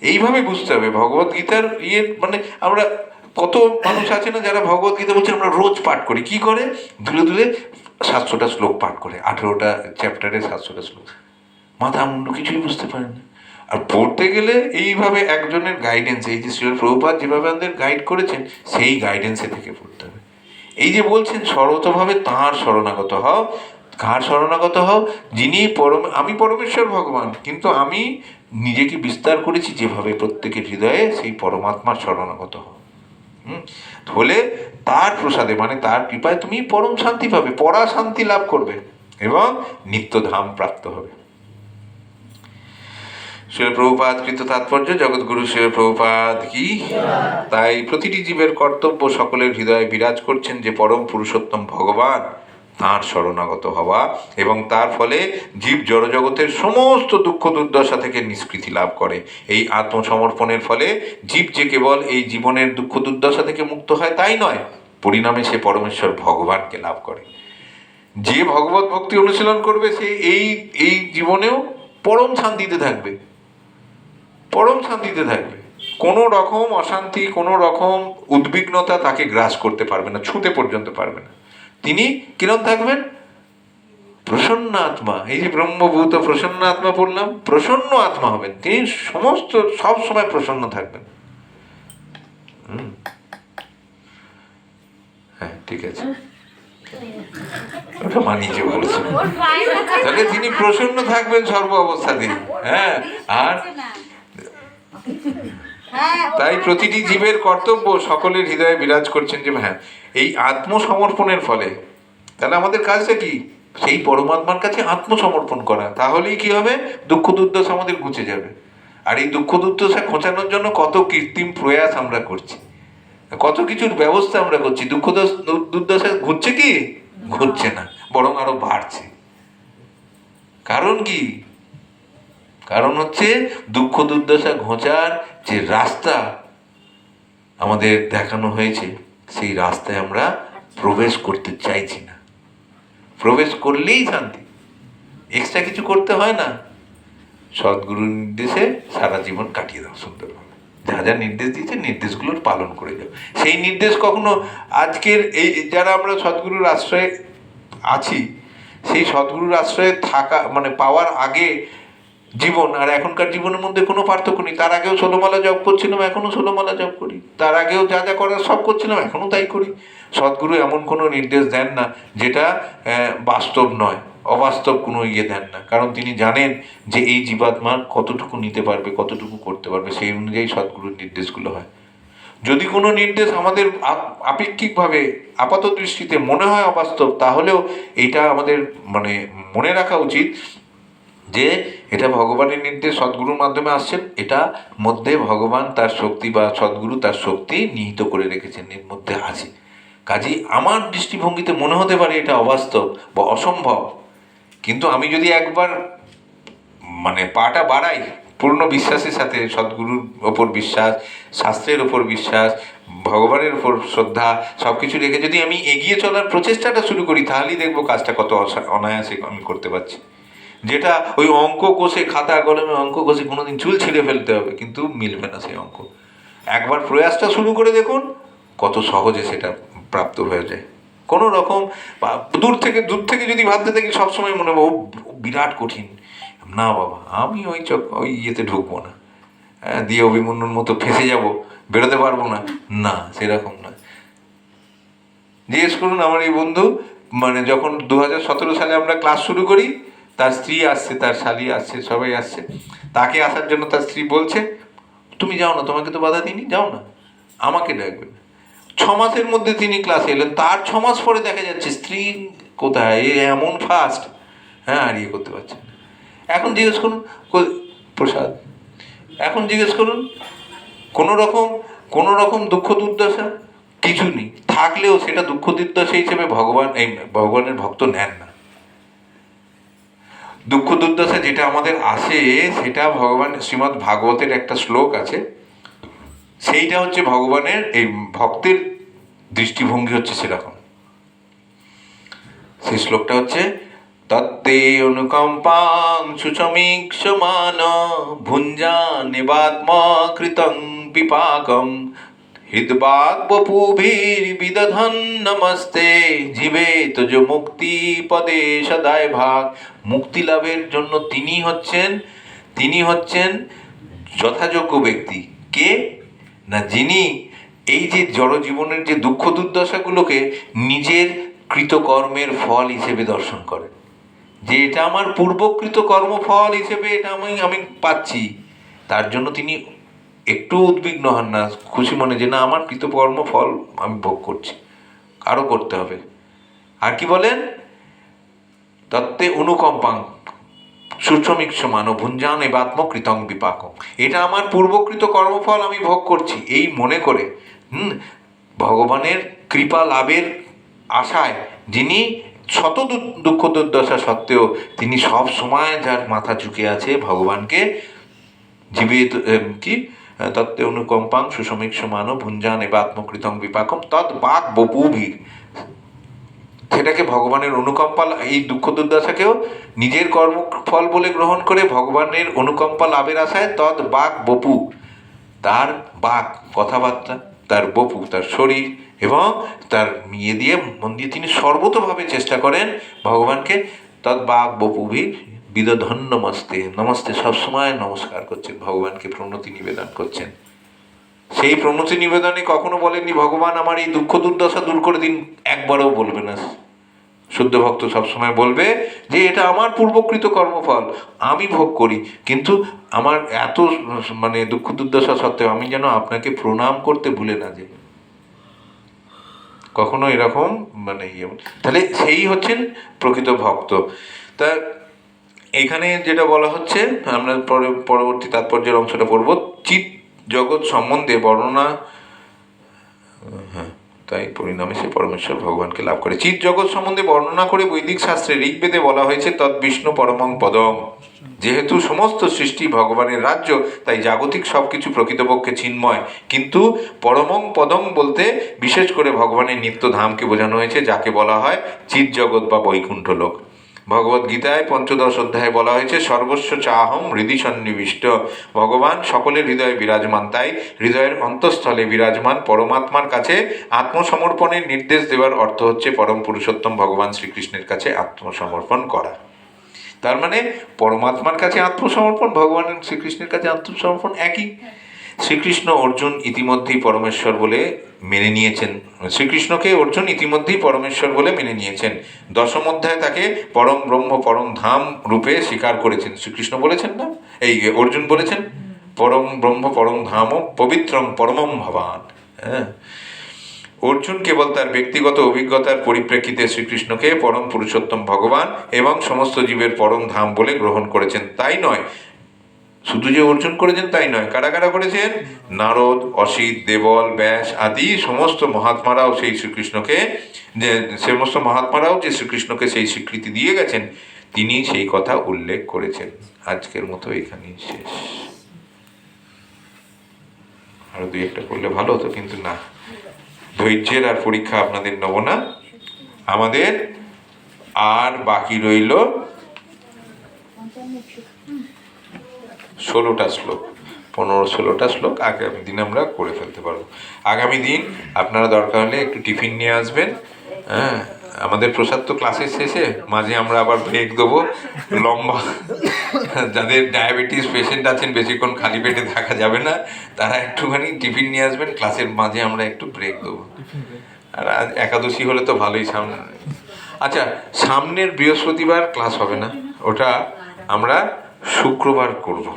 S1: এইভাবে বুঝতে হবে ভগবত গীতার ইয়ে, মানে আমরা কত মানুষ আছে না যারা ভগবত গীতা বলছে আমরা রোজ পাঠ করি, কি করে ধুলে ধুলে 700টা শ্লোক পাঠ করে, 18টা চ্যাপ্টারে 700টা শ্লোক, মাথা মুন্ডু কিছুই বুঝতে পারে না। আর পড়তে গেলে এইভাবে একজনের গাইডেন্স, এই যে শ্রীল প্রভুপাদ যেভাবে আমাদের গাইড করেছেন সেই গাইডেন্সে থেকে পড়তে হবে। এই যে বলছেন সর্বতভাবে তাঁর শরণাগত হও, কার শরণাগত হও? যিনি আমি পরমেশ্বর ভগবান, কিন্তু আমি নিজেকে বিস্তার করেছি যেভাবে প্রত্যেকের হৃদয়ে, সেই পরমাত্মার শরণাগত হও। হলে তার প্রসাদে, মানে তার কৃপায় তুমি পরম শান্তি পাবে, পরা শান্তি লাভ করবে এবং নিত্যধাম প্রাপ্ত হবে। শ্রীল প্রভুপাদ কৃত তাৎপর্য, জগৎগুরু শ্রীল প্রভুপাদ কি। তাই প্রতিটি জীবের কর্তব্য সকলের হৃদয়ে বিরাজ করছেন যে পরম পুরুষোত্তম ভগবান, তাঁর শরণাগত হওয়া, এবং তার ফলে জীব জড়জগতের সমস্ত দুঃখ দুর্দশা থেকে নিষ্কৃতি লাভ করে। এই আত্মসমর্পণের ফলে জীব যে কেবল এই জীবনের দুঃখ দুর্দশা থেকে মুক্ত হয় তাই নয়, পরিণামে সে পরমেশ্বর ভগবানকে লাভ করে। যে ভগবত ভক্তি অনুশীলন করবে সে এই জীবনেও পরম শান্তিতে থাকবে, পরম শান্তিতে থাকবে। কোনো রকম অশান্তি, কোনো রকম উদ্বিগ্নতা তাকে গ্রাস করতে পারবে না, ছুঁতে পর্যন্ত পারবে না। তিনি কিরম থাকবেন? প্রসন্ন আত্মা। এই যে ব্রহ্মভূত প্রসন্ন আত্মা বললাম, প্রসন্ন আত্মা হবেন তিনি, সব সময় প্রসন্ন থাকবেন। হ্যাঁ, ঠিক আছে, ওটা মানিয়ে বলেছেন। তাহলে তিনি প্রসন্ন থাকবেন সর্ব অবস্থাতে। হ্যাঁ, আর তাই প্রতিটি জীবের কর্তব্য সকলের হৃদয়ে বিরাজ করছেন যে হ্যাঁ, এই আত্মসমর্পণের ফলে তাহলে আমাদের কাজটা কি? সেই পরমাত্মার কাছে আত্মসমর্পণ করা। তাহলেই কি হবে? দুঃখ দুর্দশা আমাদের ঘুচে যাবে। আর এই দুঃখ দুর্দশা ঘোচানোর জন্য কত কৃত্রিম প্রয়াস আমরা করছি, কত কিছুর ব্যবস্থা আমরা করছি। দুঃখ দুর্দশা ঘুরছে কি? ঘুরছে না, বরং আরো বাড়ছে। কারণ কি? কারণ হচ্ছে দুঃখ দুর্দশা ঘোচার যে রাস্তা আমাদের দেখানো হয়েছে, সেই রাস্তায় আমরা প্রবেশ করতে চাইছি না। প্রবেশ করলেই শান্তি, এক্সট্রা কিছু করতে হয় না। সদ্গুরুর নির্দেশে সারা জীবন কাটিয়ে দাও সুন্দরভাবে, যা যা নির্দেশ দিয়েছে নির্দেশগুলোর পালন করে যাও। সেই নির্দেশ কখনো আজকের এই যারা আমরা সদ্গুরুর আশ্রয়ে আছি, সেই সদ্গুরুর আশ্রয়ে থাকা মানে পাওয়ার আগে জীবন আর এখনকার জীবনের মধ্যে কোনো পার্থক্য নেই। তার আগেও 16 মালা জপ করছিলাম, এখনও 16 মালা জপ করি। তার আগেও যা যা করার সব করছিলাম, এখনও তাই করি। সদ্গুরু এমন কোনো নির্দেশ দেন না যেটা বাস্তব নয়, অবাস্তব কোনো ইয়ে দেন না, কারণ তিনি জানেন যে এই জীবাত্মা কতটুকু নিতে পারবে, কতটুকু করতে পারবে, সেই অনুযায়ী সদ্গুরুর নির্দেশগুলো হয়। যদি কোনো নির্দেশ আমাদের আপেক্ষিকভাবে আপাত দৃষ্টিতে মনে হয় অবাস্তব, তাহলেও এইটা আমাদের মানে মনে রাখা উচিত যে এটা ভগবানের নির্দেশ, সদ্গুরুর মাধ্যমে আসছেন, এটা মধ্যে ভগবান তার শক্তি বা সদ্গুরু তার শক্তি নিহিত করে রেখেছেন, এর মধ্যে আছে। কাজেই আমার দৃষ্টিভঙ্গিতে মনে হতে পারে এটা অবাস্তব বা অসম্ভব, কিন্তু আমি যদি একবার মানে পাটা বাড়াই পূর্ণ বিশ্বাসের সাথে, সদ্গুরুর ওপর বিশ্বাস, শাস্ত্রের ওপর বিশ্বাস, ভগবানের ওপর শ্রদ্ধা, সব কিছু রেখে যদি আমি এগিয়ে চলার প্রচেষ্টাটা শুরু করি, তাহলেই দেখবো কাজটা কত অনায়াসে আমি করতে পারছি। যেটা ওই অঙ্ক কষে, খাতা কলমে অঙ্ক কষে কোনোদিন চুল ছিঁড়ে ফেলতে হবে, কিন্তু মিলবে না সেই অঙ্ক। একবার প্রয়াসটা শুরু করে দেখুন কত সহজে সেটা প্রাপ্ত হয়ে যায়। কোনো রকম দূর থেকে যদি ভাবতে থাকি, সবসময় মনে হবে ও বিরাট কঠিন। না বাবা, আমি ওই ইয়েতে ঢুকবো না, দিয়ে অভিমন্যুর মতো ফেঁসে যাব, বেরোতে পারবো না, না সেরকম না। জিজ্ঞেস করুন আমার এই বন্ধু, মানে যখন 2017 সালে আমরা ক্লাস শুরু করি, তার স্ত্রী আসছে, তার শালি আসছে, সবাই আসছে, তাকে আসার জন্য তার স্ত্রী বলছে তুমি যাও না, তোমাকে তো বাধা দিইনি, যাও না, আমাকে ডাকবে। 6 মাসের মধ্যে তিনি ক্লাসে এলেন, তার 6 মাস পরে দেখা যাচ্ছে স্ত্রী কোথায়, এমন ফাস্ট, আর ইয়ে করতে পারছেন না। এখন জিজ্ঞেস করুন প্রসাদ, এখন জিজ্ঞেস করুন কোনো রকম দুঃখ দুর্দশা কিছু নেই, থাকলেও সেটা দুঃখ দুর্দশা হিসেবে ভগবানের ভক্ত নেন না। দুঃখ দুর্দশা যেটা আমাদের আসে, সেটা ভগবান শ্রীমদ্ ভাগবতের একটা শ্লোক আছে, সেইটা হচ্ছে ভগবানের এই ভক্তের দৃষ্টিভঙ্গি হচ্ছে সেরকম। সেই শ্লোকটা হচ্ছে তত্তে অনুকম্পাং সুচমীক্ষমান ভুঞ্জানেবাত্মা কৃতং বিপাকম হৃদ্বাগ্বপুভির্বিদধন নমস্তে জীবে তজ মুক্তি পদে সদায় ভাগ। মুক্তি লাভের জন্য তিনি হচ্ছেন যথাযোগ্য ব্যক্তি। কে না, যিনি এই যে জড় জীবনের যে দুঃখ দুর্দশাগুলোকে নিজের কৃতকর্মের ফল হিসেবে দর্শন করেন, যে এটা আমার পূর্বকৃত কর্মফল হিসেবে এটা আমি পাচ্ছি, তার জন্য তিনি একটু উদ্বিগ্ন হন না, খুশি মনে, যে না আমার কৃতকর্ম ফল আমি ভোগ করছি, আরও করতে হবে। আর কি বলেন, তত্ত্বে অনুকম্পাং সুচমীক্ষমান ভুঞ্জান এবাত্মকৃতং বিপাকম, এটা আমার পূর্বকৃত কর্মফল আমি ভোগ করছি, এই মনে করে ভগবানের কৃপা লাভের আশায়, যিনি শত দুঃখ দুর্দশা সত্ত্বেও তিনি সব সময় যার মাথা ঝুঁকে আছে ভগবানকে, জীবিত কি তত্ত্বে অনুকম্পাং সুসমীক্ষমান ভুঞ্জান এবাত্মকৃতং বিপাকম তৎ বাক বপুভির, সেটাকে ভগবানের অনুকম্পা, এই দুঃখ দুর্দশাকেও নিজের কর্মফল বলে গ্রহণ করে ভগবানের অনুকম্পা লাভের আশায় তৎ বাক বপু, তার বাক কথাবার্তা, তার বপু তার শরীর এবং তার ইয়ে দিয়ে মন দিয়ে তিনি সর্বতভাবে চেষ্টা করেন ভগবানকে, তৎ বাক বপুভির বিদধন নমস্তে, নমস্তে সবসময় নমস্কার করছেন ভগবানকে, প্রণতি নিবেদন করছেন। সেই প্রণতি নিবেদনে কখনো বলেননি ভগবান আমার এই দুঃখ দুর্দশা দূর করে দিন, একবারও বলবে না। শুদ্ধ ভক্ত সবসময় বলবে যে এটা আমার পূর্বকৃত কর্মফল, আমি ভোগ করি, কিন্তু আমার এত মানে দুঃখ দুর্দশা সত্ত্বেও আমি যেন আপনাকে প্রণাম করতে ভুলে না যাই, কখনো এরকম মানে তাহলে সেই হচ্ছেন প্রকৃত ভক্ত। তা এখানে যেটা বলা হচ্ছে, আমরা পরবর্তী তাৎপর্যের অংশটা পড়ব। চিৎ জগৎ সম্বন্ধে বর্ণনা, তাই পরিণামে সে পরমেশ্বর ভগবানকে লাভ করে। চিৎ জগৎ সম্বন্ধে বর্ণনা করে বৈদিক শাস্ত্রে ঋগ্বেদে বলা হয়েছে তৎ বিষ্ণু পরমং পদম। যেহেতু সমস্ত সৃষ্টি ভগবানের রাজ্য, তাই জাগতিক সবকিছু প্রকৃতপক্ষে চিন্ময়, কিন্তু পরমং পদম বলতে বিশেষ করে ভগবানের নিত্য ধামকে বোঝানো হয়েছে, যাকে বলা হয় চিৎ জগৎ বা বৈকুণ্ঠ লোক। ভগবদ গীতায় 15 অধ্যায়ে বলা হয়েছে সর্বস্ব চাহম হৃদি সন্নিবিষ্ট। ভগবান সকলের হৃদয়ে বিরাজমান, তাই হৃদয়ের অন্তঃস্থলে বিরাজমান পরমাত্মার কাছে আত্মসমর্পণের নির্দেশ দেওয়ার অর্থ হচ্ছে পরম পুরুষোত্তম ভগবান শ্রীকৃষ্ণের কাছে আত্মসমর্পণ করা। তার মানে পরমাত্মার কাছে আত্মসমর্পণ, ভগবানের শ্রীকৃষ্ণের কাছে আত্মসমর্পণ একই। শ্রীকৃষ্ণ অর্জুন ইতিমধ্যেই পরমেশ্বর বলে মেনে নিয়েছেন, শ্রীকৃষ্ণকে অর্জুন ইতিমধ্যেই পরমেশ্বর বলে মেনে নিয়েছেন। দশম অধ্যায়ে তাকে পরম ব্রহ্ম পরম ধাম রূপে স্বীকার করেছেন। শ্রীকৃষ্ণ বলেছেন না, এই অর্জুন বলেছেন পরম ব্রহ্ম পরম ধাম পবিত্রম পরমম ভবান। হ্যাঁ, অর্জুন কেবল তার ব্যক্তিগত অভিজ্ঞতার পরিপ্রেক্ষিতে শ্রীকৃষ্ণকে পরম পুরুষোত্তম ভগবান এবং সমস্ত জীবের পরম ধাম বলে গ্রহণ করেছেন, তাই নয়। শুধু যে অর্জুন করেছেন তাই নয়, কারা কারা করেছেন? নারদ, অসিত, দেবল, ব্যাস আদি সমস্ত মহাত্মারাও সেই শ্রীকৃষ্ণকে যে শ্রীকৃষ্ণকে সেই স্বীকৃতি দিয়ে গেছেন, তিনি সেই কথা উল্লেখ করেছেন। আজকের মতো এখানেই শেষ। আরো দুই একটা করলে ভালো হতো, কিন্তু না, ধৈর্যের আর পরীক্ষা আপনাদের নেব না। আমাদের আর বাকি রইল 16টা শ্লোক, 15-16টা শ্লোক আগামী দিন আমরা করে ফেলতে পারবো। আগামী দিন আপনারা দরকার হলে একটু টিফিন নিয়ে আসবেন। হ্যাঁ, আমাদের প্রসাদ তো ক্লাসের শেষে, মাঝে আমরা আবার ব্রেক দেবো লম্বা। যাদের ডায়াবেটিস পেশেন্ট আছেন, বেশিক্ষণ খালি পেটে থাকা যাবে না, তারা একটুখানি টিফিন নিয়ে আসবেন, ক্লাসের মাঝে আমরা একটু ব্রেক দেবো। আর আজ একাদশী হলে তো ভালোই। সামনে, আচ্ছা, সামনের বৃহস্পতিবার ক্লাস হবে না, ওটা আমরা শুক্রবার করব।